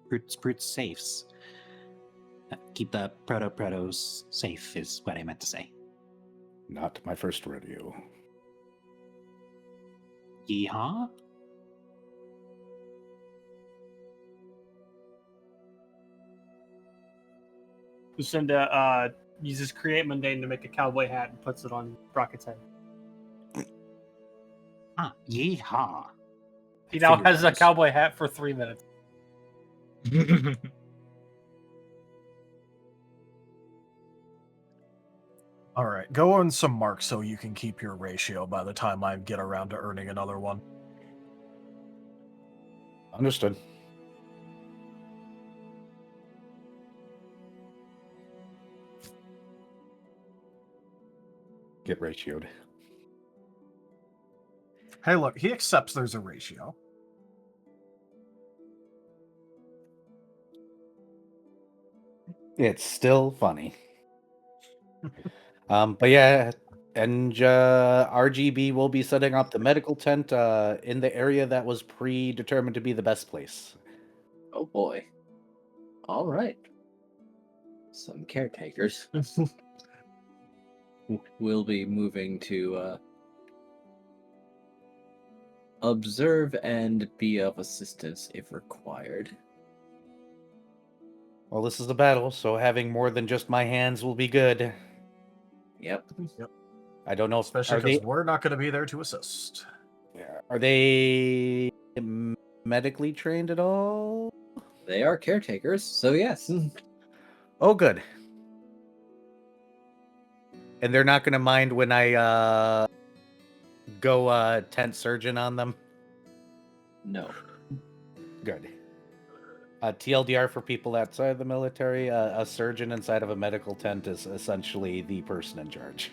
brutes safes. Keep the protos safe is what I meant to say. Not my first rodeo. Yeehaw? Luecinda uses Create Mundane to make a cowboy hat and puts it on Sprocket's head. Yeehaw. He now Finger has a guns. cowboy hat for 3 minutes. All right, go on some marks so you can keep your ratio by the time I get around to earning another one. Understood. Get ratioed. Hey, look, he accepts there's a ratio. It's still funny. But yeah, and RGB will be setting up the medical tent in the area that was predetermined to be the best place. Oh boy. All right. Some caretakers will be moving to observe and be of assistance if required. Well, this is a battle, so having more than just my hands will be good. Yep. I don't know if Especially are they because we're not going to be there to assist. are they medically trained at all? They are caretakers, so yes. Oh, good. And they're not going to mind when I go tent surgeon on them. No. Good. TLDR for people outside the military, a surgeon inside of a medical tent is essentially the person in charge.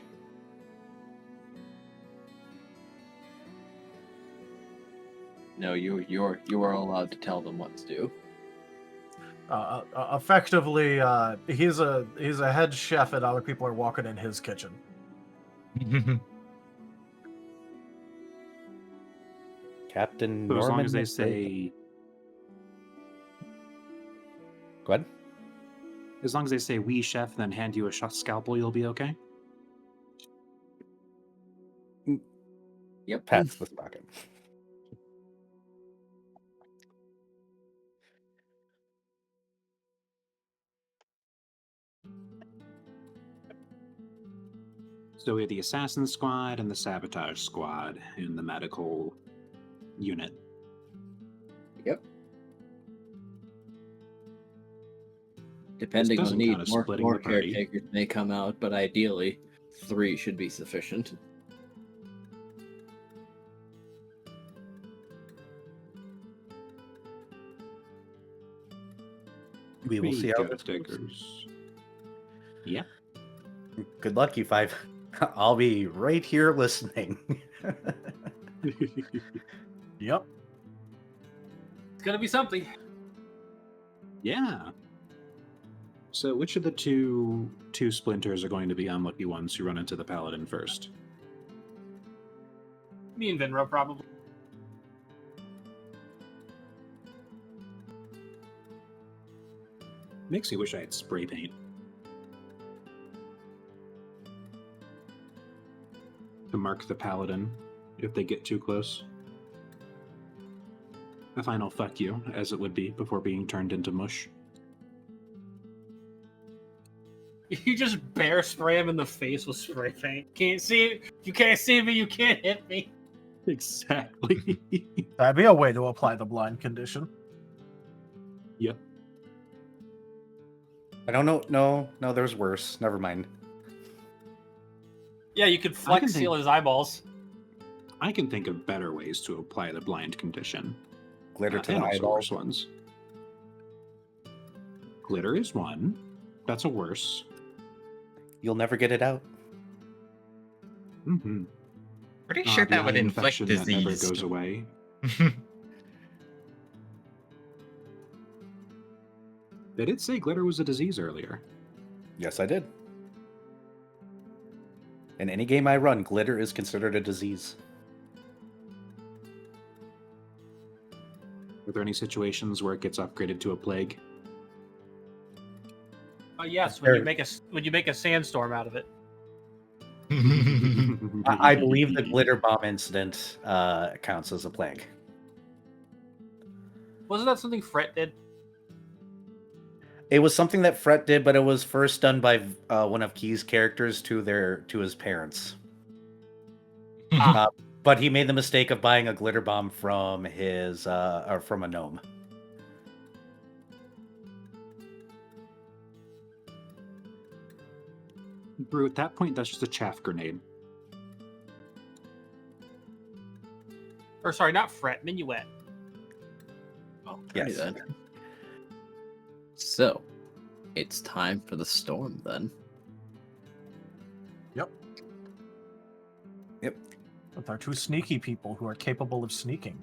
No, you are allowed to tell them what to do. Effectively, he's a head chef, and other people are walking in his kitchen. Captain So Norman. as long as they McRae. say, Go ahead. as long as they say "we chef," then hand you a scalpel, you'll be okay. Yep. Pats the Sprocket. So we have the assassin squad and the sabotage squad in the medical unit. Yep. Depending doesn't on need, count as more splitting the party. caretakers may come out, but ideally, 3 should be sufficient. We will see how this goes. Caretakers. Yep. Good luck, you 5. I'll be right here listening. Yep. It's gonna be something. Yeah. So which of the two splinters are going to be unlucky ones who run into the paladin first? Me and Vinro probably. Makes me wish I had spray paint. To mark the paladin if they get too close. A final fuck you, as it would be before being turned into mush. You just bear spray him in the face with spray paint. Can't see it. You can't see me. You can't hit me. Exactly. That'd be a way to apply the blind condition. Yep. I don't know. No, there's worse. Never mind. Yeah, you could flex think- seal his eyeballs. I can think of better ways to apply the blind condition. Glitter to the and also eyeballs. worse ones. Glitter is one. That's a worse. You'll never get it out. Mm-hmm. Pretty sure that would inflict That never disease. goes away. They did say glitter was a disease earlier. Yes, I did. In any game I run, glitter is considered a disease. Are there any situations where it gets upgraded to a plague? Yes, when you make a sandstorm out of it. I believe the glitter bomb incident counts as a plague. Wasn't that something Fret did? It was something that Fret did, but it was first done by one of Key's characters to his parents. But he made the mistake of buying a glitter bomb from from a gnome. Brew, at that point, that's just a chaff grenade. Or sorry, not Fret, Minuet. Oh, Yes. then. So, it's time for the storm then. With our 2 sneaky people who are capable of sneaking.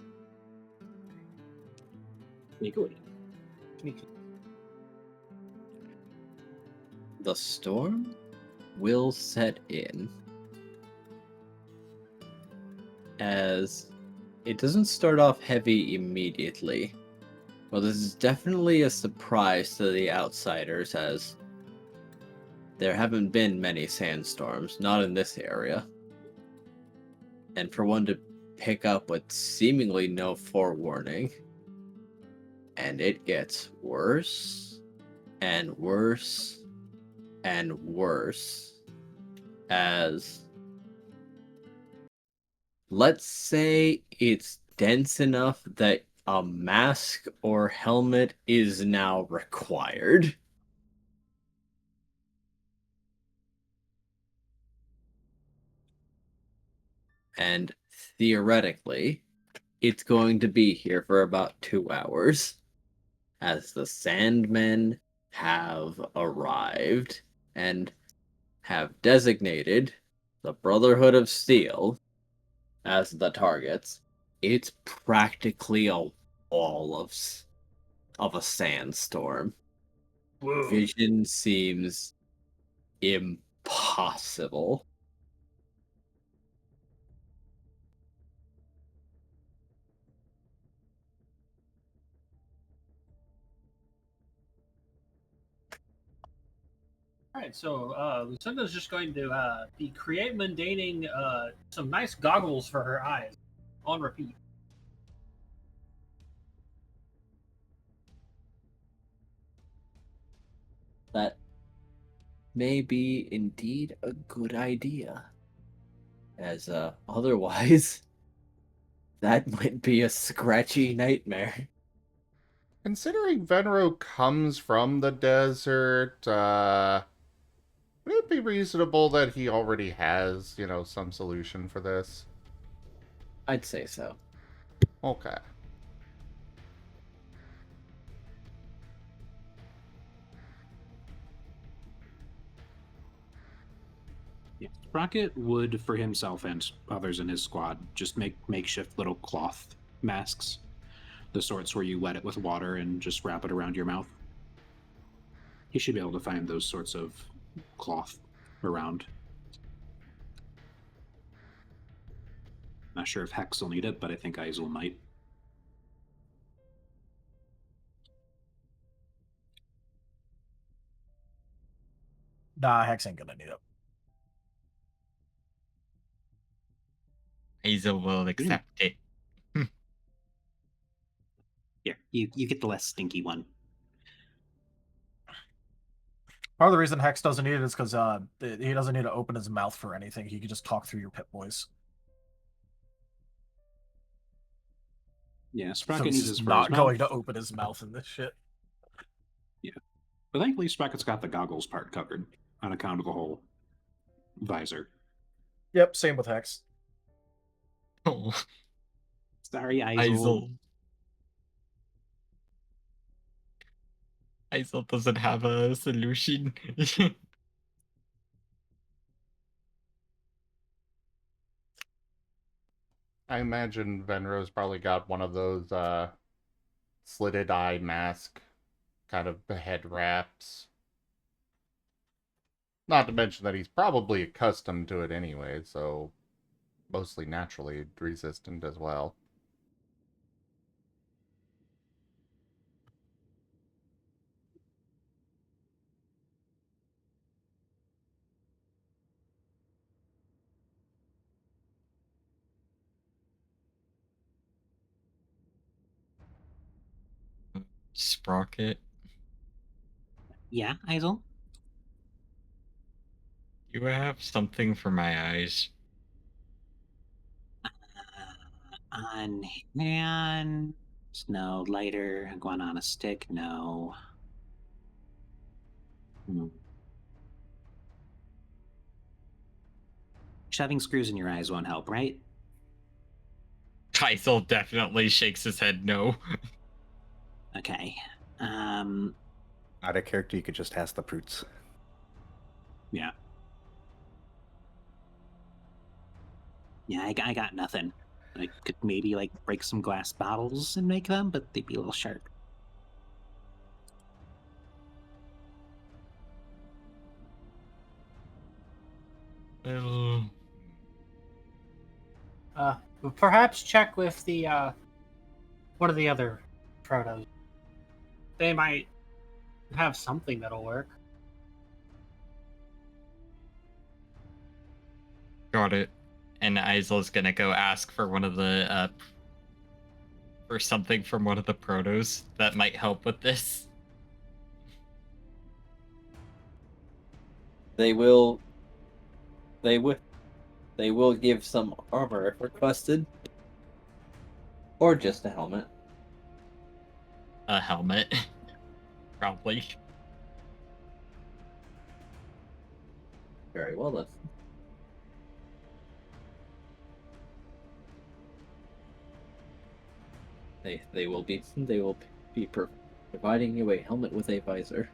the storm will set in as it doesn't start off heavy immediately. Well, this is definitely a surprise to the outsiders, as there haven't been many sandstorms, not in this area. And for one to pick up with seemingly no forewarning, and it gets worse and worse and worse as, let's say, it's dense enough that a mask or helmet is now required. And theoretically, it's going to be here for about 2 hours, as the Sandmen have arrived and have designated the Brotherhood of Steel as the targets. It's practically a wall of a sandstorm. Whoa. Vision seems impossible. All right, so Lucinda's just going to be create mundaning some nice goggles for her eyes on repeat. That may be indeed a good idea, as otherwise that might be a scratchy nightmare. Considering Venro comes from the desert, would it be reasonable that he already has, some solution for this? I'd say so. Okay. Yeah. Sprocket would, for himself and others in his squad, just make makeshift little cloth masks. The sorts where you wet it with water and just wrap it around your mouth. He should be able to find those sorts of cloth around. Not sure if Hex will need it, but I think Izul might. Nah, Hex ain't gonna need it. Izul will accept it. Here, you get the less stinky one. Part of the reason Hex doesn't need it is because he doesn't need to open his mouth for anything. He can just talk through your Pip voice. Yeah, So Sprocket he's needs just his not mouth. going to open his mouth in this shit. Yeah. But thankfully, Sprocket's got the goggles part covered on account of the whole visor. Yep, same with Hex. Oh, Sorry, Izul. Izul doesn't have a solution. I imagine Venro's probably got one of those slitted eye mask kind of head wraps. Not to mention that he's probably accustomed to it anyway, so mostly naturally resistant as well. Sprocket, Yeah, Izul? do I have something for my eyes? On hand. No. Lighter. One on a stick. No. Shoving screws in your eyes won't help, right? Izul definitely shakes his head no. Okay. Not a character you could just ask the Proots. Yeah. Yeah, I got nothing. I could maybe break some glass bottles and make them, but they'd be a little sharp. Perhaps check with the one of the other protos. They might have something that'll work. Got it. And Izul's gonna go ask for one of the for something from one of the protos that might help with this. They will give some armor if requested. Or just a helmet. A helmet. Probably. Very well then. They will be providing you a helmet with a visor.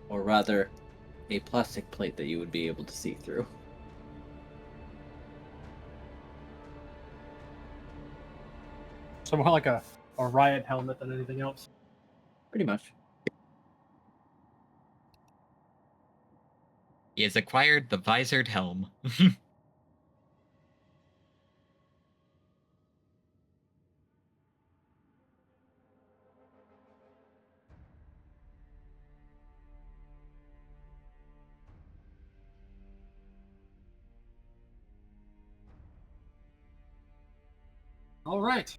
Or rather, a plastic plate that you would be able to see through. So more like a riot helmet than anything else. Pretty much. He has acquired the visored helm. All right.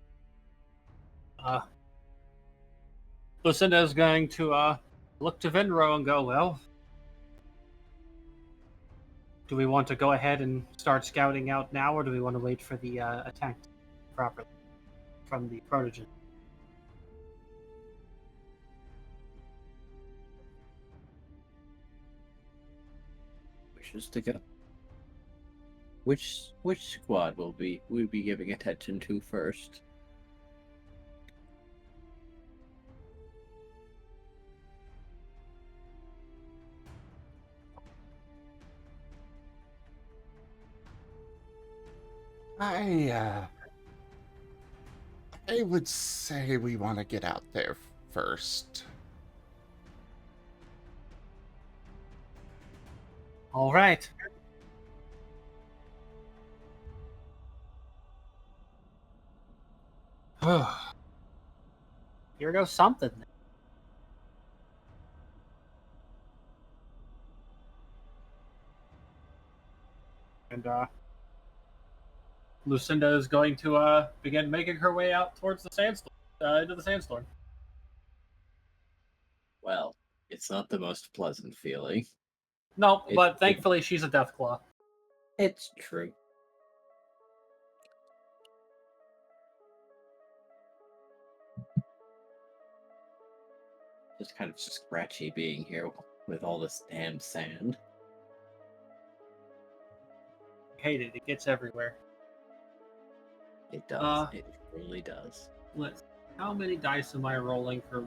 Luecinda is going to look to Venro and go, well, do we want to go ahead and start scouting out now, or do we want to wait for the attack properly from the protogen? Wishes to go. Which squad will we be giving attention to first? I would say we want to get out there first. All right. Here goes something. And Luecinda is going to begin making her way out towards the sandstorm, into the sandstorm. Well, it's not the most pleasant feeling. No, but thankfully she's a Deathclaw. It's true. Just kind of scratchy being here with all this damn sand. I hate it. It gets everywhere. It does. It really does. Let's. How many dice am I rolling for?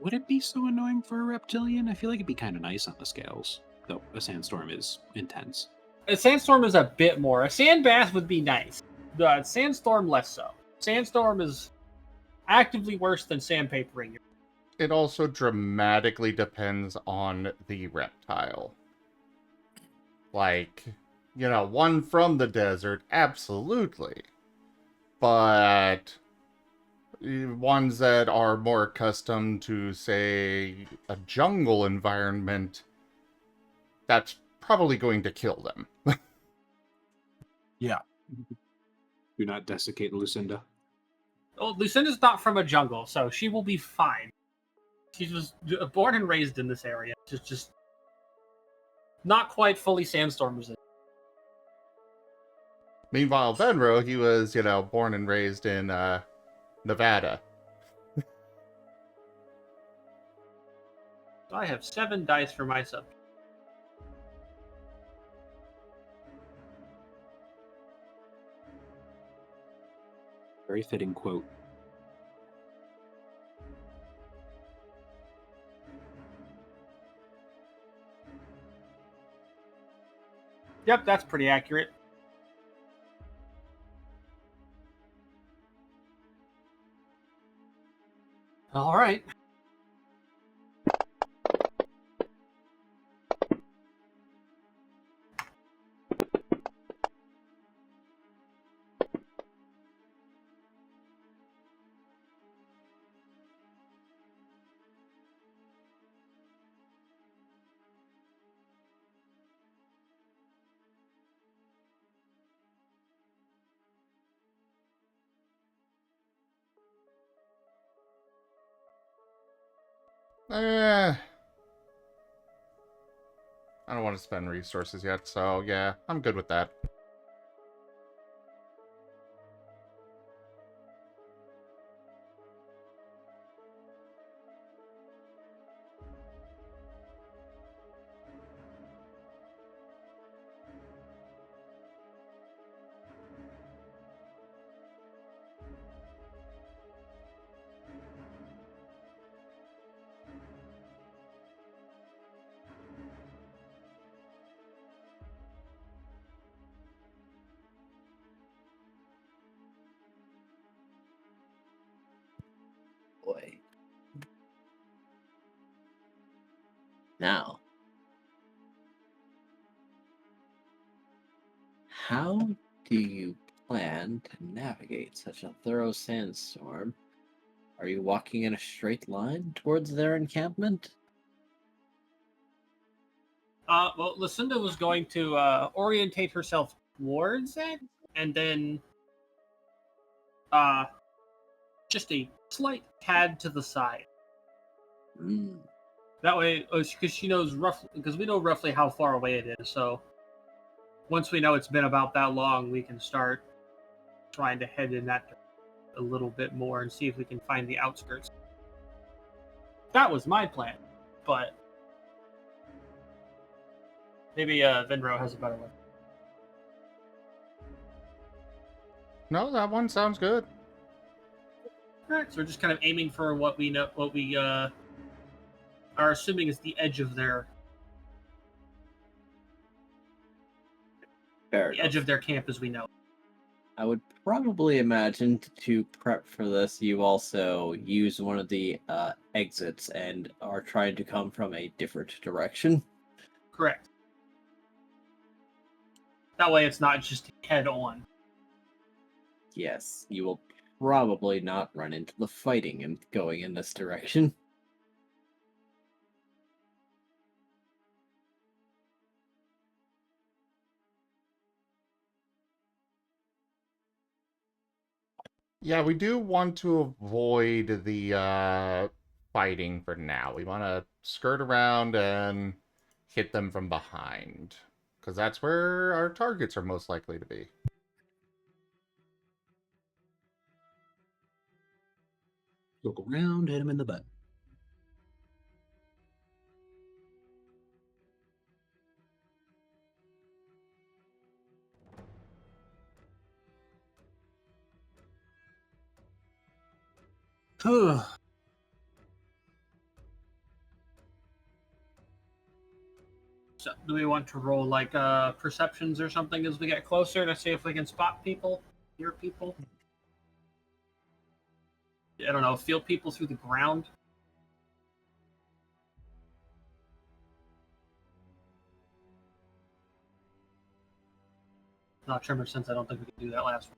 Would it be so annoying for a reptilian? I feel like it'd be kind of nice on the scales, though a sandstorm is intense. A sandstorm is a bit more. A sand bath would be nice. The sandstorm less so. Sandstorm is actively worse than sandpapering. It also dramatically depends on the reptile. Like, you know, one from the desert, absolutely. But ones that are more accustomed to, say, a jungle environment, that's probably going to kill them. Yeah. Do not desiccate Luecinda. Oh, Lucinda's not from a jungle, so she will be fine. She was born and raised in this area. Just not quite fully sandstorm resistant. Meanwhile, Venro, he was, you know, born and raised in Nevada. I have 7 dice for my subject. Very fitting quote. Yep, that's pretty accurate. All right. Eh, I don't want to spend resources yet, so yeah, I'm good with that. Boy. Now, how do you plan to navigate such a thorough sandstorm? Are you walking in a straight line towards their encampment? Well, Lucinda was going to orientate herself towards it, and then just a slight tad to the side. Mm, That way, because she knows roughly, because we know roughly how far away it is. So once we know it's been about that long, we can start trying to head in that a little bit more and see if we can find the outskirts. That was my plan, but maybe Venro has a better one. No, that one sounds good. All right, so we're just kind of aiming for what we know, what we are assuming is the edge of their fair the edge enough. of their camp, as we know. I would probably imagine to prep for this, you also use one of the exits and are trying to come from a different direction. Correct. That way, it's not just head on. Yes, you will probably not run into the fighting and going in this direction. Yeah, we do want to avoid the fighting for now. We want to skirt around and hit them from behind, because that's where our targets are most likely to be. Look around, hit him in the butt. So, do we want to roll like perceptions or something as we get closer to see if we can spot people, hear people? I don't know, feel people through the ground. Not sure much sense. I don't think we can do that last one.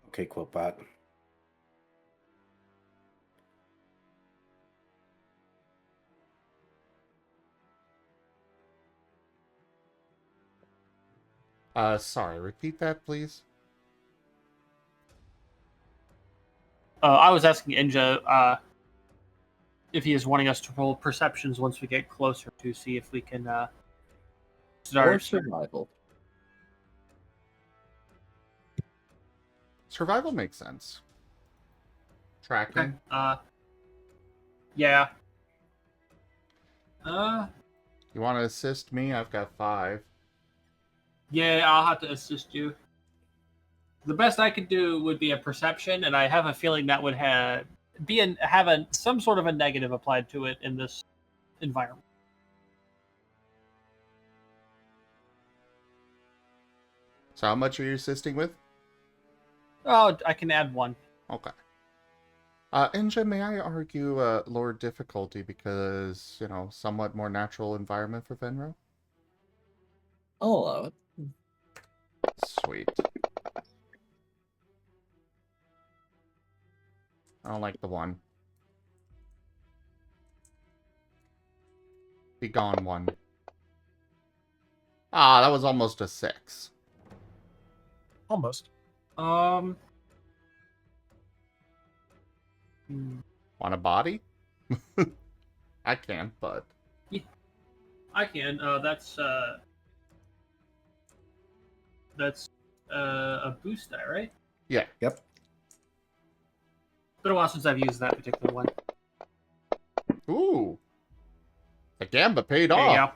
Okay, Quillbot. Sorry, repeat that, please. I was asking Inja if he is wanting us to roll perceptions once we get closer to see if we can Or start. survival. Survival makes sense. Tracking. Okay. Yeah. You want to assist me? I've got 5. Yeah, I'll have to assist you. The best I could do would be a perception, and I have a feeling that would have some sort of a negative applied to it in this environment. So how much are you assisting with? Oh, I can add 1. Okay. Inja, may I argue lower difficulty because, you know, somewhat more natural environment for Venro? I'll allow it. Sweet. I don't like the 1. Be gone 1. Ah, that was almost a 6. Almost. Hmm, Want a body? I can't, but... I can. That's a boost die, right? Yeah. Yep. Been a while since I've used that particular one. Ooh. The gamba paid There you off.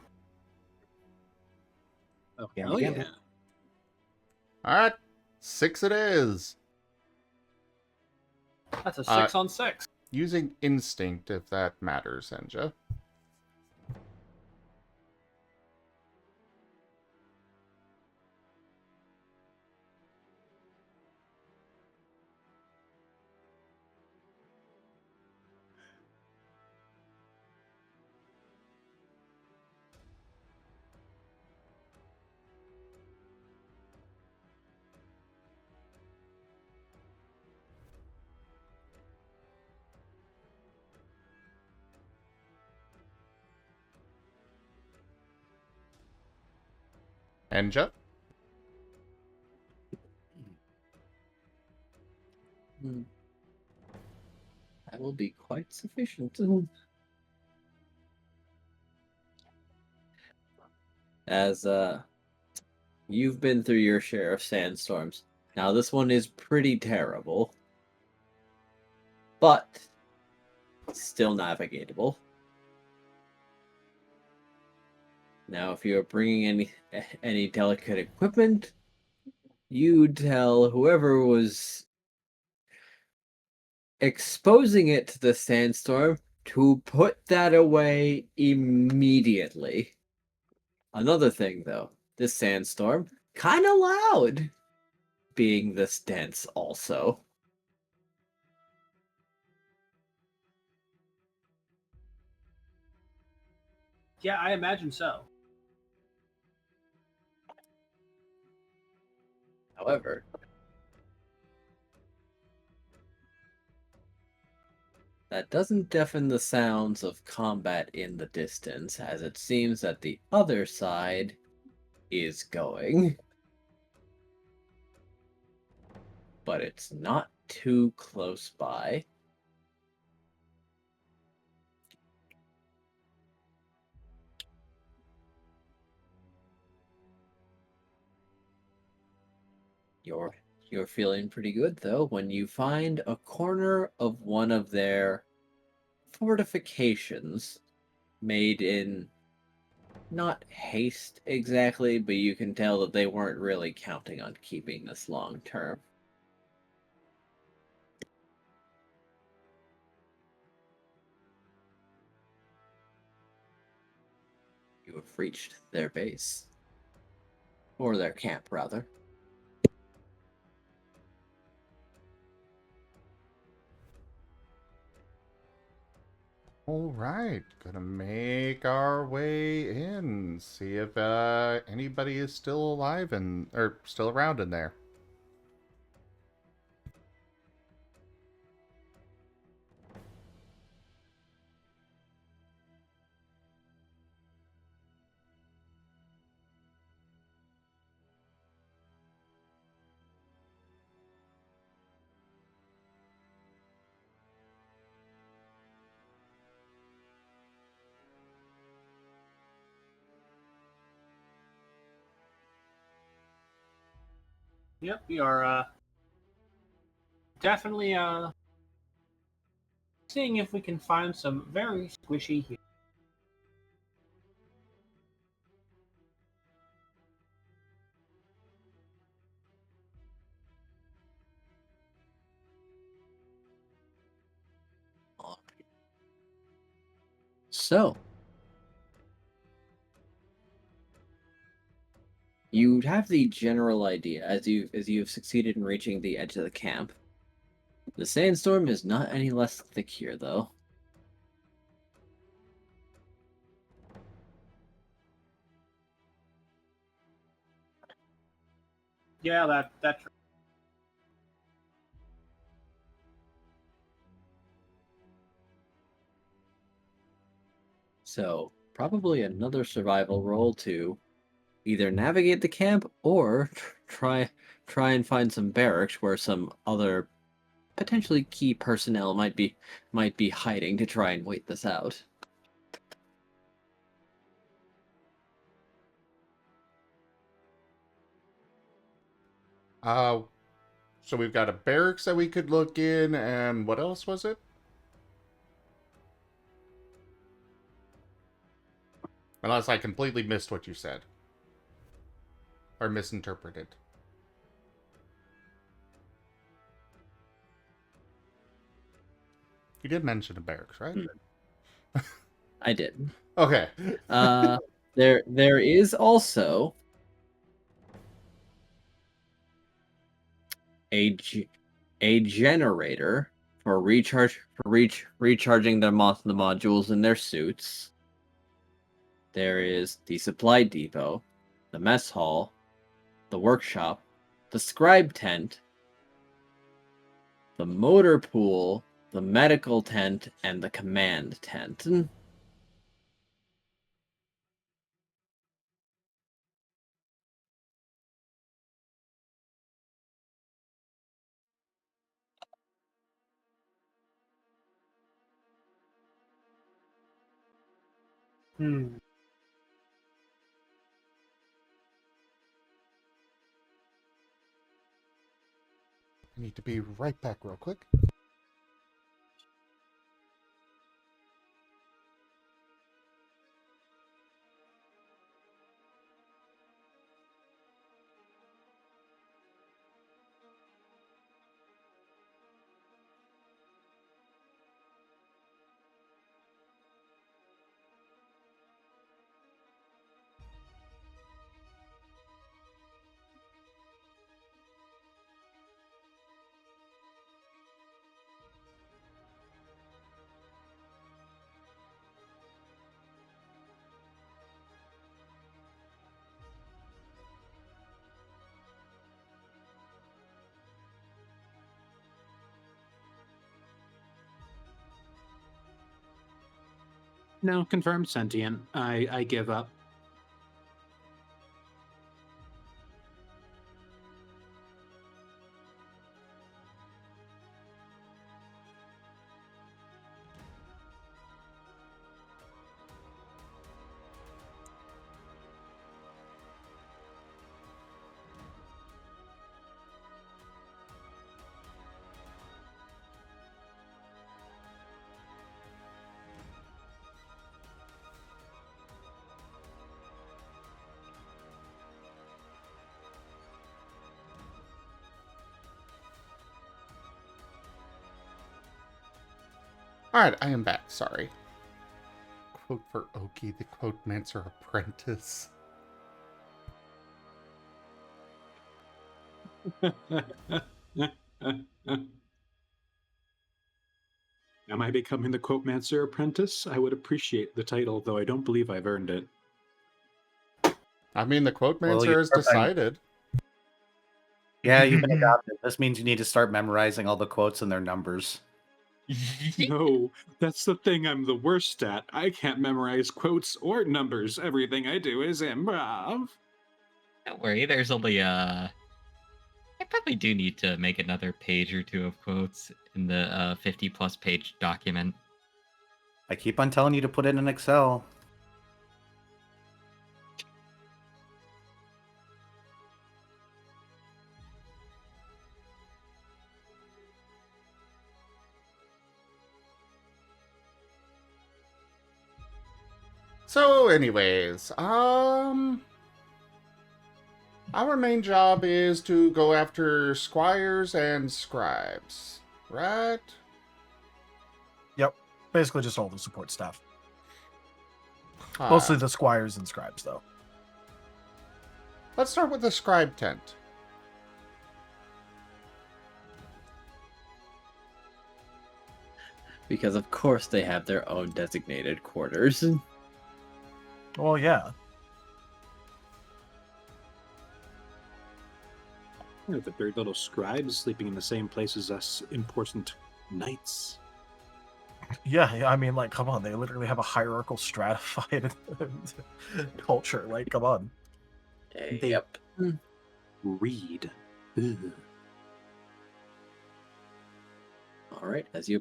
go. Oh, Yeah, hell we yeah. can. Alright. 6 it is. That's a 6 on 6. Using instinct, if that matters, Enja. Enja? That will be quite sufficient. As you've been through your share of sandstorms. Now this one is pretty terrible, but still navigatable. Now, if you are bringing any delicate equipment, you tell whoever was exposing it to the sandstorm to put that away immediately. Another thing, though, this sandstorm kind of loud, being this dense also. Yeah, I imagine so. However, that doesn't deafen the sounds of combat in the distance, as it seems that the other side is going. But it's not too close by. You're feeling pretty good though when you find a corner of one of their fortifications made in not haste exactly, but you can tell that they weren't really counting on keeping this long term. You have reached their base. Or their camp, rather. Alright, gonna make our way in. See if anybody is still alive or still around in there. Yep, we are definitely seeing if we can find some very squishy here. So, you you have the general idea as you've succeeded in reaching the edge of the camp. The sandstorm is not any less thick here, though. Yeah, that. So probably another survival roll to either navigate the camp or try and find some barracks where some other potentially key personnel might be hiding to try and wait this out. So we've got a barracks that we could look in, and what else was it? Unless I completely missed what you said. Or misinterpreted. You did mention a barracks, right? I did. Okay. There is also a generator for recharging the modules in their suits. There is the supply depot, the mess hall, the workshop, the scribe tent, the motor pool, the medical tent, and the command tent. Hmm. I need to be right back real quick. No, confirmed sentient. I give up. Alright, I am back. Sorry. Quote for Oki, the Quotemancer Apprentice. Am I becoming the Quotemancer Apprentice? I would appreciate the title, though I don't believe I've earned it. I mean, the Quotemancer you're has decided. Yeah, you've been adopted. This means you need to start memorizing all the quotes and their numbers. No, that's the thing I'm the worst at. I can't memorize quotes or numbers. Everything I do is improv. Don't worry, there's only I probably do need to make another page or two of quotes in the 50+ page document. I keep on telling you to put it in Excel. So, anyways, our main job is to go after squires and scribes, right? Yep. Basically just all the support staff. Ah, Mostly the squires and scribes, though. Let's start with the scribe tent. Because of course they have their own designated quarters. Well, yeah. The very little scribes sleeping in the same place as us important knights. Yeah, I mean, like, come on. They literally have a hierarchical stratified culture. Like, come on. Yep. Read. Ugh. All right. As you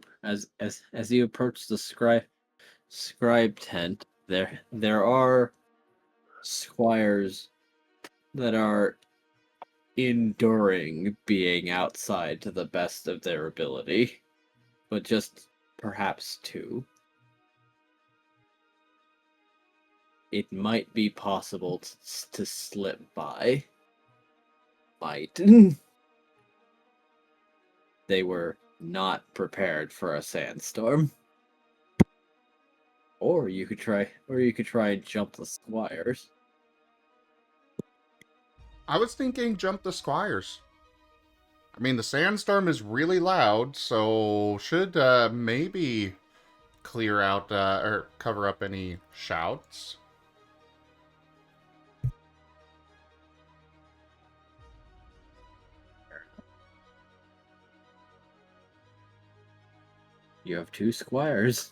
approach the scribe tent, there are squires that are enduring being outside to the best of their ability, but just perhaps two. It might be possible to slip by. Might. They were not prepared for a sandstorm. Or you could try and jump the squires. I was thinking jump the squires. I mean, the sandstorm is really loud, so should maybe clear out or cover up any shouts. You have two squires.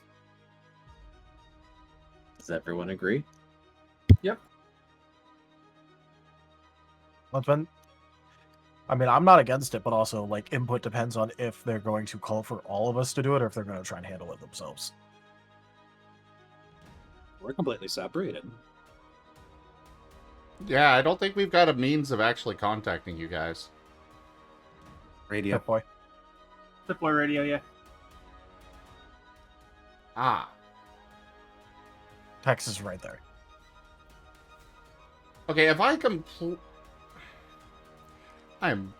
Does everyone agree? Yep. Well, I mean, I'm not against it, but also, like, input depends on if they're going to call for all of us to do it or if they're going to try and handle it themselves. We're completely separated. Yeah, I don't think we've got a means of actually contacting you guys. Radio. Pip boy. Deploy radio, yeah. Ah. Text is right there. Okay, if I I'm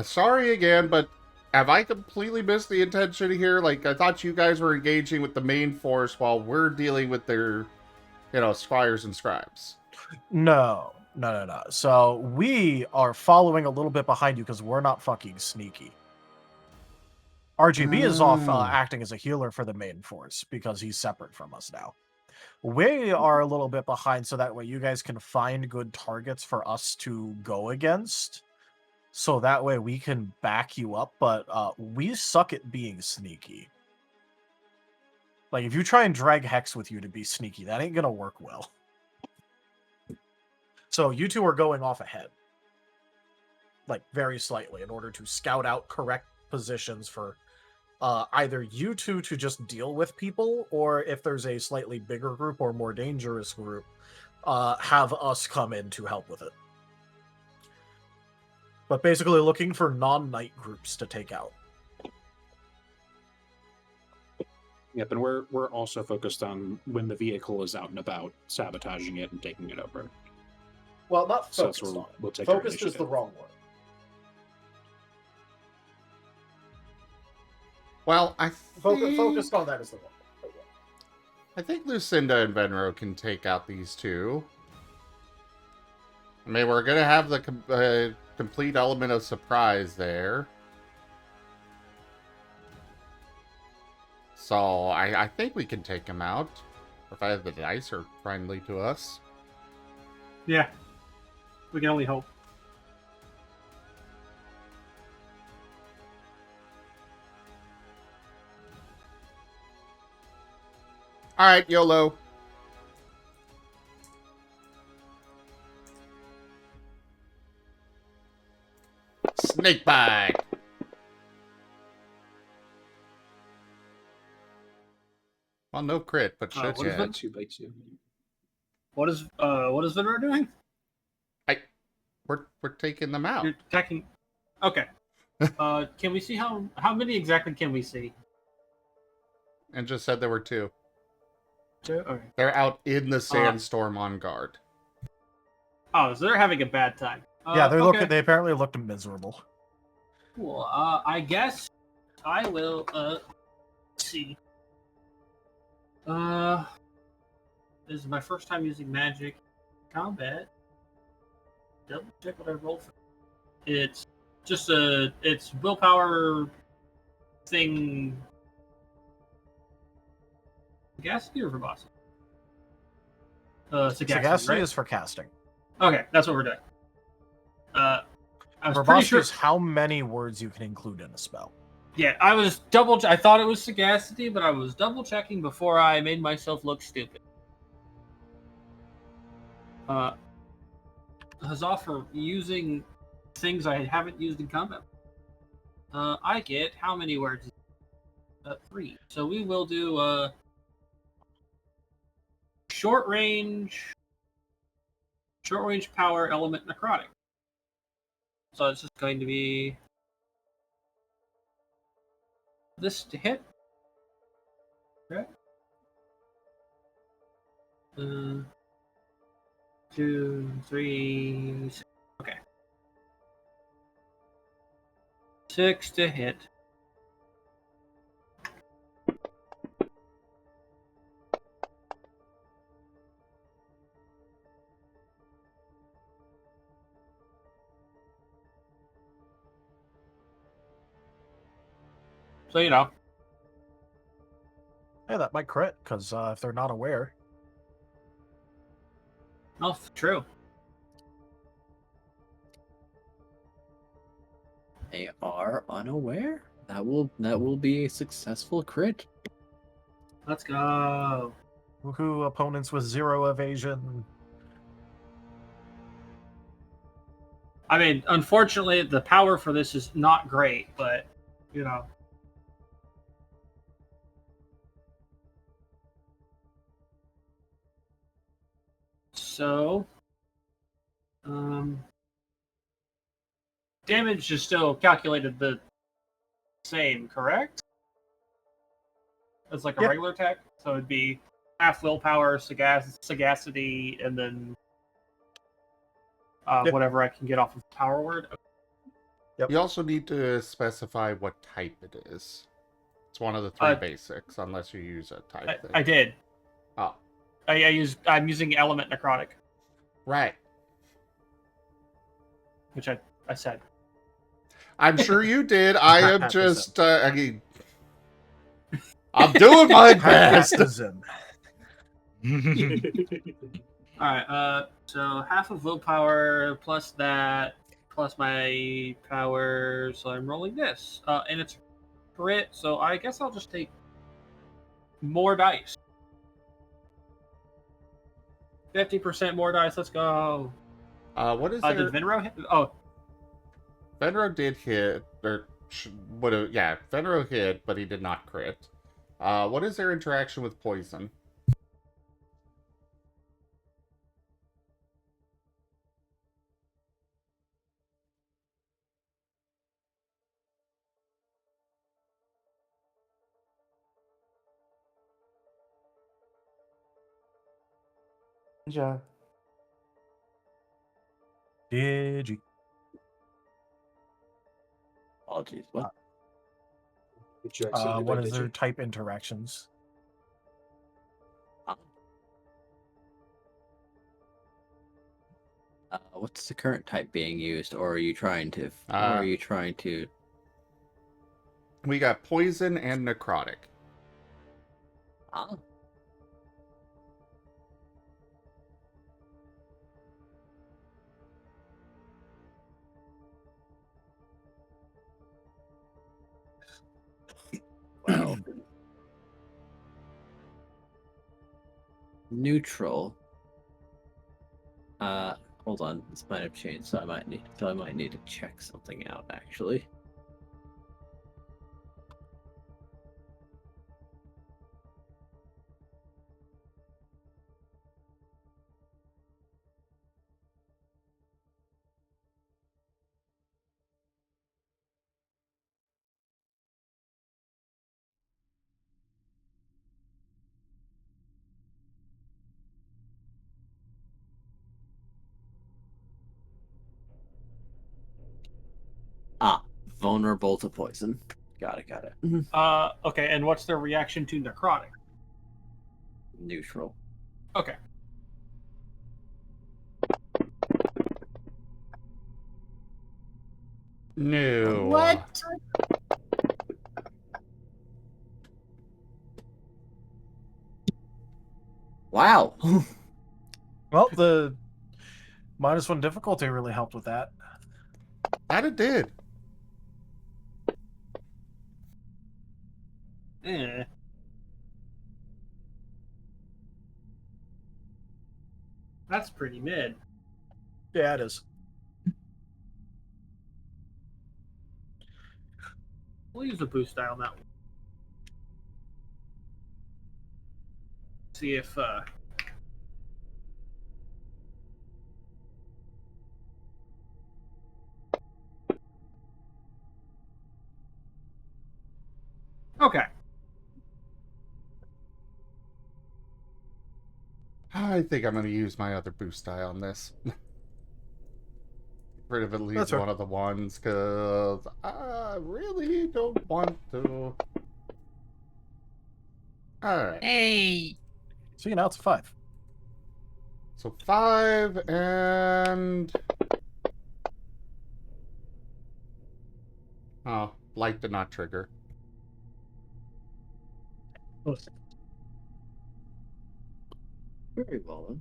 sorry again, but have I completely missed the intention here? Like, I thought you guys were engaging with the main force while we're dealing with their, squires and scribes. No. So we are following a little bit behind you because we're not fucking sneaky. RGB is off acting as a healer for the main force because he's separate from us now. We are a little bit behind so that way you guys can find good targets for us to go against. So that way we can back you up, but we suck at being sneaky. Like, if you try and drag Hex with you to be sneaky, that ain't gonna work well. So you two are going off ahead. Like, very slightly, in order to scout out correct positions for either you two to just deal with people, or if there's a slightly bigger group or more dangerous group, have us come in to help with it. But basically looking for non-knight groups to take out. Yep, and we're also focused on when the vehicle is out and about, sabotaging it and taking it over. Well, not So that's focused where on it. we'll take our Focused is the initiative. wrong word. Well, I think... Focused on that is the wrong word. I think Luecinda and Venro can take out these two. I mean, we're going to have the complete element of surprise there. So, I think we can take him out. If the dice are friendly to us. Yeah. We can only hope. Alright, YOLO. Snakebite! Well, no crit, but shit, what is yeah. it? 2x2. What is Vinra doing? We're taking them out. You're attacking. Okay. Can we see how many exactly can we see? And just said there were two. Two? Okay. They're out in the sandstorm on guard. Oh, so they're having a bad time. Yeah, okay. They apparently looked miserable. Cool. I guess I will. Let's see. This is my first time using magic combat. double check what I rolled for. It's just it's willpower thing. Sagacity or verbosity? Sagacity right? is for casting. Okay, that's what we're doing. I was pretty Verbosity sure. is how many words you can include in a spell. Yeah, I thought it was sagacity, but I was double checking before I made myself look stupid. Huzzah for using things I haven't used in combat. I get how many words? 3. So we will do short range power element necrotic. So it's just going to be this to hit. Okay. 2, 3, 6. Okay. 6 to hit. So, you know. Yeah, that might crit, because if they're not aware. Oh, true. They are unaware. That will be a successful crit. Let's go. Woohoo, opponents with 0 evasion. I mean, unfortunately, the power for this is not great, but, you know. So, damage is still calculated the same, correct? It's like a Yep. regular attack, so it'd be half willpower, sagacity, and then Yep. whatever I can get off of power word. Yep. You also need to specify what type it is. It's one of the 3 basics, unless you use a type thing. I did. Oh. I'm using element necrotic, Right. which I said. I'm sure you did. I am Pat just, I'm doing my best. Alright, so half of willpower plus that, plus my power, so I'm rolling this. And it's crit, so I guess I'll just take more dice. 50% more dice, let's go. What is Did there? Venro hit? Oh, Venro did hit, Venro hit, but he did not crit. What is their interaction with poison? Yeah. Digi. Apologies. What? What is their type interactions? What's the current type being used, or are you trying to? We got poison and necrotic. Ah. Well, neutral. Hold on. This might have changed, so I might need to check something out. Actually. Vulnerable to poison. Got it. okay, and what's their reaction to necrotic? Neutral. Okay. No. What? Wow. Well, the -1 difficulty really helped with that. That it did. Eh. That's pretty mid. Yeah, it is. We'll use the boost die on that one. See if okay. I think I'm going to use my other boost die on this. Get rid of at least That's right. one of the ones, because I really don't want to. Alright. Hey! See, now it's a 5. So 5 and... Oh, light did not trigger. Very well then.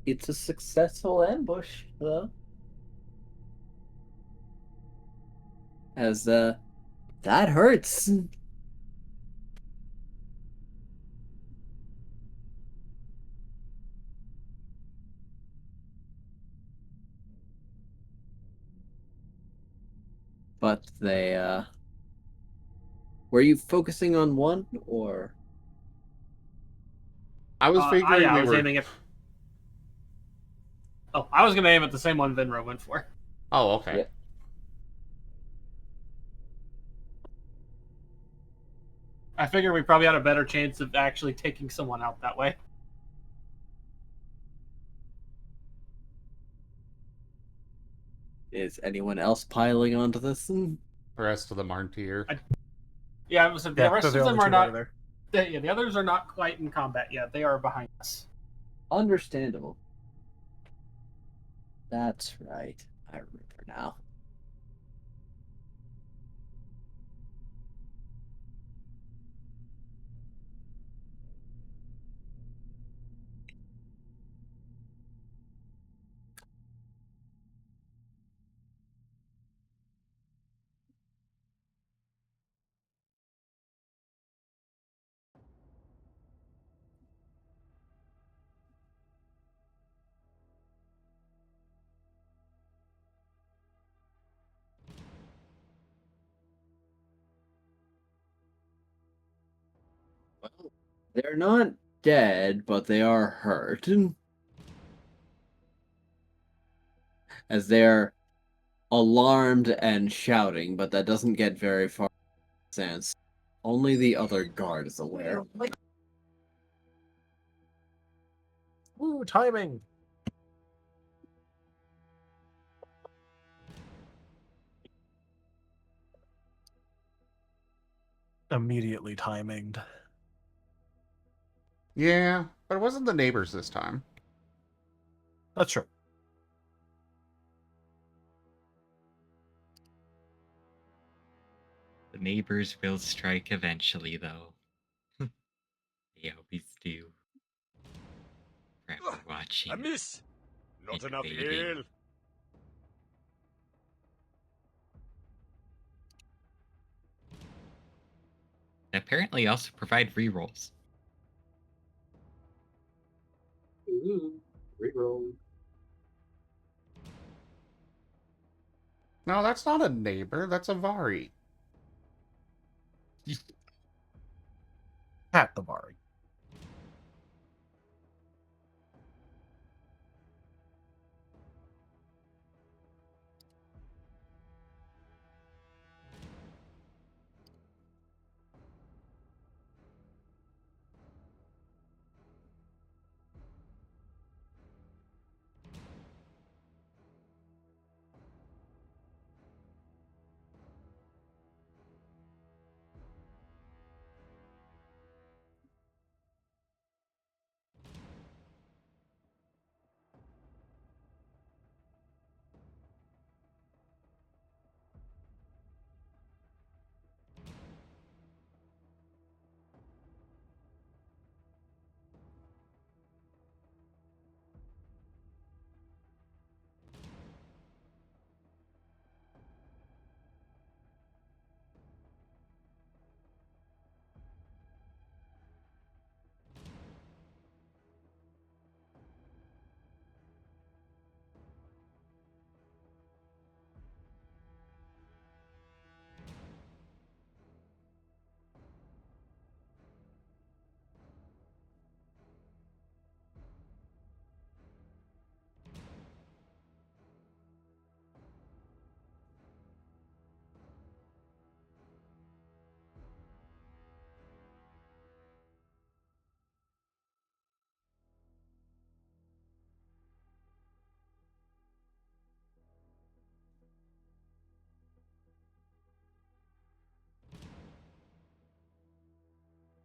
It's a successful ambush, though. As that hurts. But they were you focusing on one or I was figuring yeah, I we was were... aiming at. Oh, I was gonna aim at the same one Vinro went for. Oh, okay. Yeah. I figure we probably had a better chance of actually taking someone out that way. is anyone else piling onto this? The rest of them aren't here. Yeah, it was, the Yeah, rest they're of the them only are two that are not. there. Yeah, the others are not quite in combat yet. They are behind us. Understandable. That's right. I remember now. Well, they're not dead, but they are hurt. As they're alarmed and shouting, but that doesn't get very far sense. Only the other guard is aware. Ooh, timing! Immediately timinged. Yeah, but it wasn't the neighbors this time. That's true. The neighbors will strike eventually, though. They always do. Forever watching. miss! Not and enough waiting. ale. They apparently also provide rerolls. Reroll. No, that's not a neighbor. That's a Vari. At the Vari.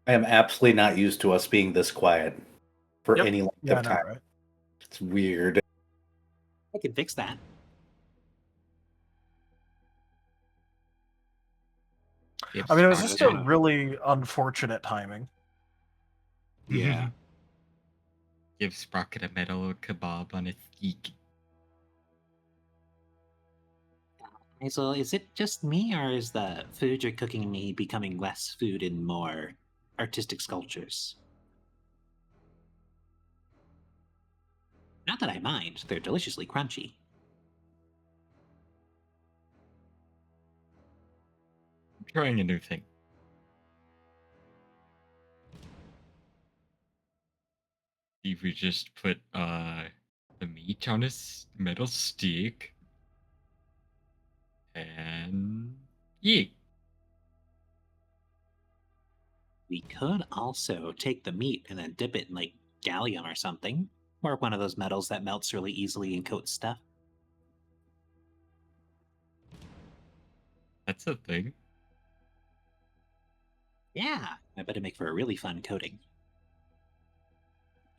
I am absolutely not used to us being this quiet for Yep. any length Yeah, I of know, time. right? It's weird. I can fix that. Give I mean, it was Sprocket just a Yeah. really unfortunate timing. Yeah. Give Sprocket a metal kebab on his geek. So is it just me, or is the food you're cooking me becoming less food and more artistic sculptures? Not that I mind, they're deliciously crunchy. I'm trying a new thing. If we just put the meat on a metal stick and yeah. We could also take the meat and then dip it in like gallium or something, or one of those metals that melts really easily and coats stuff. That's a thing. Yeah, I bet it'd make for a really fun coating.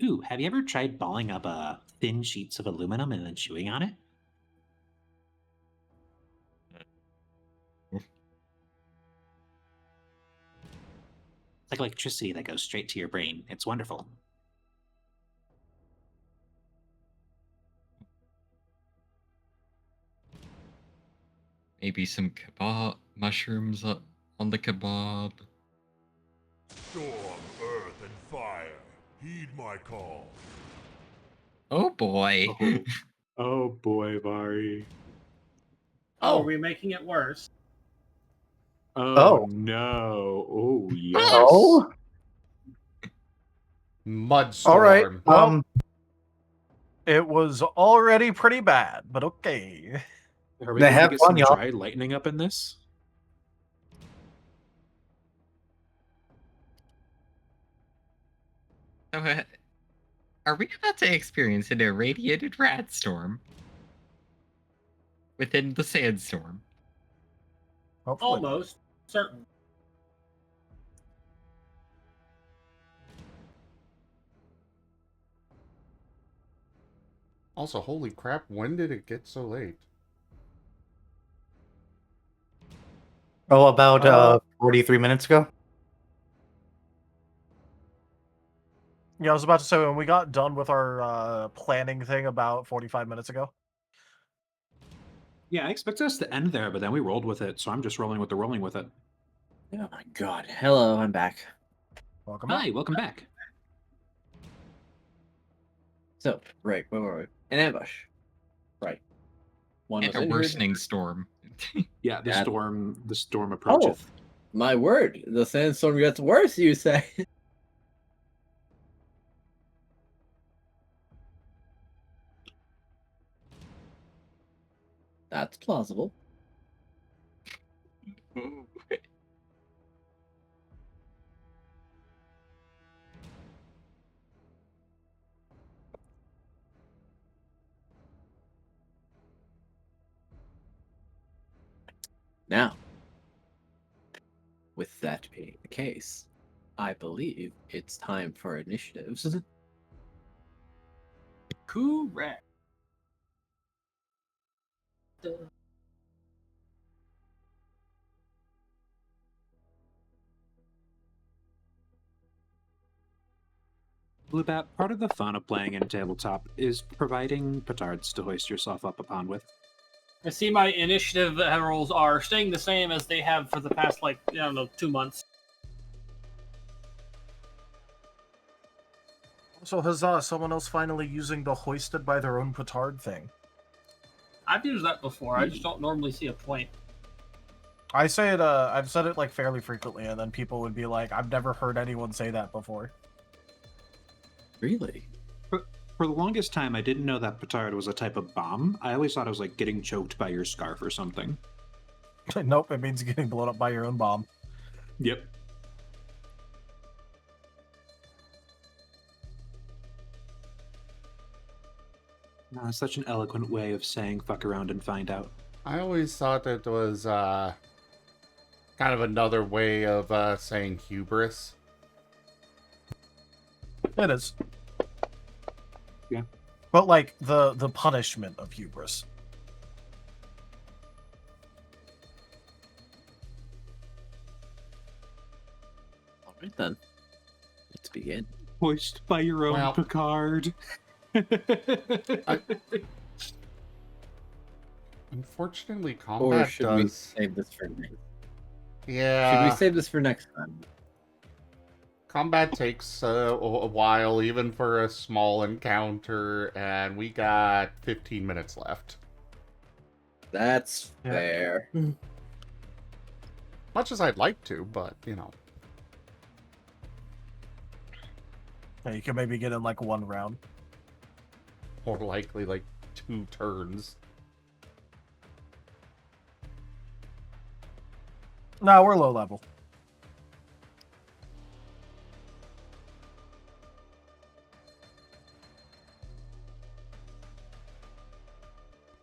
Ooh, have you ever tried balling up thin sheets of aluminum and then chewing on it? It's like electricity that goes straight to your brain. It's wonderful. Maybe some kebab mushrooms on the kebab. Storm, earth, and fire, heed my call. Oh boy. Oh boy, Vari. Oh, are we making it worse? Oh. no. Oh yes. Oh, Mudstorm. all right. Well, it was already pretty bad, but okay. Are we Now going to have get fun, some y'all. dry lightning up in this? So, are we about to experience an irradiated rat storm within the sandstorm? Hopefully. Almost certain. Also, holy crap, when did it get so late? Oh, about 43 minutes ago. Yeah, I was about to say when we got done with our planning thing about 45 minutes ago. Yeah, I expected us to end there, but then we rolled with it, so I'm just rolling with it. Oh my god. Hello, I'm back. Welcome Hi, back. welcome back. So, right, where were we? An ambush. Right. One And was a injured. worsening storm. Yeah, the Yeah. storm approacheth. My word, the sandstorm gets worse, you say? That's plausible. Now, with that being the case, I believe it's time for initiatives. Correct. Bluebat, part of the fun of playing in tabletop is providing petards to hoist yourself up upon with. I see my initiative rolls are staying the same as they have for the past, like, I don't know, 2 months. So huzzah, someone else finally using the hoisted by their own petard thing. I've used that before. I just don't normally see a point. I say it, I've said it like fairly frequently, and then people would be like, I've never heard anyone say that before. Really? For the longest time, I didn't know that petard was a type of bomb. I always thought it was like getting choked by your scarf or something. Nope, it means getting blown up by your own bomb. Yep. Such an eloquent way of saying fuck around and find out. I always thought it was kind of another way of saying hubris. It is. Yeah. But like the punishment of hubris. All right then, let's begin. Voiced by your own Well- Picard. Unfortunately, Or combat should we does. save this for next? Yeah. Should we save this for next time? Combat takes a while, even for a small encounter, and we got 15 minutes left. That's Yeah. fair. Much as I'd like to, but, you know. Yeah, you can maybe get in like one round. More likely, like, 2 turns. No, we're low level.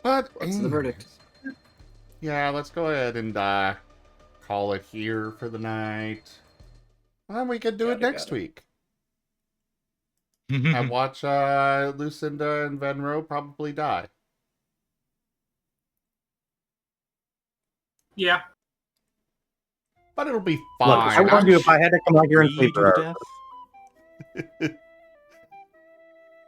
But What's the verdict? anyways, yeah, let's go ahead and call it here for the night. And then we could do it Got it, next got it. week. And watch Luecinda and Venro probably die. Yeah. But it'll be Look, fine. I would I'm you if su- I had to come out here and Read sleep to forever. death.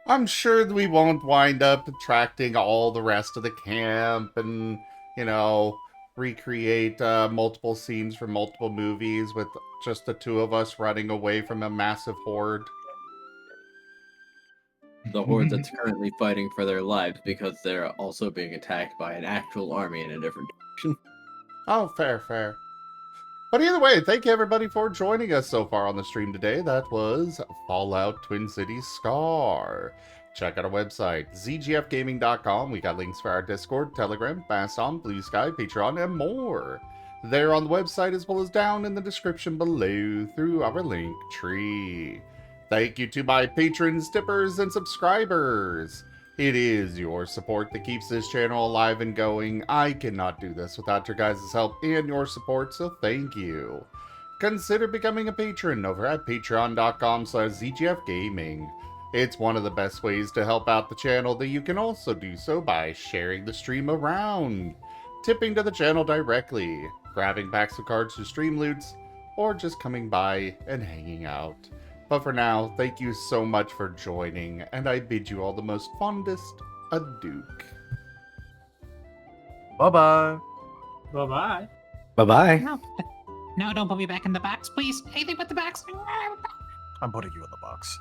I'm sure that we won't wind up attracting all the rest of the camp and, you know, recreate multiple scenes from multiple movies with just the two of us running away from a massive horde. The horde that's currently fighting for their lives because they're also being attacked by an actual army in a different direction. Oh, fair, fair. But either way, thank you everybody for joining us so far on the stream today. That was Fallout Twin Cities Scar. Check out our website, zgfgaming.com. We got links for our Discord, Telegram, Mastodon, Blue Sky, Patreon, and more. There on the website as well as down in the description below through our link tree. Thank you to my patrons, tippers, and subscribers. It is your support that keeps this channel alive and going. I cannot do this without your guys' help and your support, so thank you. Consider becoming a patron over at patreon.com/zgfgaming. It's one of the best ways to help out the channel, that you can also do so by sharing the stream around, tipping to the channel directly, grabbing packs of cards to stream loots, or just coming by and hanging out. But for now, thank you so much for joining, and I bid you all the most fondest adieu. Bye-bye. Bye-bye. Bye-bye. No, no, don't put me back in the box, please. Anything but the box. I'm putting you in the box.